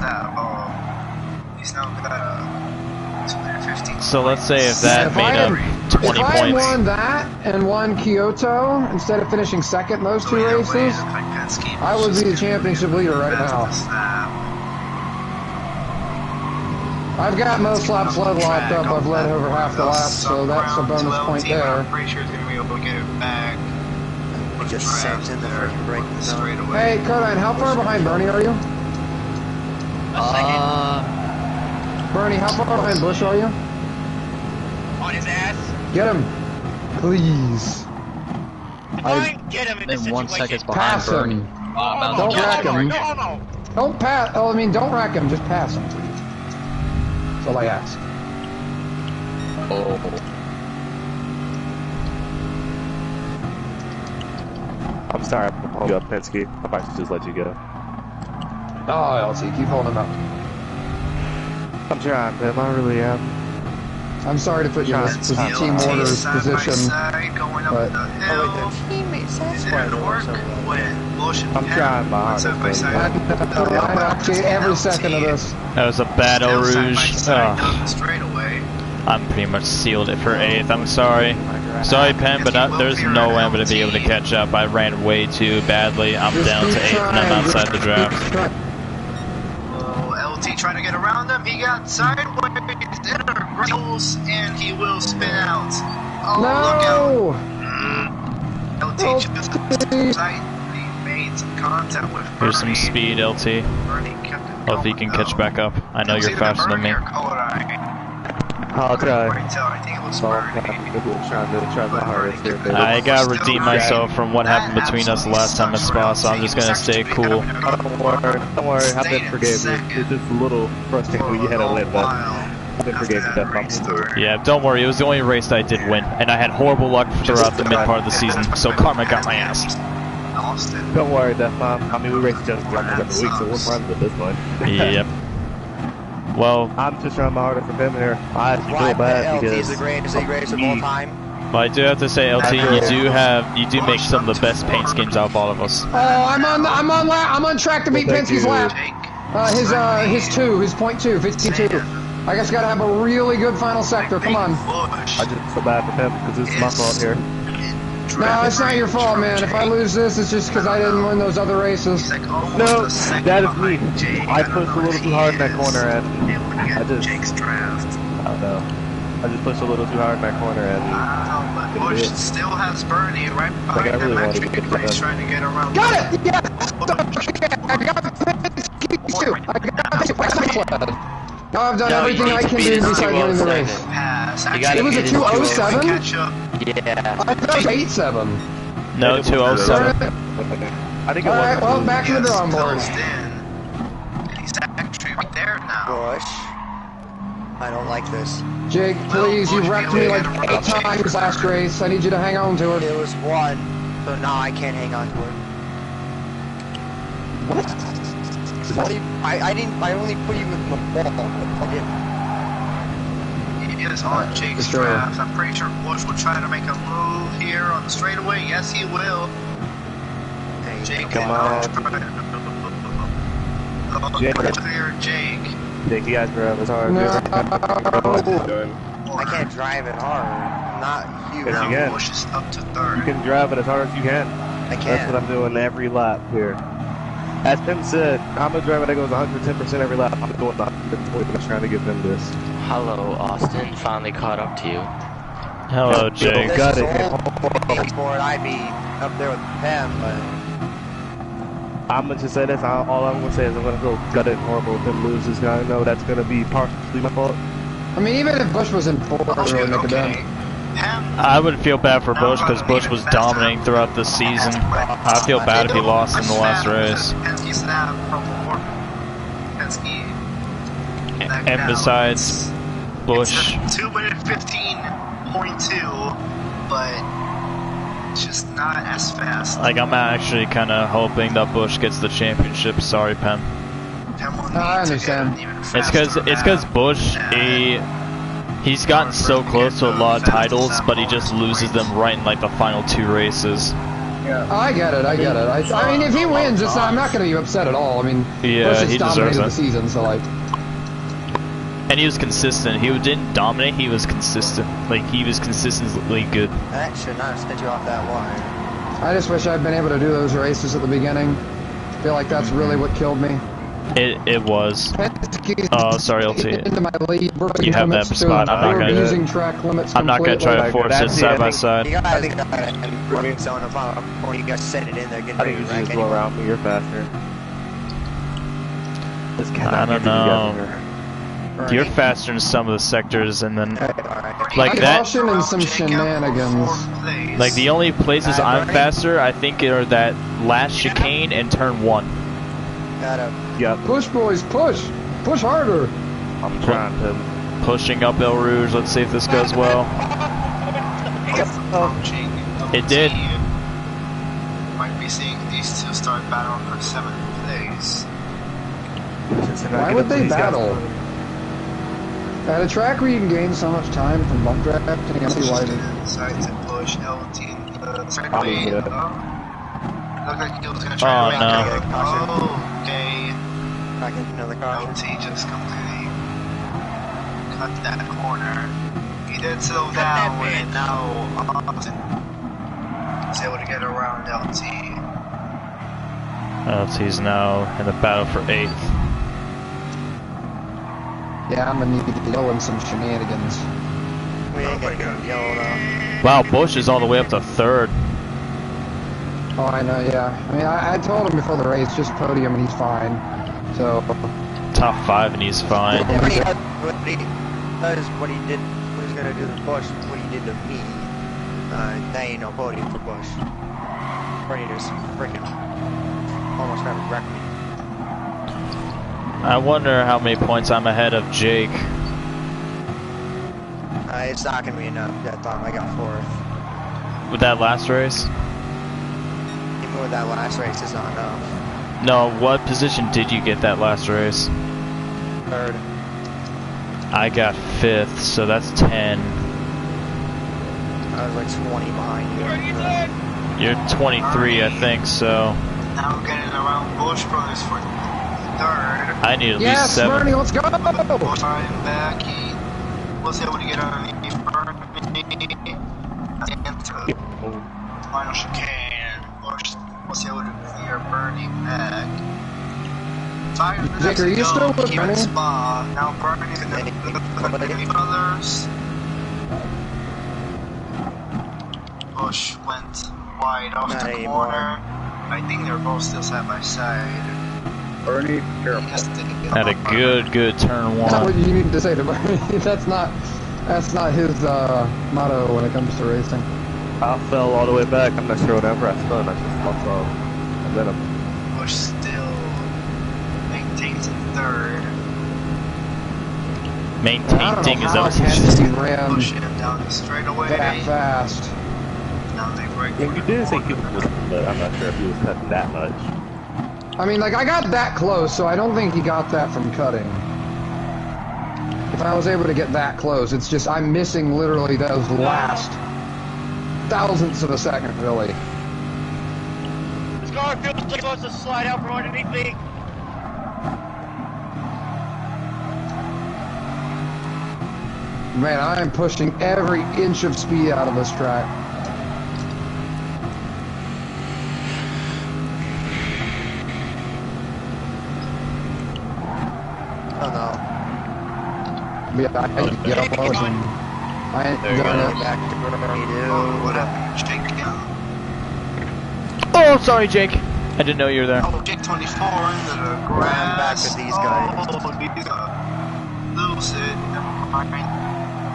So let's say if that made up 20 if I points. had won that and won Kyoto instead of finishing 2nd in those 2 races, I would be the championship leader right now. I've got most laps led locked up. I've led over half the laps, so that's a bonus point there. I'm pretty sure he's going to be able to get it back. Just sent in the freaking break zone. Hey, Kodine, how far behind Bernie are you? Bernie, how far behind Bush are you? On his ass. Get him, please. Get him in this Then 1 situation. second behind Bernie. Don't wreck him. No. Don't pass. Oh, I mean, don't wreck him. Just pass him, please. That's all I ask. Oh. I'm sorry, I'm holding you up, Pensky. I might just let you go. Oh, LT, keep holding him up. I'm trying, man. I really am. I'm sorry to put you in this team order's position, but It didn't work when Bush and I'm trying my side by hardest. side. I actually every second of this. That was a bad Eau Rouge. Straightaway. I'm pretty much sealed it for 8th. I'm sorry. Sorry, Penn, but there's no way I'm going to be able to catch up. I ran way too badly. I'm down to 8th and I'm outside the draft. Oh, LT trying to get around him. He got sideways, inner grills, and he will spin out. Oh, no! Look out. LT just tightly made some contact with Bernie. Here's some speed, LT. Hope you can catch back up. I know you're faster than me. I'll try. I think it was Bernie. Try my hardest here, baby. I gotta redeem myself from what happened between us last time at Spa, so I'm just gonna stay cool. Don't worry, I've been forgave you. It's just a little frustrating when you had a win, but I've been forgave you that problem too. Yeah, don't worry, it was the only race that I did win, and I had horrible luck throughout the mid part of the season, so karma got my ass. Don't worry, Death Mom. I mean, we race each other almost every week, so we're friends at this point. Yep. Well, I'm just trying my hardest for him here. I actually feel bad because LT's the greatest race of all time. But I do have to say, LT, you do make some of the best paint schemes out of all of us. Oh, I'm on track to beat Penske's lap. His .2, 52. I just gotta have a really good final sector. Come on. I just feel bad for him because it's my fault here. No, it's not your fault, man. If I lose this, it's just because I didn't win those other races. No, that is me. I pushed a little too hard in that corner, and I don't know. I just pushed a little too hard in that corner, and Bush still has Bernie right behind him. really Actually, he's trying to get around. Got it! Yeah! I got the too. I got the Now I've done everything I can do besides winning the race. It was a 207? Yeah. I thought it was 87. No, 207. I think it was. Alright, well, back to the drawing board. He's actually right there now. Bush. I don't like this. Jake, please, you wrecked me like 8 times last race. I need you to hang on to it. It was 1, so now I can't hang on to it. What? I only put you in the ball. I didn't. He is on Jake's draft. I'm pretty sure Bush will try to make a move here on the straightaway. Yes, he will. Hey, Jake, come on. Clear Jake. Jake, you guys drive as hard. No. I can't drive it hard. Not you. Yes, you can. Bush is up to 3rd. You can drive it as hard as you can. I can't. That's what I'm doing every lap here. As Tim said, I'm a driver that goes 110% every lap. I'm going 140, I'm trying to give them this. Hello, Austin. Finally caught up to you. Hello, Jake. Got it. I'd be up there with Pam, but I'm gonna just say this. All I'm gonna say is I'm gonna go gut it horrible if him loses. I know that's gonna be partially my fault. I mean, even if Bush was in 4th, it would really make a dent. I would feel bad for Bush because Bush was dominating throughout the season. I feel bad if he lost in the last race. And besides Bush, 2:15.2, but it's just not as fast. like I'm actually kind of hoping that Bush gets the championship. Sorry, Pem. I understand. It's because Bush he's gotten so close to a lot of titles, but he just loses them right in like the final 2 races. I get it. I mean, if he wins, I'm not going to be upset at all. I mean, Yeah, Bush has he deserves dominated it. the season, so like. And he was consistent. He didn't dominate. He was consistent. Like he was consistently good. that should not have sent you off that line. I just wish I'd been able to do those races at the beginning. I feel like that's really what killed me. It was. Oh, sorry, LT. Into my lead. You have that spot. I'm not gonna. Using track limits I'm not gonna try to force it side by side. You guys got it. Zone of or you guys set it in there. Getting I ready think to you wreck should go anyway. around me. You're faster. This I cannot don't get know. together. You're faster in some of the sectors, and then Alright. like that. Caution and some shenanigans. Like the only places I'm faster, I think, are that last chicane and turn 1. Got up. Yep. Push, boys, push! Push harder! I'm trying to. Pushing up El Rouge. Let's see if this goes well. It did. Might be seeing these two start battling for 7th place. Why would they battle? At a track where you can gain so much time from bump drafting, I see why they... Decides to push LT. Looked like he was gonna try to make no. a okay. I get another caution. LT just completely cut that corner. He did slow down with it now. Austin was able to get around LT. LT's now in the battle for 8th. Yeah, I'm gonna need to yell in some shenanigans. We ain't gonna go yellow though. Wow, Bush is all the way up to 3rd. Oh, I know, yeah. I mean, I told him before the race, just podium and he's fine. So... Top 5 and he's fine. Yeah, that is what he did, what he's gonna do to Bush, what he did to me. That ain't no podium for Bush. Bernie just freaking almost got to wreck me. I wonder how many points I'm ahead of Jake. It's not gonna be enough that time. I got 4th. With that last race? Even with that last race, it's not enough. No, what position did you get that last race? 3rd. I got 5th, so that's 10. I was like 20 behind you. You're 23, I think, so... Now getting around Bush Brothers for 3rd. I need at least 7. Bernie, let's go! Bush riding back, he was able to get underneath Bernie. Into final chicane. Bush was able to clear Bernie back. 5 minutes Jake, are you still with keep Bernie? it Spa. Now Bernie's gonna leave others. Bush went wide off Not the anymore. corner. I think they're both still side by side. Bernie, careful. Had a good turn That's not what 1. you need to say to Bernie. That's not his motto when it comes to racing. I fell all the way back. I'm not sure whatever I spun. I just lost off. And then I'm Bush still maintains 3rd. Maintaining his own He ran Push him down the straightaway. that fast. Now they break. yeah, you did say he was, but I'm not sure if he was cutting that much. I mean, like, I got that close, so I don't think he got that from cutting. If I was able to get that close, it's just I'm missing literally those last thousandths of a second, really. This car feels like it's supposed to slide out from underneath me. Man, I am pushing every inch of speed out of this track. Oh no. Yeah, I ain't done it. Back to Bernie, dude. What happened? Jake, Oh, sorry, Jake. I didn't know you were there. oh, Jake 24 into the Back grass. with these guys. Oh, these lose it. Never mind.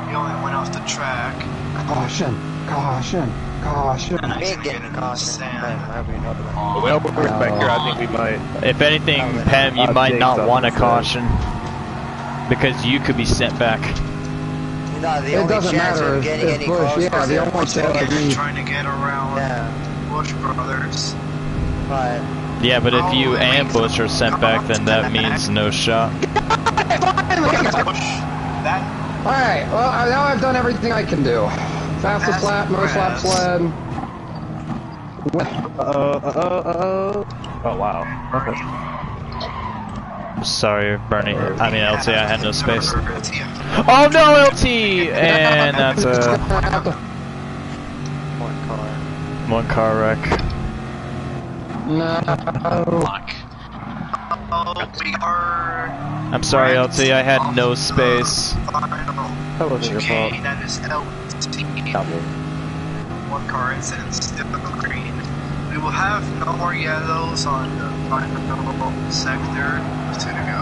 He only went off the track. Caution, caution, caution. And I Big get getting into the caution. sand. Well, we're back here. I think we might. If anything, Pam, you might not want a caution. Because you could be sent back. No, the It only doesn't chance matter of getting if any Bush, closer yeah, is the if only Bush chance gets- of me. Trying to get around Bush Brothers. But Yeah, but if you ambush or sent back, then that means no shot. Alright, well, now I've done everything I can do. Fastest lap, most lap sled. Oh, wow. Okay. Sorry, Bernie. I mean, LT, I had no space. Oh no, LT! And that's a one car wreck. No. I'm sorry, LT, I had no space. That wasn't your fault. That is LT. One car incident still green. We will have no more yellows on the final sector. 2 to go.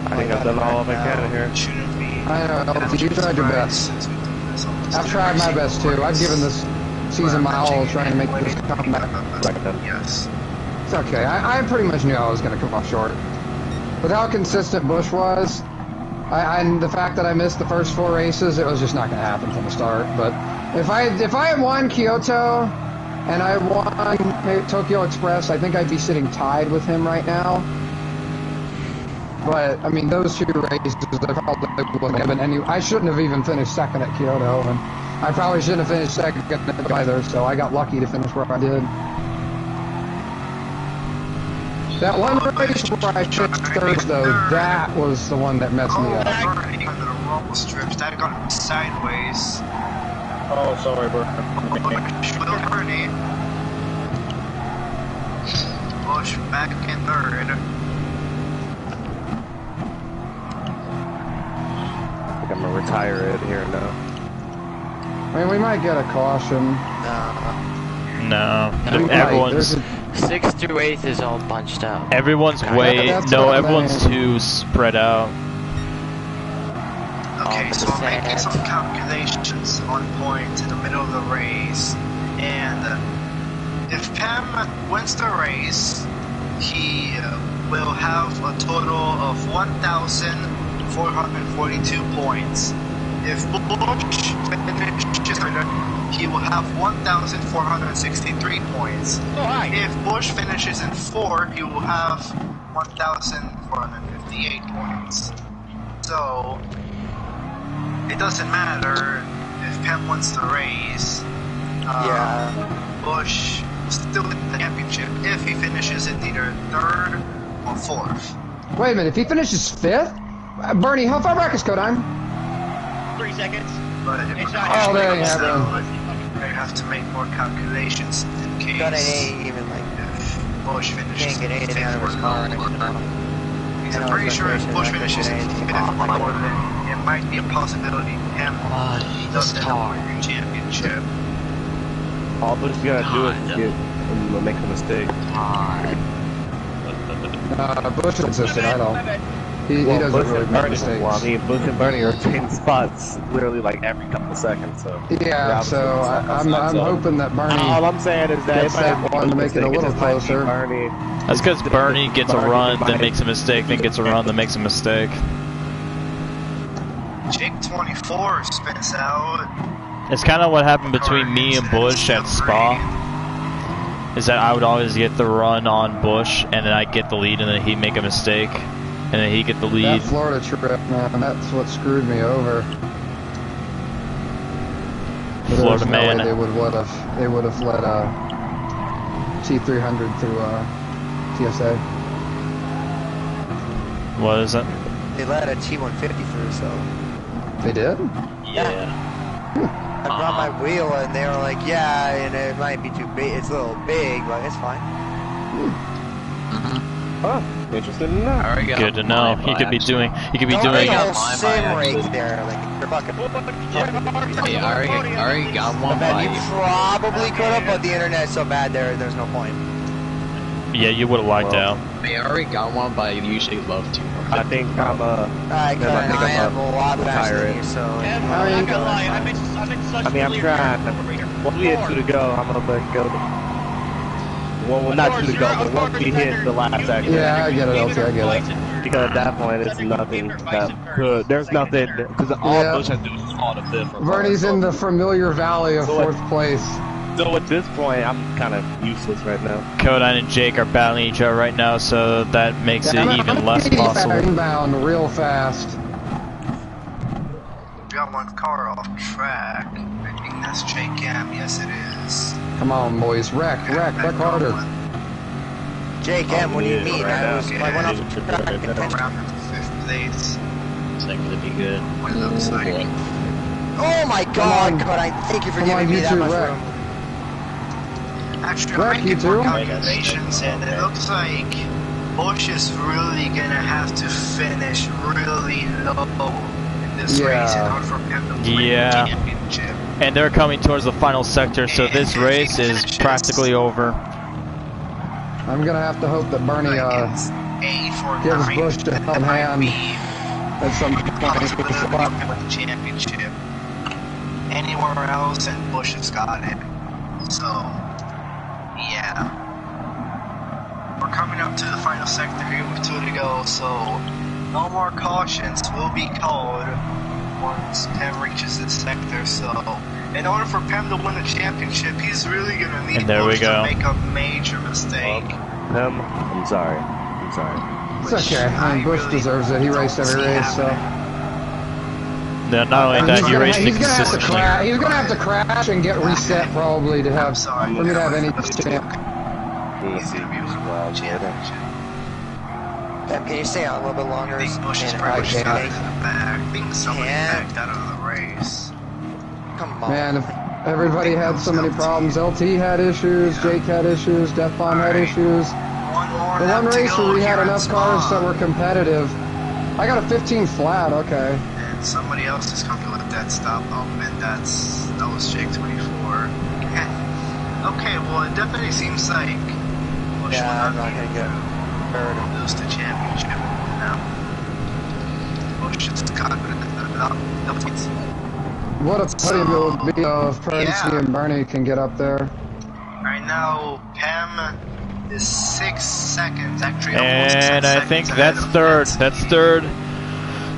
I think I've done all I can here. Shouldn't be. I know, LT, you tried your best. I've tried my best too. I've given this season my all trying to make this comeback. Yes. It's okay. I pretty much knew I was going to come off short. With how consistent Bush was, and the fact that I missed the first 4 races, it was just not going to happen from the start. But if I had won Kyoto and I won Tokyo Express, I think I'd be sitting tied with him right now. But I mean, those 2 races, I probably wouldn't have been any. I shouldn't have even finished second at Kyoto, and I probably shouldn't have finished second either. So I got lucky to finish where I did. That one race where I pitched third, though, that was the one that messed me up. Bernie under the rumble strips. That got him sideways. Oh, sorry, bro. Bernie. Bush back in third. I think I'm gonna retire it here now. I mean, we might get a caution. No. We might. Everyone's... 6th through 8th is all bunched up. Everyone's way... No, everyone's too spread out. Okay, so I'm making some calculations on point in the middle of the race, and if Pam wins the race, he will have a total of 1,442 points. If Bush finishes third, he will have 1,463 points. If Bush finishes in fourth, he will have 1,458 points. So it doesn't matter if Pem wins the race. Bush will still win the championship if he finishes in either third or fourth. Wait a minute, if he finishes 5th? Bernie, how far back is Kodine? 3 seconds. But if oh, there you have it. I have to make more calculations in case. But it ain't even like if Bush finishes can't get anything out of his car. I'm pretty sure if Bush finishes in 5th, it might be a possibility Pam doesn't end up winning the championship. All Bush gotta do is make a mistake. Bush is consistent, I don't. He doesn't really make mistakes. Well, I mean, Bush and Bernie are changing spots literally like every couple of seconds. So yeah, so I'm hoping that Bernie. All I'm saying is that gets that one to make it a little closer. That's because Bernie gets a run, then makes a mistake, then gets a run, then makes a mistake. Jake 24 spins out. It's kind of what happened between me and Bush at Spa. Is that I would always get the run on Bush, and then I'd get the lead, and then he'd make a mistake, and then he'd get the lead. That Florida trip, man, that's what screwed me over. Florida man. No they would have let T300 through TSA. What is it? They let a T150 through, so. They did? Yeah. I brought my wheel and they were like, yeah, and it might be too big. It's a little big, but it's fine. Oh, interesting to know. Good to know. You could be doing. You could be doing. Sim rake there, like you're fucking. Hey, I already got one by you. Probably could have, but the internet's so bad there's no point. Yeah, you would have liked out. Hey, I already got one, but I usually love to. I think I'm I am a lot faster than you, so. I'm not gonna lie, I'm in such I'm trying. Once we hit 2 to go, I'm gonna let go. Well, not 2 to go, but once we hit the last action. Yeah, I get it, LT, I get it. Because at that point, it's nothing that good. There's nothing, because all Bush has to do is fall to 5th. Vernie's in the familiar valley of 4th place. So at this point, I'm kind of useless right now. Kodine and Jake are battling each other right now, so that makes it even less possible. Inbound real fast. We got one car off track. I think that's JCam. Yes, it is. Come on, boys. Wreck harder. JCam, what do you mean? I went off track. Around 5th place. It's not gonna be good. What it looks like. Oh my god, Kodine, thank you for giving me that much room. Actually, I'm making more calculations, and it looks like Bush is really gonna have to finish really low in this race in order for him to win the championship. And they're coming towards the final sector, so this race is practically over. I'm gonna have to hope that Bernie gives Bush the help hand at some point. The championship anywhere else, and Bush has got it. So. Yeah. We're coming up to the final sector here with 2 to go, so no more cautions will be called once Pem reaches this sector. So in order for Pem to win the championship, he's really going to need Bush to make a major mistake. Pem, I'm sorry. It's okay. I mean, Bush deserves it. He raced every race, so. No, not only that, you raced it consistently. He's gonna have to crash and get reset probably to have for me to have any chance. Can you stay on a little bit longer? I think Bush is probably stuck in the back. I think somebody backed out of the race. Come on. Man, if everybody had so many problems. LT had issues, Jake had issues, Defon had issues. The one race where we had enough cars that were competitive. I got a 15 flat, okay. And somebody else is coming with that stop. Oh, and that was Jake 24. Okay, well, it definitely seems like Bush will not gonna get lose the championship now. Bush is confident that what a podium it would be if Currency and Bernie can get up there. Right now, Pam is 6 seconds, actually and I think that's third. That's third.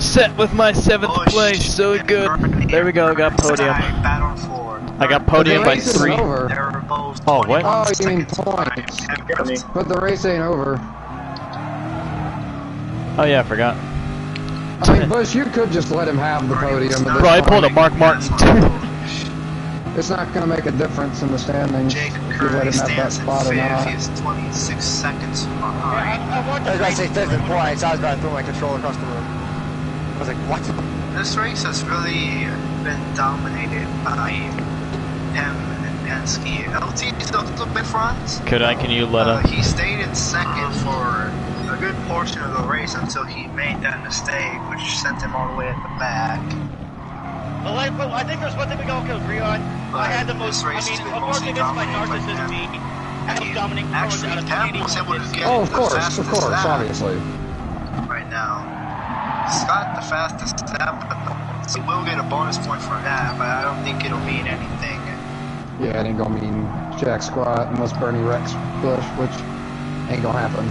Set with my 7th place. So good. There we go. Got podium. I got podium by 3. Oh, what? Oh, you mean points. But the race ain't over. Oh yeah, I forgot. I mean, Bush, you could just let him have the podium. Bro, I pulled a Mark Martin. It's not going to make a difference in the standings if you let him have that spot or not. He's 26 seconds behind. I was about to say 5th points. I was about to throw my controller across the room. I was like, what? This race has really been dominated by him and Penske. LT is also in front. Can you let him? He stayed in second for a good portion of the race until he made that mistake, which sent him all the way at the back. Well, I think there's one thing we can all agree on. I had the most, unfortunately, it's my narcissist me. Actually, Pam was able to get of course, obviously. Right now. Scott the fastest lap, so he will get a bonus point for that, but I don't think it'll mean anything. Yeah, it ain't gonna mean jack squat unless Bernie wrecks Bush, which ain't gonna happen.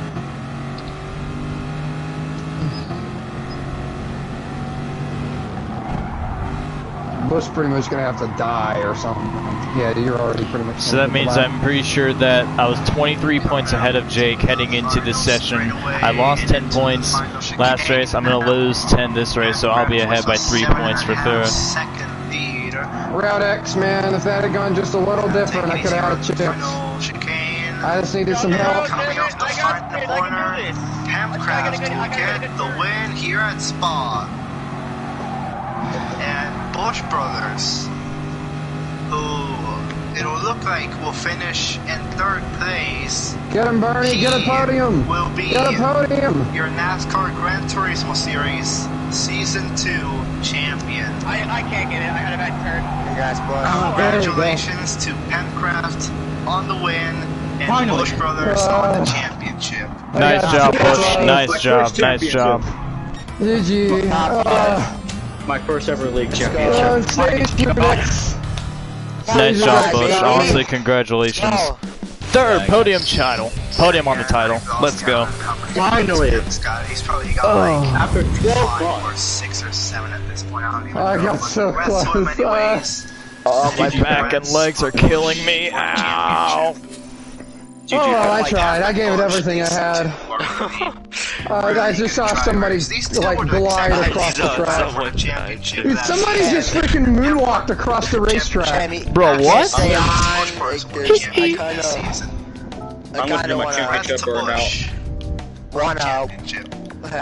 Bush pretty much gonna have to die or something. Yeah, you're already pretty much. So that means I'm pretty sure that I was 23 points ahead of Jake heading into this session. I lost 10 points last race. I'm gonna lose 10 this race, so I'll be ahead by 3 points for third. Route X, man. If that had gone just a little different, I could have had a chance. I just needed some help. Coming off the final corner, Hamcraft will get the win here at Spa. And Bush Brothers, who it'll look like will finish in 3rd place. Get him, Bernie! Get a podium! Will be get a podium! Your NASCAR Gran Turismo Series Season 2 champion. I can't get it. I got a bad turn. Congrats, Bush. Congratulations to Pencraft on the win and Bush Brothers on the championship. Nice job, Bush. Nice job. Nice job. GG. My first ever league championship. Nice job, Bush. Honestly, congratulations. 3rd podium title. Podium on the title. Let's go. Finally. He's probably got like after 5 or 6 or 7 at this point. I don't even know. I got so close. Oh, my back and legs are killing me. Ow. Oh, I tried. I gave it everything I had. I just saw somebody like glide across the track. Dude, somebody just freaking moonwalked across the racetrack. Bro, what? I kind of wanna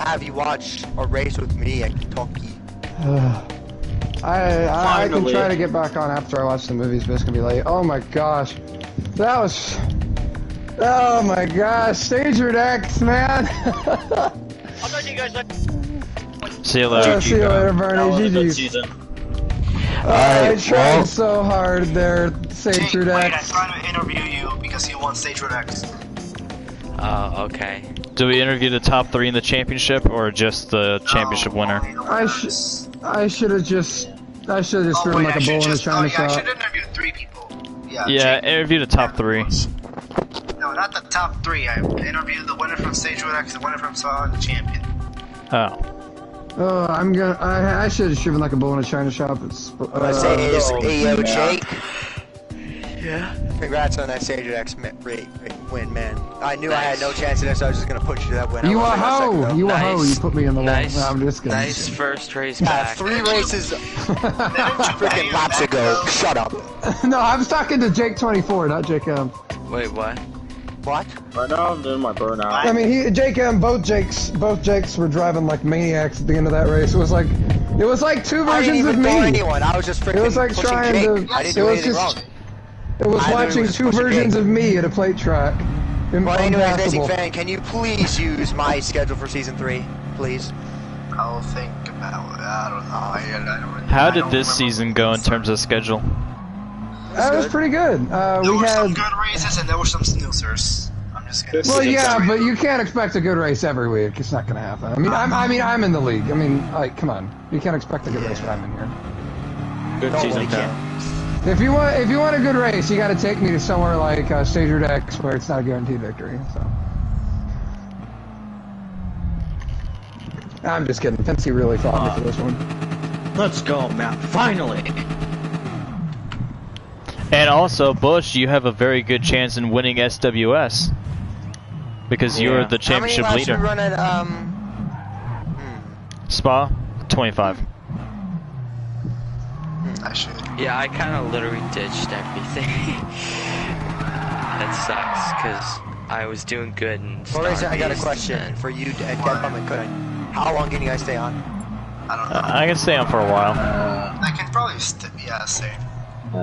have you watch a race with me at Kentucky. I can try to get back on after I watch the movies, but it's gonna be late. Oh my gosh, that was. Oh my gosh, Stage X, man! I'll talk to you guys later. See you later. See you later, Bernie. GG. I tried so hard there, Stage X. Wait, I'm trying to interview you because you won Stage X. Oh, okay. Do we interview the top 3 in the championship or just the championship winner? I should have just threw him like a bull in a china shop. I should interview 3 people. Yeah, interview the top 3. No, not the top 3. I interviewed the winner from Stage X, the winner from Saw, and the champion. Oh. Oh, I should have driven like a bull in a china shop. I say is AO Jake. Yeah. Congrats on that Stage X win, man. I knew I had no chance in this, so I was just gonna put you to that win. You a hoe! You a hoe! You put me in the wall. No, I'm just kidding. Nice first race back. 3 races freaking laps ago. Shut up. No, I was talking to Jake 24, not Jake M. Wait, what? What? Right now I'm doing my burnout. I mean, both Jakes were driving like maniacs at the end of that race. It was like two I didn't versions even of throw me. anyone. I was just freaking It was like pushing trying Jake. to. I didn't It do was anything just. wrong. It was I watching was two pushing versions Jake. of me at a plate track. But anyways, Racing Unpassable. Fan, can you please use my schedule for season 3, please? I'll think about it. I don't know. I don't really, How I did don't this remember season go in terms of schedule? That was pretty good. There We were some had. good races and there were some snoozers. I'm just gonna Well, say. yeah, but you can't expect a good race every week. It's not going to happen. I mean, I'm in the league. I mean, like, come on. You can't expect a good race when I'm in here. Good season, Ken. If you want a good race, you got to take me to somewhere like Stage Route X where it's not a guaranteed victory. So. I'm just kidding. Pensy really fought me for this one. Let's go, Matt. Finally. And also, Bush, you have a very good chance in winning SWS. Because you're the championship How many laps leader. we run at, Spa? 25. I should. Yeah, I kind of literally ditched everything. That sucks, because I was doing good and Well, Racing, I got a question for you and Capcom and Cody. How long can you guys stay on? I don't know. I can stay on for a while. I can probably stay.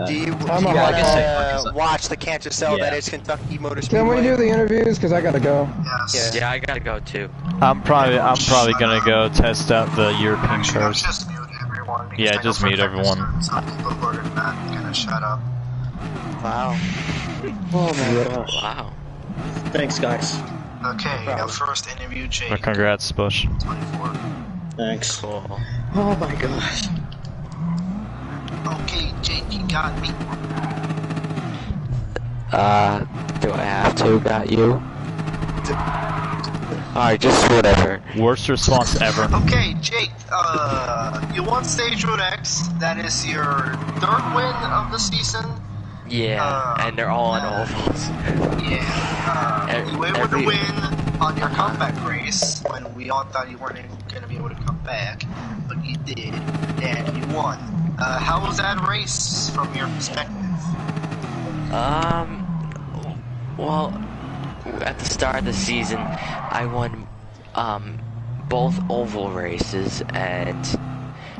Do you I'm want on to watch the Can't Just Sell that is Kentucky Motor Speedway? Can we do the interviews? Because I got to go. Yes. Yeah, I gotta go too. I'm probably gonna go test out the European cars. Just mute everyone. because Yeah, I know just for a mute fact everyone. Some people who are not gonna shut up. Wow. Oh my gosh. Wow. Thanks, guys. Okay, our first interview, Jake. Well, congrats, Bush. 24. Thanks. Cool. Oh my gosh. Okay, Jake, you got me. Do I have to? Got you? Alright, just whatever. Worst response ever. Okay, Jake, you won Stage Road X. That is your 3rd win of the season. Yeah, and they're all on ovals. Yeah. You were able to win on your comeback race when we all thought you weren't going to be able to come back, but you did, and you won. How was that race from your perspective? Well, at the start of the season, I won both oval races, and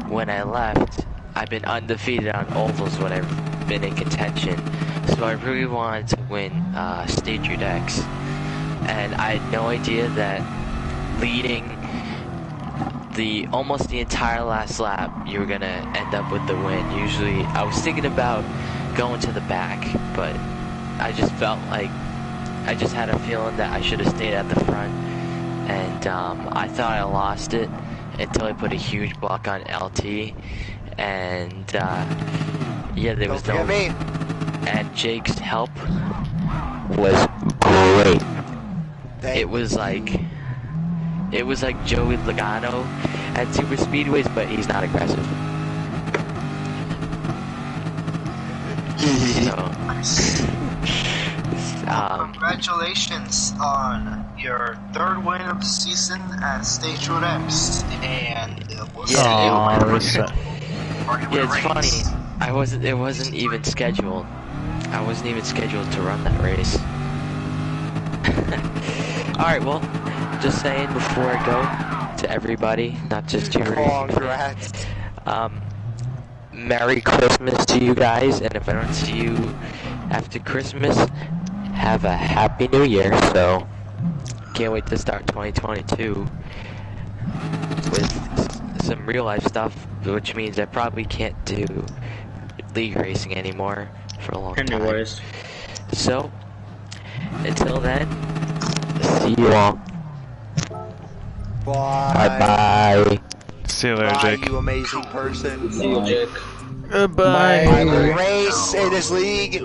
when I left, I've been undefeated on ovals when I've been in contention. So I really wanted to win Stage Route X, and I had no idea that leading almost the entire last lap, you were gonna end up with the win. Usually, I was thinking about going to the back, but I just felt like I just had a feeling that I should have stayed at the front, and I thought I lost it until I put a huge block on LT, and yeah, there was no. And Jake's help Was great. It was like Joey Logano at super speedways, but he's not aggressive. Congratulations on your 3rd win of the season at Stage Road X, and it was yeah, it's funny. It wasn't even scheduled. I wasn't even scheduled to run that race. Alright, well, just saying before I go to everybody, not just you. Congrats. Merry Christmas to you guys, and if I don't see you after Christmas, have a Happy New Year. So, can't wait to start 2022 with some real life stuff, which means I probably can't do league racing anymore for a long time. Anyways. So, until then, see you all. Bye. Bye. See you later, Jake. You amazing person. See you, Jake. Goodbye. I will race in this league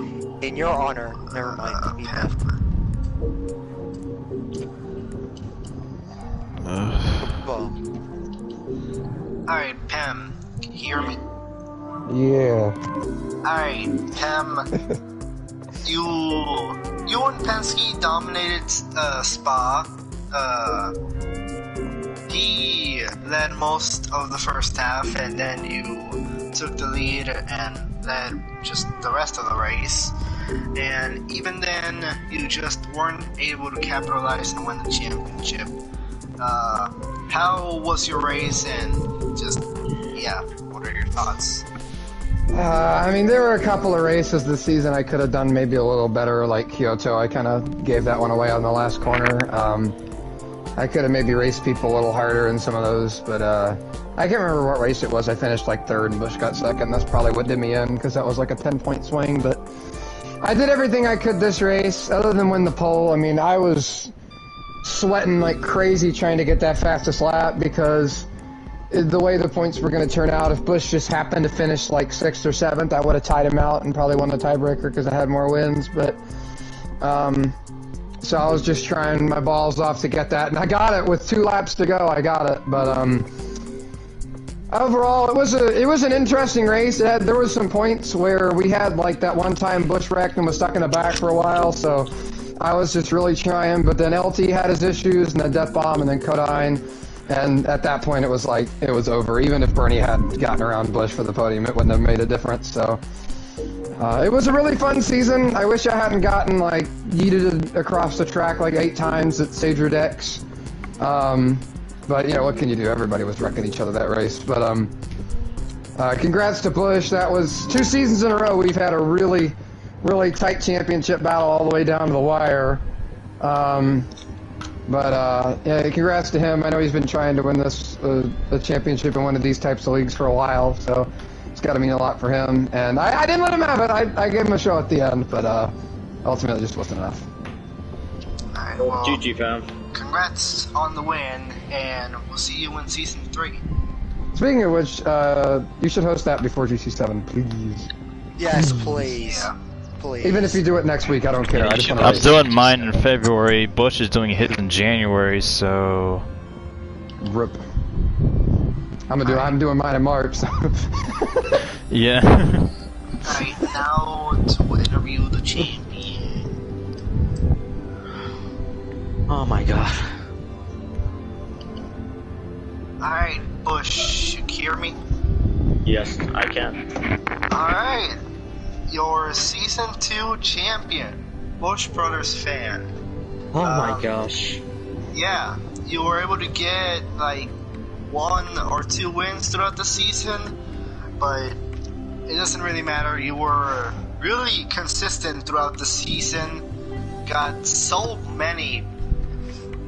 in your honor. Never mind. Be left. Alright, Pam, can you hear me? Yeah. Alright, Pam, you and Penske dominated Spa. He led most of the first half, and then you took the lead and led just the rest of the race. and even then, you just weren't able to capitalize and win the championship. How was your race, and just, yeah, what are your thoughts? I mean, there were a couple of races this season I could have done maybe a little better, like Kyoto. I kind of gave that one away on the last corner. I could have maybe raced people a little harder in some of those, but I can't remember what race it was. I finished like third and Bush got second. That's probably what did me in, because that was like a 10-point swing, but I did everything I could this race, other than win the pole. I mean, I was sweating like crazy trying to get that fastest lap, because the way the points were going to turn out, if Bush just happened to finish like 6th or 7th, I would have tied him out and probably won the tiebreaker because I had more wins. But so I was just trying my balls off to get that, and I got it with 2 laps to go. I got it, but overall, it was an interesting race. There was some points where we had like that one time Bush wrecked and was stuck in the back for a while, so I was just really trying. But then LT had his issues, and then Death Bomb, and then Kodine. And at that point, it was like, it was over. Even if Bernie had gotten around Bush for the podium, it wouldn't have made a difference. So, it was a really fun season. I wish I hadn't gotten, like, yeeted across the track like 8 times at Sadra Dex. But, you know, what can you do? Everybody was wrecking each other that race. But, congrats to Bush. That was 2 seasons in a row we've had a really, really tight championship battle all the way down to the wire. But yeah, congrats to him. I know he's been trying to win this the championship in one of these types of leagues for a while, so it's got to mean a lot for him. And I didn't let him have it. I gave him a show at the end, but ultimately it just wasn't enough. Alright, well, GG, fam. Congrats on the win, and we'll see you in Season 3. Speaking of which, you should host that before GC7, please. Yes, please. Yeah. Please. Even if you do it next week, I don't care. I just want to I'm doing mine in February. Bush is doing his in January, so rip. I'm doing mine in March. So. Yeah. Alright, now to interview the champion. Oh my god. Alright, Bush, you hear me? Yes, I can. Alright, your Season 2 champion, Bush Brothers fan. Oh my gosh. Yeah, you were able to get like 1 or 2 wins throughout the season, but it doesn't really matter. You were really consistent throughout the season, got so many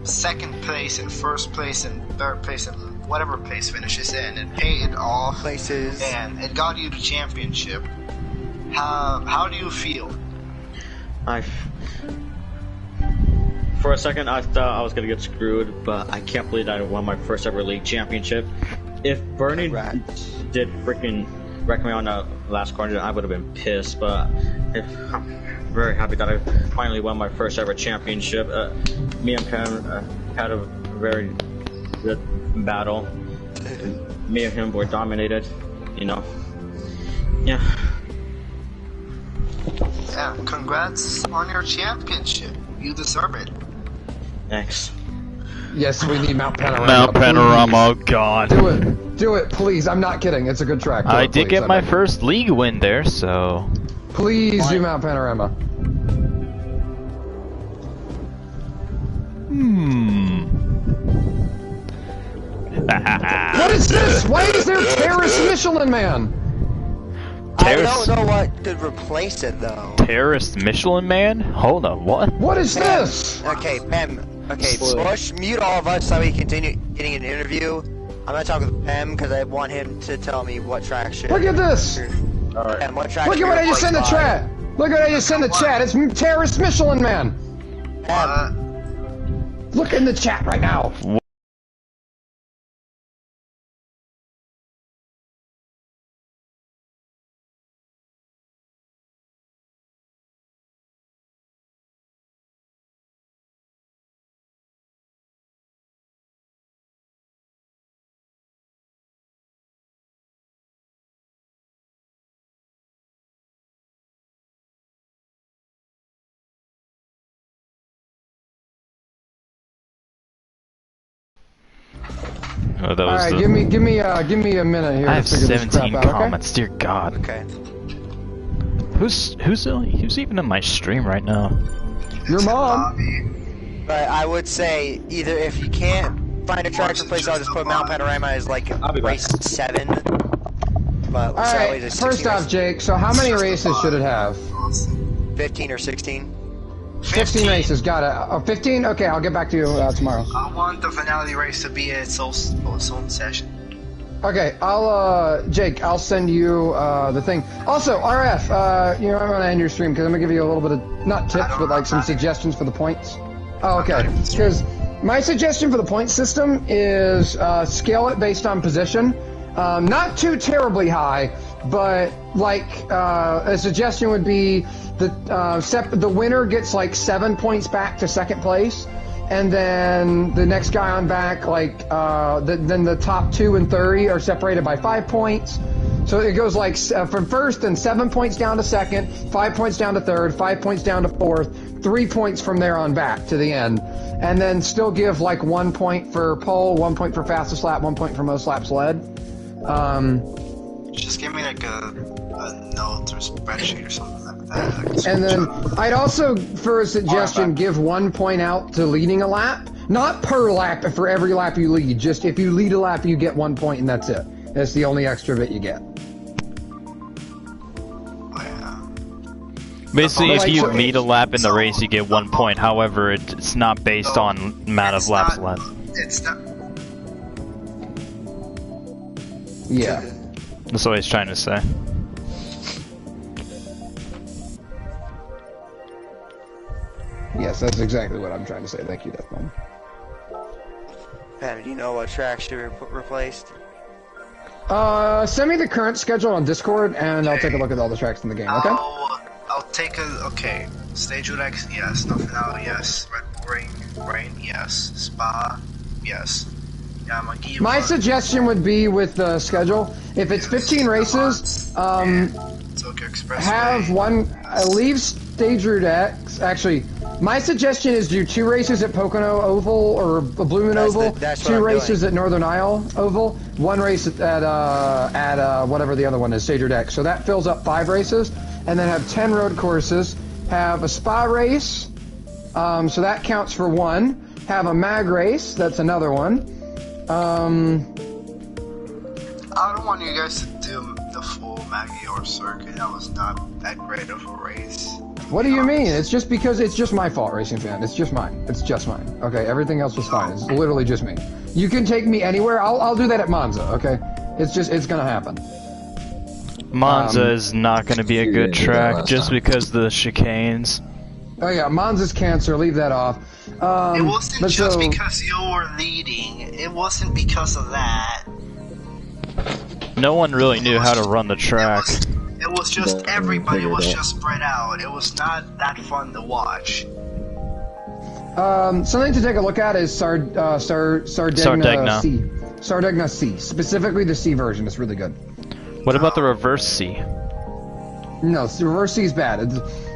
2nd place and 1st place and 3rd place and whatever place finishes in. It paid off Places. and it got you the championship. How do you feel? For a second, I thought I was gonna get screwed, but I can't believe that I won my first ever league championship. If Bernie did freaking wreck me on the last corner, I would have been pissed. But I'm very happy that I finally won my first ever championship. Me and Pam had a very good battle. Me and him were dominated, you know. Yeah. Yeah, congrats on your championship. You deserve it. Thanks. Yes, we need Mount Panorama. Mount Panorama, oh god. Do it, please. I'm not kidding. It's a good track. I did get my first league win there, so. Please do Mount Panorama. What is this? Why is there Terrace Michelin Man? I don't know what could replace it though. Terrorist Michelin Man? Hold on, what? What is this? Okay, Pam. Okay, Bush, mute all of us so we continue getting an interview. I'm gonna talk with Pam because I want him to tell me what track should. Look at this! Pam, what track Look at what I just sent in the chat! Look at what I just sent in the chat! It's Terrace Michelin Man! Look in the chat right now! Oh, that was Alright, give me a minute here. I have to figure 17 this crap out, comments, dear god. Okay. Who's even in my stream right now? Your mom. But I would say either if you can't find a track to replace, I'll just put Mount Panorama as like race 7. But alright, first off, Jake, so how many races should it have? 15 or 16? 15 races, got it. Oh, 15? Okay, I'll get back to you tomorrow. I want the finale race to be its own session. Okay, Jake, I'll send you, the thing. Also, RF, I'm gonna end your stream because I'm gonna give you a little bit of, not tips, but like some suggestions for the points. Oh, okay. Because my suggestion for the point system is, scale it based on position. Not too terribly high, but like, a suggestion would be the winner gets like 7 points back to second place. And then the next guy on back, like, then the top 2 and 30 are separated by 5 points. So it goes like from first and 7 points down to second, 5 points down to third, 5 points down to fourth, 3 points from there on back to the end. And then still give like 1 point for pole, 1 point for fastest lap, 1 point for most laps led. Just give me like a note or spreadsheet or something like that. And then I'd also, for a suggestion, give 1 point out to leading a lap. Not per lap, but for every lap you lead. Just if you lead a lap, you get 1 point and that's it. That's the only extra bit you get. Basically, if you lead a lap in the race, you get 1 point. However, it's not based on amount of laps left. It's not. Yeah. That's what he's trying to say. Yes, that's exactly what I'm trying to say. Thank you, Deathbomb. Pat, do you know what track should be replaced? Send me the current schedule on Discord, and I'll take a look at all the tracks in the game, okay? I'll take okay. Stage X, yes. No Finale, yes. Red Bull Rain, yes. Spa, yes. My suggestion would be with the schedule, if it's 15 races, have one, leave Stage Route X, actually, my suggestion is do 2 races at Pocono Oval, or Blue Moon Oval, 2 races at Northern Isle Oval, 1 race at whatever the other one is, Stage Route X, so that fills up 5 races, and then have 10 road courses, have a spa race, so that counts for 1, have a mag race, that's another one, I don't want you guys to do the full Magyar circuit. That was not that great of a race. What do you mean? It's just because it's just my fault, Racing Fan. It's just mine. It's just mine. Okay, everything else was fine. It's literally just me. You can take me anywhere. I'll do that at Monza. Okay, it's gonna happen. Monza is not gonna be a good track just because of the chicanes. Oh yeah, Monza's cancer. Leave that off. It wasn't just because you were leading. It wasn't because of that. No one really knew how to run the track. It was just everybody was just spread out. It was not that fun to watch. Something to take a look at is Sardegna C. Sardegna C. Specifically the C version. It's really good. What about the reverse C? No, the reverse C is bad.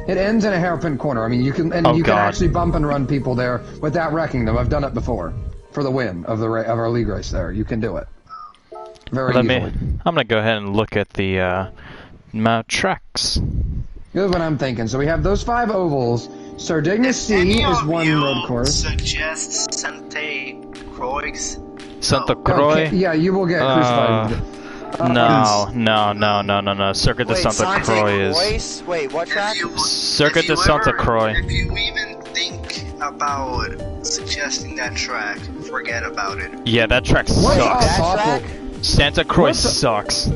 It ends in a hairpin corner. I mean, you can can actually bump and run people there without wrecking them. I've done it before for the win of our league race. There, you can do it very easily. I'm gonna go ahead and look at the tracks. Here's what I'm thinking. So we have those 5 ovals. Sardegna C is 1 road course. Suggest Santa Croix. Santa Croix. Okay, yeah, you will get crucified. No. Circuit de Santa Croix is. Wait, what track? Circuit de Santa Croix. If you even think about suggesting that track, forget about it. Yeah, that track sucks. Santa Croix sucks.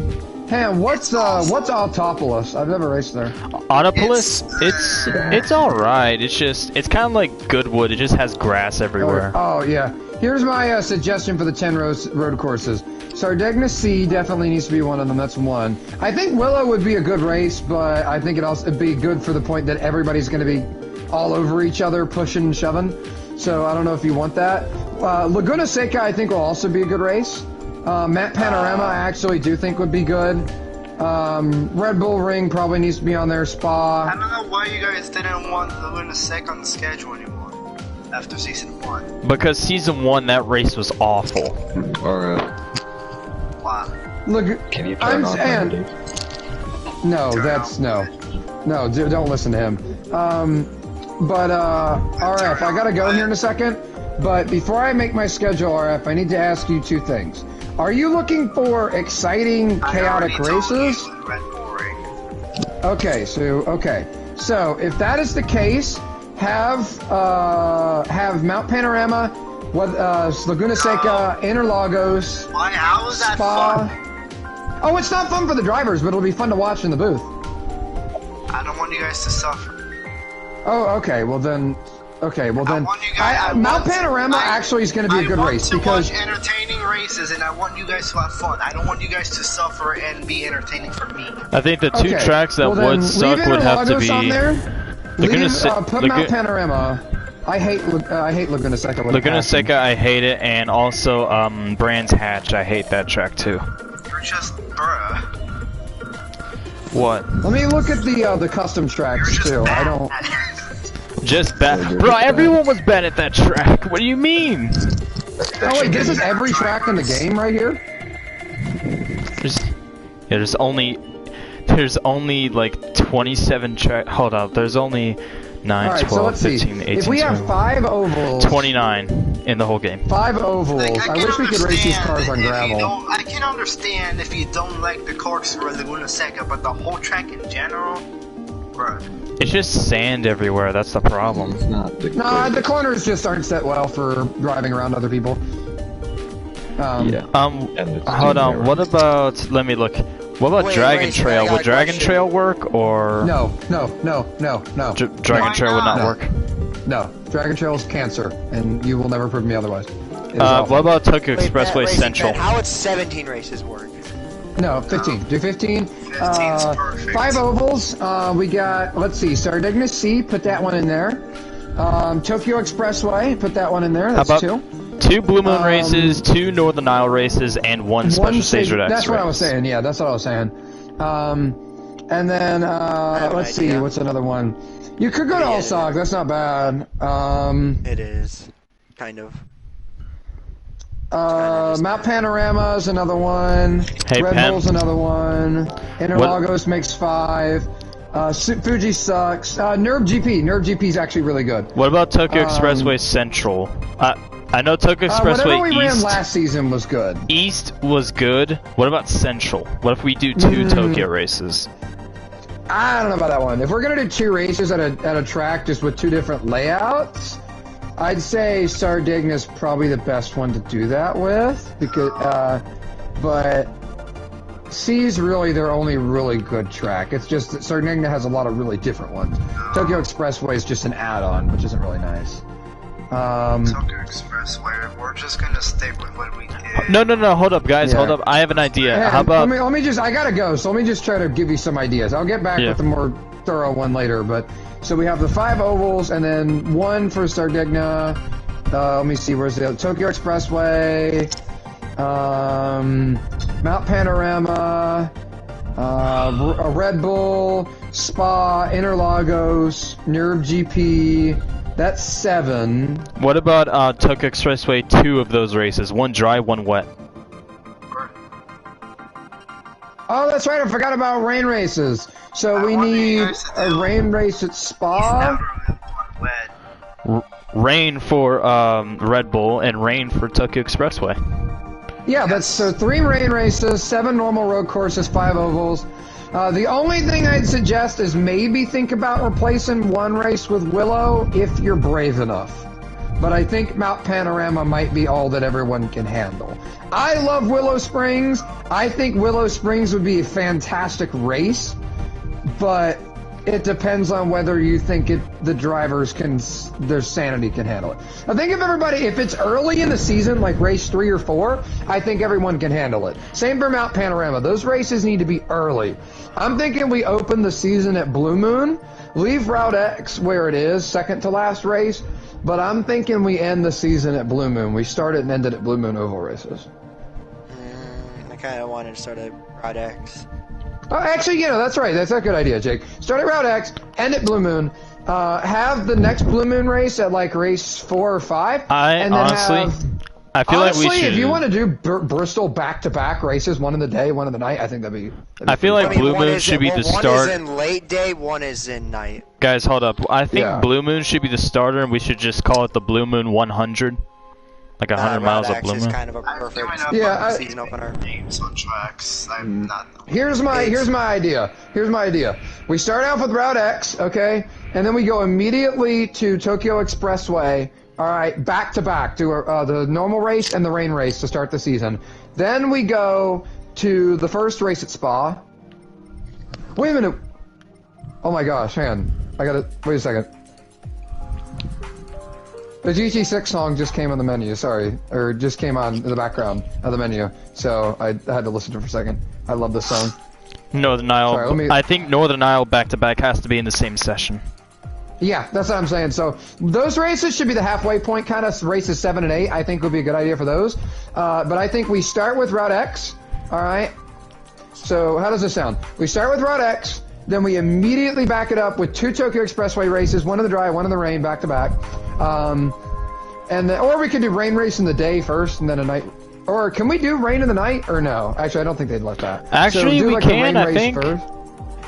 Hey, what's Autopolis? I've never raced there. Autopolis? It's alright. It's kind of like Goodwood. It just has grass everywhere. Oh yeah. Here's my suggestion for the 10 road courses. Sardegna C definitely needs to be one of them. That's 1. I think Willow would be a good race, but I think it'd be good for the point that everybody's going to be all over each other, pushing and shoving. So I don't know if you want that. Laguna Seca I think will also be a good race. Map Panorama I actually do think would be good. Red Bull Ring probably needs to be on their Spa. I don't know why you guys didn't want Laguna Seca on the schedule anymore after Season 1. Because Season 1, that race was awful. Alright. Wow. Look, can you turn on no. No, don't listen to him. But RF, I gotta go here in a second. But before I make my schedule, RF, I need to ask you two things. Are you looking for exciting, chaotic races? Okay, so if that is the case, have Mount Panorama, Laguna Seca, Interlagos, How is that Spa. fun? Oh, it's not fun for the drivers, but it'll be fun to watch in the booth. I don't want you guys to suffer. Oh, okay. Well then, Mount Panorama actually is going to be a good race I want because to watch entertaining races, and I want you guys to have fun. I don't want you guys to suffer and be entertaining for me. I think the two tracks that would suck would have to be. Put Mount Panorama. I hate Laguna Seca. Laguna Seca, I hate it, and also Brands Hatch, I hate that track too. You're just bruh. What? Let me look at the custom tracks too. I don't. Just bad, bro. Everyone was bad at that track. What do you mean? Oh wait, this is every track in the game right here. There's only like 27 track. Hold up, there's only 9, right, 12, 15, 18, if we have 5 ovals, 29 in the whole game. 5 ovals. I wish we could race these cars on gravel. I can understand if you don't like the corkscrew or Laguna Seca, but the whole track in general, bruh. It's just sand everywhere. That's the problem. It's not the the corners just aren't set well for driving around other people. Hold on. What about? Let me look. What about Dragon Trail? Would Dragon Trail work or? No. Dragon Trail would not work. No, Dragon Trail is cancer, and you will never prove me otherwise. What about Tokyo Expressway Central? How would 17 races work? No, 15. Do 15. 5 ovals. We got, let's see, Sardinia Sea, put that one in there. Tokyo Expressway, put that one in there. That's How about 2 Blue Moon races, 2 Northern Isle races, and 1 Special Stage Red X That's what race. I was saying, yeah, that's what I was saying. And then, let's see, what's another one? You could go to Allsog, that's not bad. It is. Kind of. Mount Panorama is another one. Hey, Red Pen. Bull's another one. Interlagos makes 5. Fuji sucks. Nerve GP is actually really good. What about Tokyo Expressway Central? I know Tokyo Expressway whatever we ran East. last season was good. East was good. What about Central? What if we do 2 Tokyo races? I don't know about that one. If we're gonna do 2 races at a track just with 2 different layouts, I'd say Sardigna's probably the best one to do that with because, but C's really their only really good track. It's just that Sardigna has a lot of really different ones. Tokyo Expressway is just an add-on, which isn't really nice. Tokyo Expressway. We're just gonna stick with what we did. No, hold up, guys, hold up. I have an idea. Yeah, How about? Let me just. I gotta go, so let me just try to give you some ideas. I'll get back with a more thorough one later, but. So we have the 5 ovals, and then 1 for Sardigna. Let me see, where's the other? Tokyo Expressway, Mount Panorama, a Red Bull, Spa, Interlagos, Nerve GP. That's 7. What about Tokyo Expressway? 2 of those races, 1 dry, 1 wet. Oh, that's right. I forgot about rain races. So we need a rain race at Spa. Rain for Red Bull and rain for Tokyo Expressway. Yeah, that's so 3 rain races, 7 normal road courses, 5 ovals. The only thing I'd suggest is maybe think about replacing 1 race with Willow if you're brave enough. But I think Mount Panorama might be all that everyone can handle. I love Willow Springs. I think Willow Springs would be a fantastic race, but it depends on whether you think the drivers their sanity can handle it. I think if it's early in the season, like race 3 or 4, I think everyone can handle it. Same for Mount Panorama. Those races need to be early. I'm thinking we open the season at Blue Moon, leave Route X where it is, second to last race, but I'm thinking we end the season at Blue Moon. We started and ended at Blue Moon oval races. I kind of wanted to start at Route X. Oh, actually, that's right. That's a good idea, Jake. Start at Route X, end at Blue Moon, have the next Blue Moon race at like race 4 or 5. And then honestly, I feel Honestly, like we should. if you want to do Bristol back-to-back races, one in the day, one in the night, I think that'd be I feel like Blue Moon should be the start. One is in late day, one is in night. Guys, hold up. I think Blue Moon should be the starter, and we should just call it the Blue Moon 100. Like 100 miles of Blue Moon. Kind of a perfect season opener. Games on tracks. I'm not. Here's my idea. We start off with Route X, okay, and then we go immediately to Tokyo Expressway. All right, back to back, do the normal race and the rain race to start the season. Then we go to the first race at Spa. Wait a minute. Oh my gosh, hang on. I gotta wait a second. The GT6 song just came on the menu, sorry. Or just came on in the background of the menu. So I had to listen to it for a second. I love this song. Northern Isle. Sorry, I think Northern Isle back-to-back has to be in the same session. Yeah, that's what I'm saying. So those races should be the halfway point kind of races 7 and 8. I think would be a good idea for those. But I think we start with Route X. All right. So how does this sound? We start with Route X. Then we immediately back it up with 2 Tokyo Expressway races, one in the dry, one in the rain, back to back. And then, or we could do rain race in the day first, and then a night. Or can we do rain in the night? Or no? Actually, I don't think they'd let that. Actually, so do we like can. A rain I race think. First.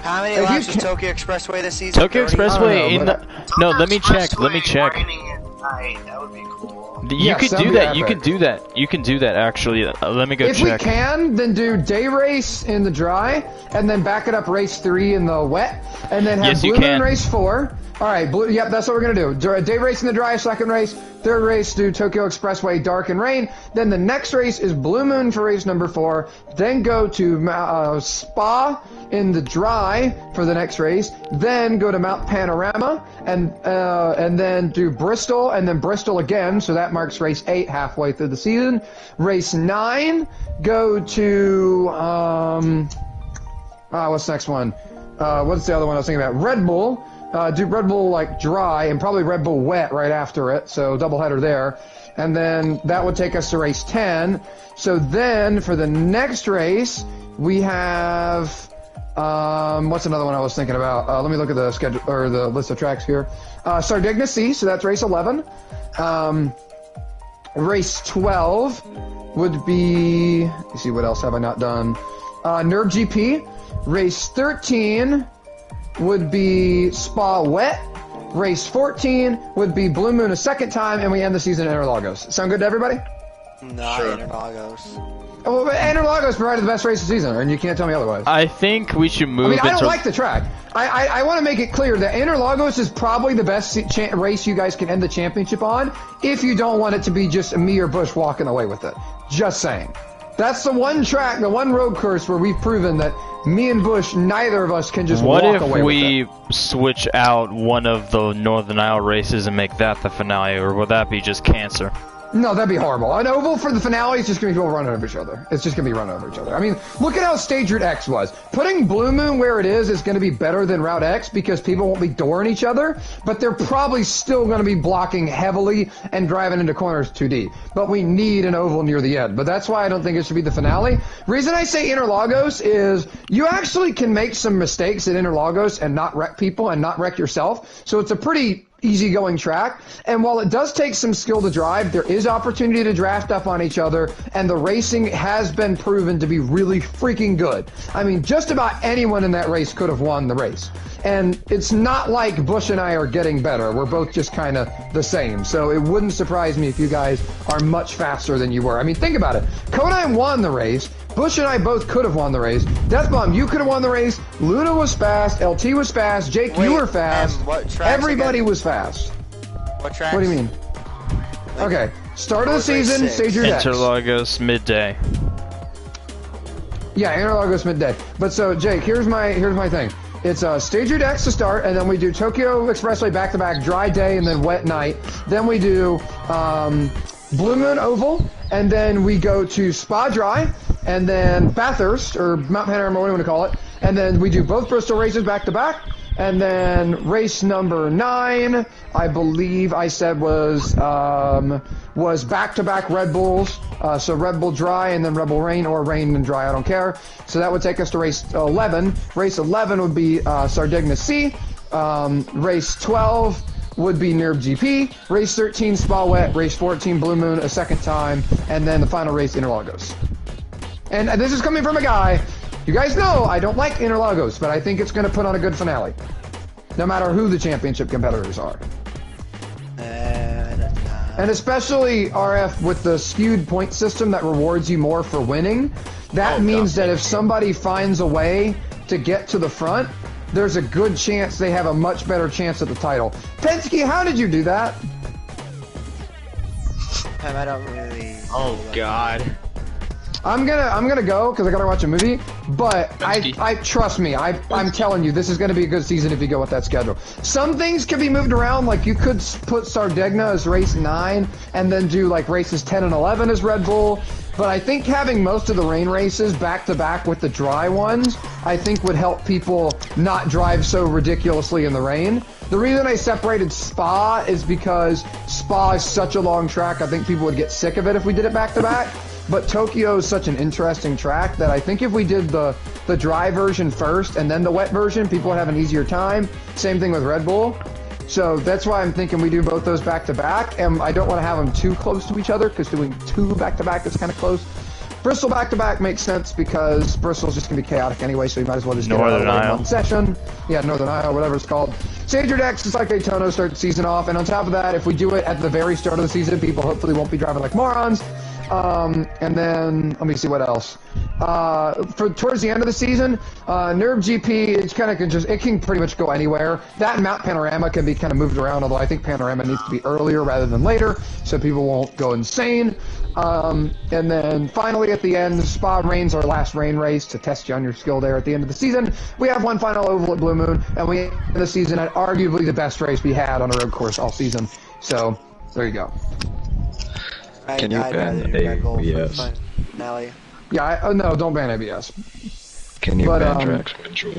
How many laps is Tokyo Expressway this season? Tokyo Expressway in the. No, let me check. Let me check. That would be cool. You could do that. You can do that. You can do that. Actually, let me go check. If we can, then do day race in the dry, and then back it up race 3 in the wet, and then have Blue Moon race 4. All right, yep, that's what we're gonna do. Day race in the dry, second race, third race do Tokyo Expressway dark and rain. Then the next race is Blue Moon for race number 4. Then go to Spa in the dry for the next race. Then go to Mount Panorama, and then do Bristol, and then Bristol again. So that marks race 8 halfway through the season. Race 9, go to what's the next one? What's the other one I was thinking about? Red Bull. Do Red Bull like dry and probably Red Bull wet right after it, so doubleheader there. And then that would take us to race 10. So then for the next race, we have what's another one I was thinking about? Let me look at the schedule or the list of tracks here. Sardinia Sea, so that's race 11. Race 12 would be. Let me see, what else have I not done? Nerve GP. Race 13 would be Spa Wet. Race 14 would be Blue Moon a second time, and we end the season in Interlagos. Sound good to everybody? Not sure. Interlagos. Oh, but Interlagos provided the best race of the season, and you can't tell me otherwise. I think we should move. I don't like the track. I want to make it clear that Interlagos is probably the best race you guys can end the championship on, if you don't want it to be just me or Bush walking away with it. Just saying. That's the one track, the one road course where we've proven that me and Bush, neither of us can just walk away with it. What if we switch out one of the Northern Isle races and make that the finale, or would that be just cancer? No, that'd be horrible. An oval for the finale is just going to be people running over each other. It's just going to be running over each other. I mean, look at how Stage Route X was. Putting Blue Moon where it is going to be better than Route X because people won't be dooring each other, but they're probably still going to be blocking heavily and driving into corners too deep. But we need an oval near the end. But that's why I don't think it should be the finale. Reason I say Interlagos is you actually can make some mistakes at Interlagos and not wreck people and not wreck yourself. So it's a pretty easygoing track, and while it does take some skill to drive, there is opportunity to draft up on each other, and the racing has been proven to be really freaking good. I mean, just about anyone in that race could have won the race. And it's not like Bush and I are getting better. We're both just kind of the same. So it wouldn't surprise me if you guys are much faster than you were. I mean, think about it. Kodai won the race. Bush and I both could have won the race. Deathbomb, you could have won the race. Luna was fast. LT was fast. Jake, you were fast. Everybody was fast. What tracks? What do you mean? Okay. Start of the season, Stage Route X. Interlagos midday. Yeah, Interlagos midday. But so, Jake, here's my thing. It's Stage Route X to start, and then we do Tokyo Expressway back-to-back, dry day, and then wet night. Then we do Blue Moon Oval, and then we go to Spa Dry, and then Bathurst, or Mount Panorama, whatever you want to call it. And then we do both Bristol races back-to-back. And then race number 9, I believe I said was back-to-back Red Bulls. So Red Bull dry and then Red Bull rain, or rain and dry, I don't care. So that would take us to race 11. Race 11 would be Sardinia Sea. Race 12 would be NERB GP, race 13 Spa Wet, race 14 Blue Moon a second time, and then the final race Interlagos. And this is coming from a guy, you guys know I don't like Interlagos, but I think it's going to put on a good finale. No matter who the championship competitors are. And especially RF with the skewed point system that rewards you more for winning, that means that if somebody finds a way to get to the front, there's a good chance they have a much better chance at the title. Penske, how did you do that? I don't really... Oh, God. I'm gonna go because I gotta watch a movie. But I trust me. I'm telling you, this is gonna be a good season if you go with that schedule. Some things can be moved around. Like you could put Sardegna as race 9 and then do like races 10 and 11 as Red Bull. But I think having most of the rain races back to back with the dry ones, I think would help people not drive so ridiculously in the rain. The reason I separated Spa is because Spa is such a long track. I think people would get sick of it if we did it back to back. But Tokyo is such an interesting track that I think if we did the dry version first and then the wet version, people would have an easier time. Same thing with Red Bull. So that's why I'm thinking we do both those back to back. And I don't want to have them too close to each other because doing 2 back to back is kind of close. Bristol back to back makes sense because Bristol's just going to be chaotic anyway, so you might as well just get it out of the way in one session. Yeah, Northern Iowa, whatever it's called. Sage your decks, just like Daytona, start the season off. And on top of that, if we do it at the very start of the season, people hopefully won't be driving like morons. And then, let me see what else. Towards the end of the season, NERB GP, it can pretty much go anywhere. That and Mount Panorama can be kind of moved around, although I think Panorama needs to be earlier rather than later, so people won't go insane. And then finally at the end, Spa Rain's our last rain race to test you on your skill there at the end of the season. We have one final oval at Blue Moon, and we end the season at arguably the best race we had on a road course all season. So, there you go. Can you ban ABS? Yeah, no, don't ban ABS. Can you ban traction control?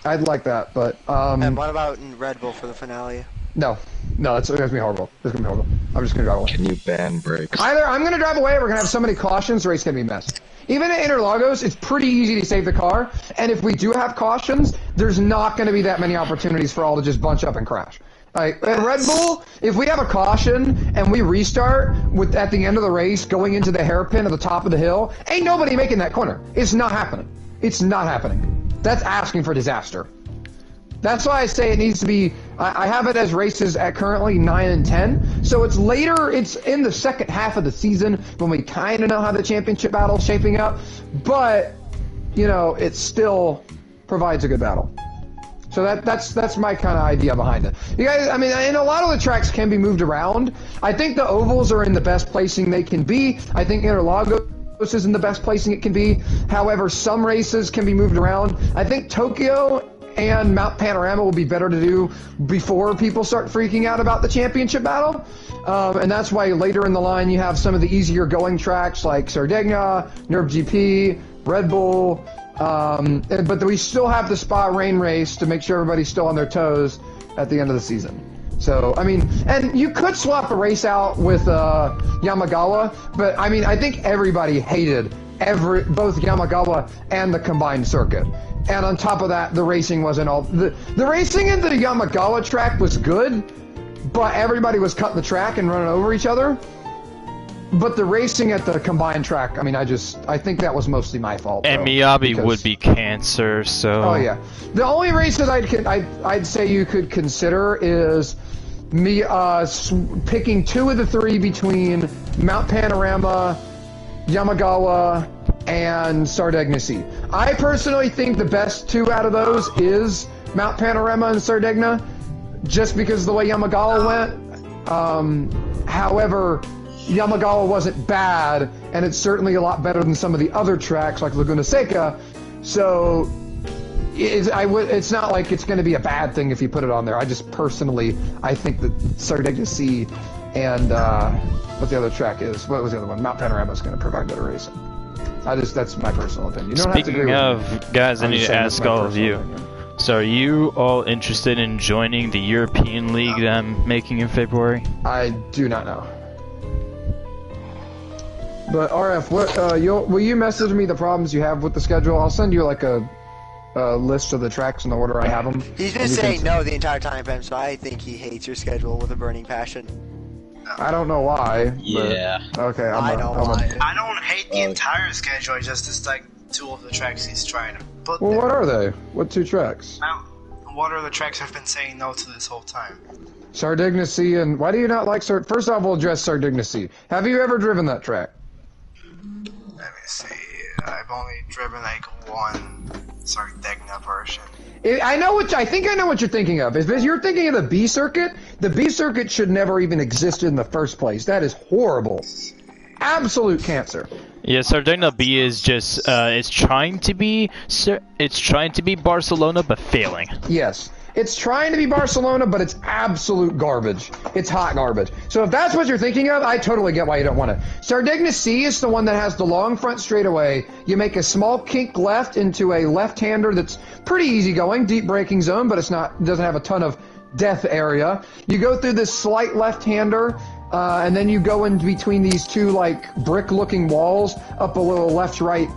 I'd like that, but And what about in Red Bull for the finale? No, it's gonna be horrible. It's gonna be horrible. I'm just gonna drive away. Can you ban brakes? Either I'm gonna drive away, or we're gonna have so many cautions, the race gonna be a mess. Even at Interlagos, it's pretty easy to save the car, and if we do have cautions, there's not gonna be that many opportunities for all to just bunch up and crash. At Red Bull, if we have a caution and we restart at the end of the race going into the hairpin at the top of the hill, ain't nobody making that corner. It's not happening. It's not happening. That's asking for disaster. That's why I say it needs to be, I have it as races at currently 9 and 10, so it's later, it's in the second half of the season when we kind of know how the championship battle's shaping up, but, you know, it still provides a good battle. So that's my kind of idea behind it. You guys, I mean, and a lot of the tracks can be moved around. I think the ovals are in the best placing they can be. I think Interlagos is in the best placing it can be. However, some races can be moved around. I think Tokyo and Mount Panorama will be better to do before people start freaking out about the championship battle. And that's why later in the line you have some of the easier going tracks like Sardegna, NERB GP, Red Bull, but we still have the Spa Rain race to make sure everybody's still on their toes at the end of the season. So, I mean, and you could swap a race out with Yamagawa, but I mean, I think everybody hated both Yamagawa and the combined circuit. And on top of that, the racing wasn't all... The racing in the Yamagawa track was good, but everybody was cutting the track and running over each other. But the racing at the combined track, I mean, I think that was mostly my fault. And Miyabi would be cancer, so... Oh, yeah. The only races I'd say you could consider is me picking 2 of the 3 between Mount Panorama, Yamagawa, and Sardegna C. I personally think the best 2 out of those is Mount Panorama and Sardegna, just because of the way Yamagawa went. However, Yamagawa wasn't bad, and it's certainly a lot better than some of the other tracks like Laguna Seca, so it's not like it's going to be a bad thing if you put it on there. I just personally, I think that Sardegna C and what the other track is, what was the other one? Mount Panorama is going to provide better racing. That's my personal opinion. You don't Speaking have to agree with of, guys, I need to ask all of you. So are you all interested in joining the European League that I'm making in February? I do not know. But RF, will you message me the problems you have with the schedule? I'll send you like a list of the tracks in the order I have them. He's been saying no the entire time, Ben, so I think he hates your schedule with a burning passion. I don't know why. Yeah. But, okay, I know why. I don't hate the entire schedule, I just dislike 2 of the tracks he's trying to put Well, there. what are they? What 2 tracks? What are the tracks I've been saying no to this whole time? Sardignacy and... Why do you not like First off, we'll address Sardignacy. Have you ever driven that track? Let me see. I've only driven like one Sardigna version. I think I know what you're thinking of. If you're thinking of the B circuit, the B circuit should never even exist in the first place. That is horrible. Absolute cancer. Yeah, Sardigna B is just it's trying to be Barcelona but failing. Yes. It's trying to be Barcelona, but it's absolute garbage. It's hot garbage. So if that's what you're thinking of, I totally get why you don't want it. Sardigna C is the one that has the long front straightaway. You make a small kink left into a left-hander that's pretty easy going, deep braking zone, but doesn't have a ton of death area. You go through this slight left-hander, and then you go in between these 2 like brick-looking walls up a little left-right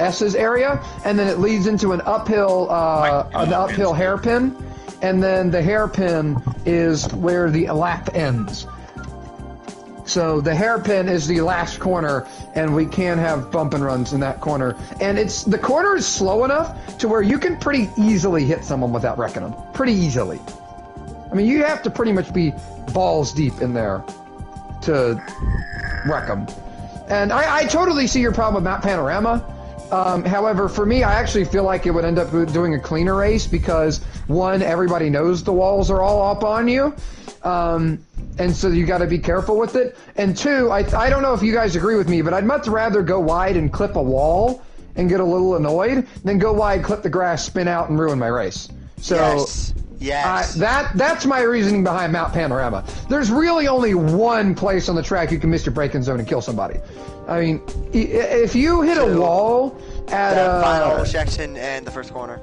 S's area, and then it leads into an uphill hairpin. And then the hairpin is where the lap ends. So the hairpin is the last corner, and we can have bump and runs in that corner. And the corner is slow enough to where you can pretty easily hit someone without wrecking them. Pretty easily. I mean, you have to pretty much be balls deep in there to wreck them. And I totally see your problem with Map Panorama. However, for me, I actually feel like it would end up doing a cleaner race because, 1, everybody knows the walls are all up on you, and so you got to be careful with it. And 2, I don't know if you guys agree with me, but I'd much rather go wide and clip a wall and get a little annoyed than go wide, clip the grass, spin out, and ruin my race. So Yes. That's my reasoning behind Mount Panorama. There's really only one place on the track you can miss your braking zone and kill somebody. I mean, if you hit a wall at that final section and the first corner.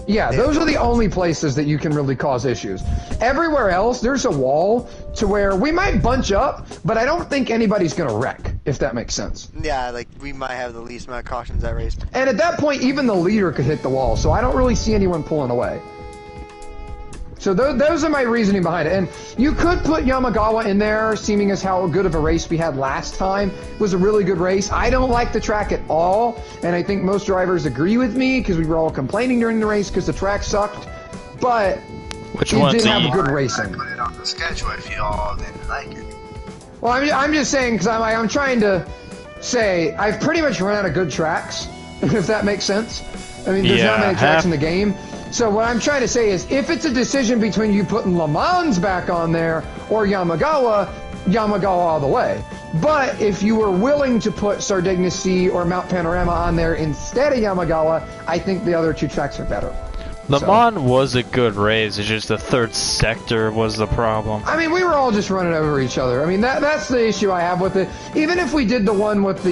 Yeah, those are the only places that you can really cause issues. Everywhere else, there's a wall to where we might bunch up, but I don't think anybody's going to wreck, if that makes sense. Yeah, like, we might have the least amount of cautions that race. And at that point, even the leader could hit the wall, so I don't really see anyone pulling away. So those are my reasoning behind it. And you could put Yamagawa in there, seeming as how good of a race we had last time. It was a really good race. I don't like the track at all, and I think most drivers agree with me because we were all complaining during the race because the track sucked. But it did have good racing. Put it on the schedule if you all didn't like it. Well, I'm just saying because I'm trying to say I've pretty much run out of good tracks, if that makes sense. I mean, there's not many tracks in the game. So what I'm trying to say is, if it's a decision between you putting Le Mans back on there or Yamagawa all the way. But if you were willing to put Sardigna C or Mount Panorama on there instead of Yamagawa, I think the other 2 tracks are better. Le Mans was a good race, it's just the third sector was the problem. I mean, we were all just running over each other. I mean, that's the issue I have with it. Even if we did the one with the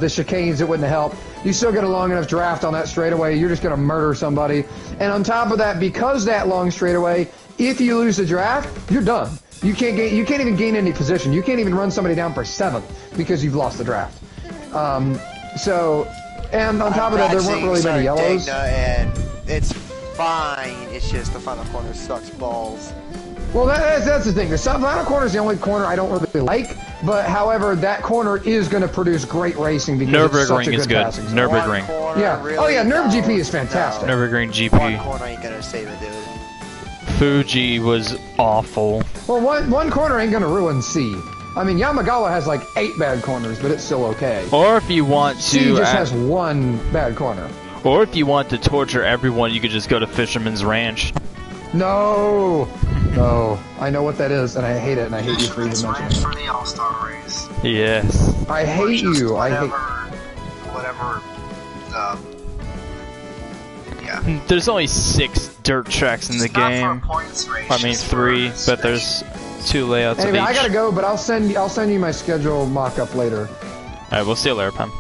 chicanes, it wouldn't help. You still get a long enough draft on that straightaway, you're just going to murder somebody. And on top of that, because that long straightaway, if you lose the draft, you're done. You can't even gain any position. You can't even run somebody down for 7th because you've lost the draft. And on top of that, there weren't really many yellows. And it's fine, it's just the final corner sucks balls. Well, that's the thing. The final corner is the only corner I don't really like, but however, that corner is going to produce great racing because it's such a good passing zone. Nürburgring. Yeah. Really Oh yeah, Nürburgring GP is fantastic. Nürburgring GP. One corner ain't gonna save it, dude. Fuji was awful. Well, one corner ain't going to ruin C. I mean, Yamagawa has like 8 bad corners, but it's still okay. Or if you want to... C just has 1 bad corner. Or if you want to torture everyone, you could just go to Fisherman's Ranch. No, I know what that is, and I hate it, and I hate you for even mentioning it. For the All-Star race. Yes. I hate you. Whatever. Yeah. There's only 6 dirt tracks in the game. I mean 3, but there's 2 layouts anyway, of each. I gotta go, but I'll send you my schedule mock-up later. Alright, we'll see you later, Pam.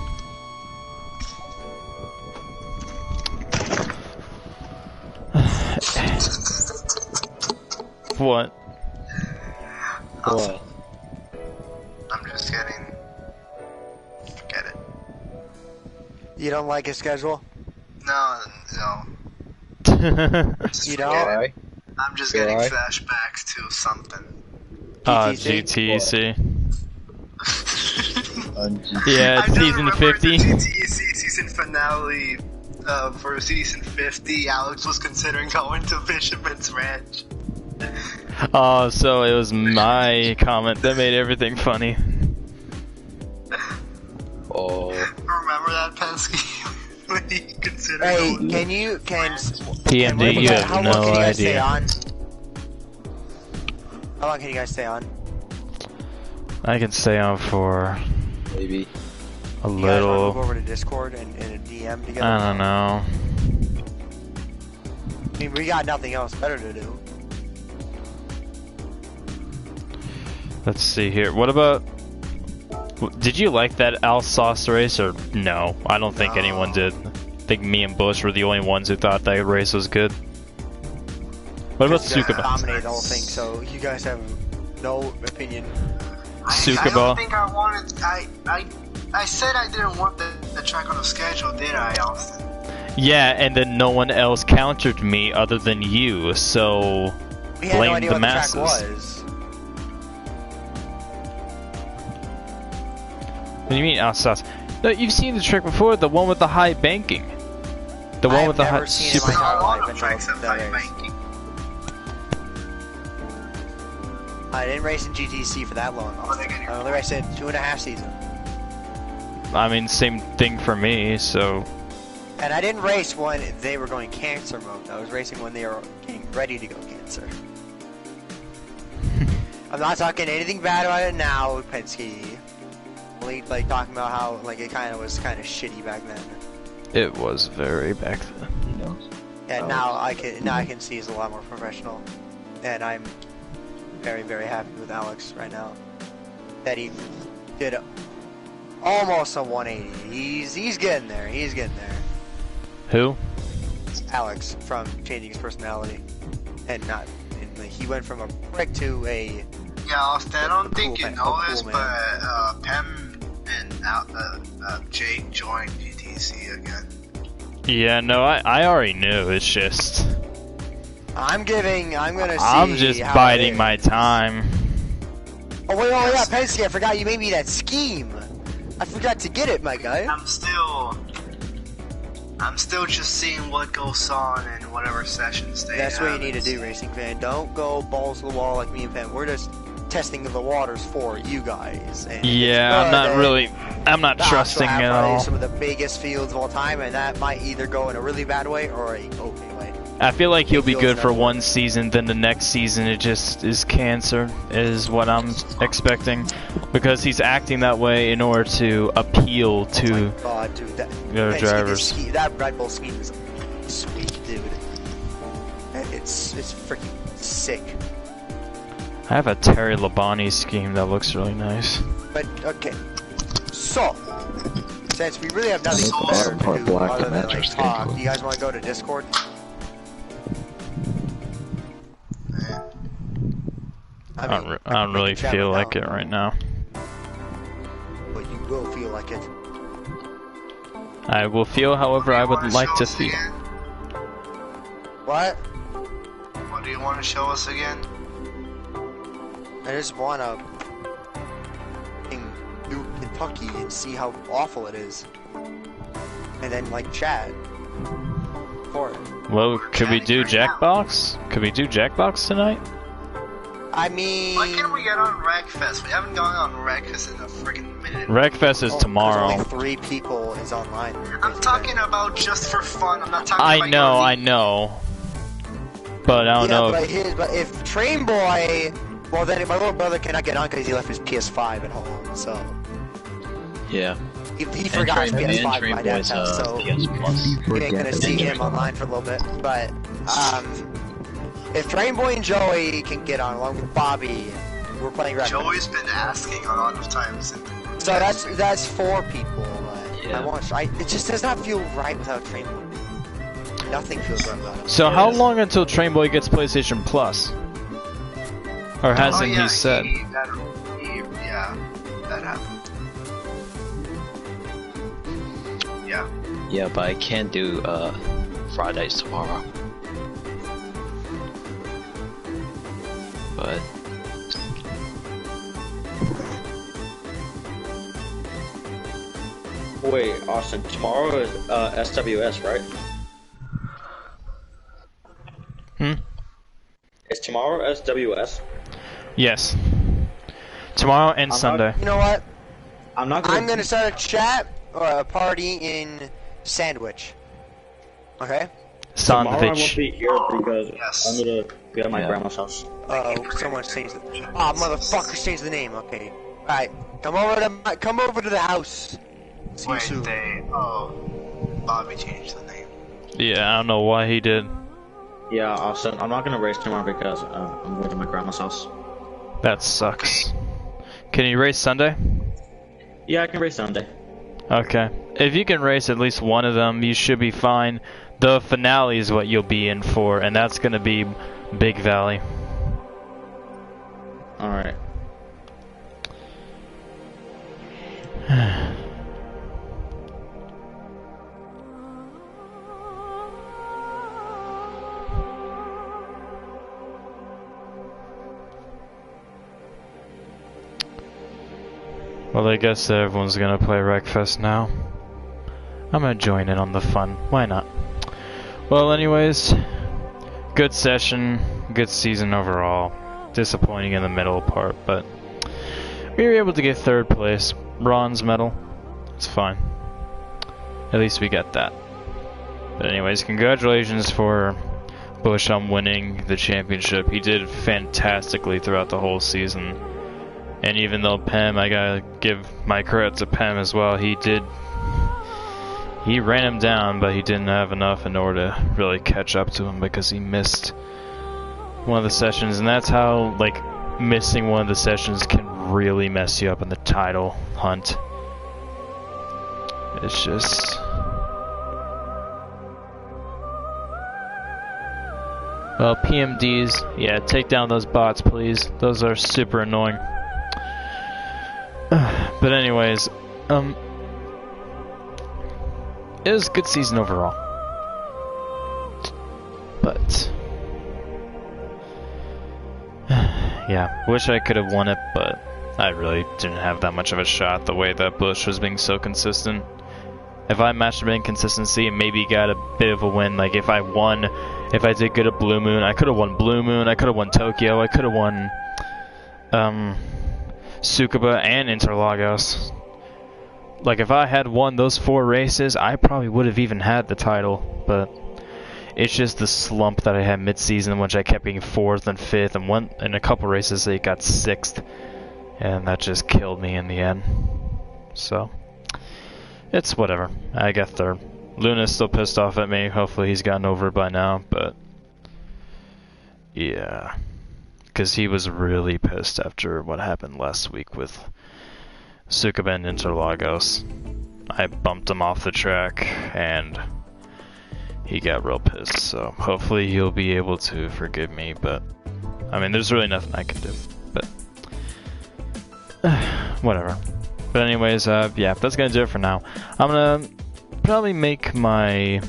What? What? I'm just kidding. Forget it. You don't like his schedule? No. You know? I'm just getting flashbacks to something. GTC. Yeah, it's season 50. The GTC season finale for season 50. Alex was considering going to Fisherman's Ranch. Oh, so it was my comment that made everything funny. Oh. Remember that, Penske? When he considered Hey, going PMD, you have how no long can you guys stay idea. on? How long can you guys stay on? I can stay on for maybe a You guys want to little. move over to Discord and a DM together? I don't know. I mean, we got nothing else better to do. Let's see here. What about? Did you like that Alsace race or no? I don't think anyone did. I think me and Bush were the only ones who thought that race was good. What about You guys Tsukuba? dominated the whole thing, so you guys have no opinion. I don't think I wanted. I said I didn't want the track on the schedule, did I, Austin? Yeah, and then no one else countered me other than you, so We had no blame idea the what masses. the track was. What do you mean Alsace? No, you've seen the track before, the one with the high banking. The one with the high super. I didn't race in GTC for that long. I only raced it 2.5 seasons. I mean, same thing for me, so. And I didn't race when they were going cancer mode. I was racing when they were getting ready to go cancer. I'm not talking anything bad about it now, Penske. Only like talking about how like it was kind of shitty back then. It was very back then. And now I can see it's a lot more professional. And I'm very, very happy with Alex right now. That he did almost a 180. He's getting there. He's getting there. Who? Alex from changing his personality, and he went from a prick to a. Yeah, Austin, I don't think you know this, but Pem and Jake joined GTC again. Yeah, no, I already knew. It's just. I'm gonna see. I'm just how biding my time. Oh wait, oh yeah, Penske, I forgot you made me that scheme. I forgot to get it, my guy. I'm still just seeing what goes on in whatever sessions they That's have. what you need to do, Racing Fan. Don't go balls to the wall like me and Penn. We're just testing the waters for you guys. And Yeah, I'm not trusting it at all. Some of the biggest fields of all time, and that might either go in a really bad way or a okay way. I feel like he'll be good for one season, then the next season it just is cancer, is what I'm expecting. Because he's acting that way in order to appeal to God, dude, the other drivers. That Red Bull scheme is sweet, dude. It's freaking sick. I have a Terry Labonte scheme that looks really nice. But, okay. So, since we really have nothing better to do other than like talk, do you guys want to go to Discord? I don't really feel like it right now. But you will feel like it. I will feel however I would like to feel. What? What do you want to show us again? I just want to do Kentucky and see how awful it is. And then, like, chat for it. Well, could we do Jackbox? Could we do Jackbox tonight? I mean... Why can't we get on Wreckfest? We haven't gone on Wreckfest in a freaking minute. Wreckfest is tomorrow. Only 3 people is online. I'm talking about just for fun. I'm not talking about I know. But I don't know. But if Train Boy... Well, then my little brother cannot get on because he left his PS5 at home, so... Yeah. He forgot his PS5 at my dad's house, so you ain't gonna see him online for a little bit. But, if Train Boy and Joey can get on along with Bobby, we're playing Wreckfest. Joey's been asking a lot of times. So that's 4 people. It just does not feel right without Train Boy. Nothing feels right without him. So how long until Train Boy gets PlayStation Plus? Or hasn't he said? Yeah, that happened. Yeah. Yeah, but I can't do Fridays tomorrow. but Wait, Austin, tomorrow is SWS, right? Is tomorrow SWS? Yes. Tomorrow and Sunday. You know what? I'm gonna start a chat or a party in Sandwich. Okay? Tomorrow I won't Sandwich. be here because I'm gonna be at my grandma's house. Oh, someone changed the motherfuckers changed the name. Okay. Alright. Come over to the house. See you soon. Bobby changed the name. Yeah, I don't know why he did. Yeah, Austin, I'm not gonna race tomorrow because I'm going to my grandma's house. That sucks. Can you race Sunday? Yeah, I can race Sunday. Okay. If you can race at least one of them, you should be fine. The finale is what you'll be in for, and that's gonna be Big Valley. Alright. Well, I guess everyone's gonna play Wreckfest now. I'm gonna join in on the fun. Why not? Well, anyways, good session, good season overall. Disappointing in the middle part, but we were able to get 3rd place. Bronze medal. It's fine. At least we got that. But anyways, congratulations for Bush on winning the championship. He did fantastically throughout the whole season. And even though Pem, I gotta give my credit to Pem as well, he ran him down, but he didn't have enough in order to really catch up to him because he missed one of the sessions, and that's how, like, missing one of the sessions can really mess you up in the title hunt. It's just... Well, PMDs, yeah, take down those bots, please. Those are super annoying. But anyways, it was a good season overall. But yeah, wish I could have won it, but I really didn't have that much of a shot the way that Bush was being so consistent. If I matched him in consistency and maybe got a bit of a win, like if I did good at Blue Moon, I could have won Blue Moon, I could have won Tokyo, I could have won Tsukuba and Interlagos. Like, if I had won those 4 races, I probably would have even had the title, but it's just the slump that I had mid-season, which I kept being 4th and 5th, and in a couple races I got 6th, and that just killed me in the end. So, it's whatever. I got 3rd. Luna's still pissed off at me. Hopefully he's gotten over it by now, but yeah. Because he was really pissed after what happened last week with Tsukuba and Interlagos. I bumped him off the track, and he got real pissed, so hopefully he'll be able to forgive me, but I mean, there's really nothing I can do, but whatever. But anyways, yeah, that's gonna do it for now. I'm gonna probably make my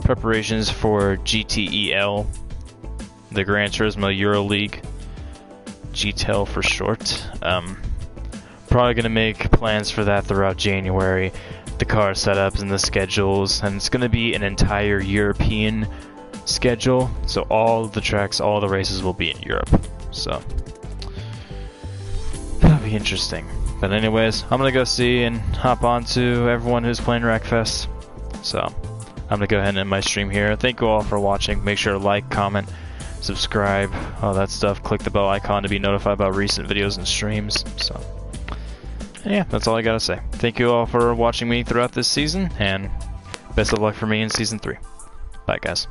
preparations for GTEL, the Gran Turismo Euro League, GTEL for short. Probably gonna make plans for that throughout January, the car setups and the schedules, and it's gonna be an entire European schedule, so all the tracks, all the races will be in Europe, so that'll be interesting. But anyways, I'm gonna go see and hop on to everyone who's playing Wreckfest, so I'm gonna go ahead and end my stream here. Thank you all for watching. Make sure to like, comment, subscribe, all that stuff. Click the bell icon to be notified about recent videos and streams. So yeah, that's all I gotta say. Thank you all for watching me throughout this season, and best of luck for me in Season 3. Bye, guys.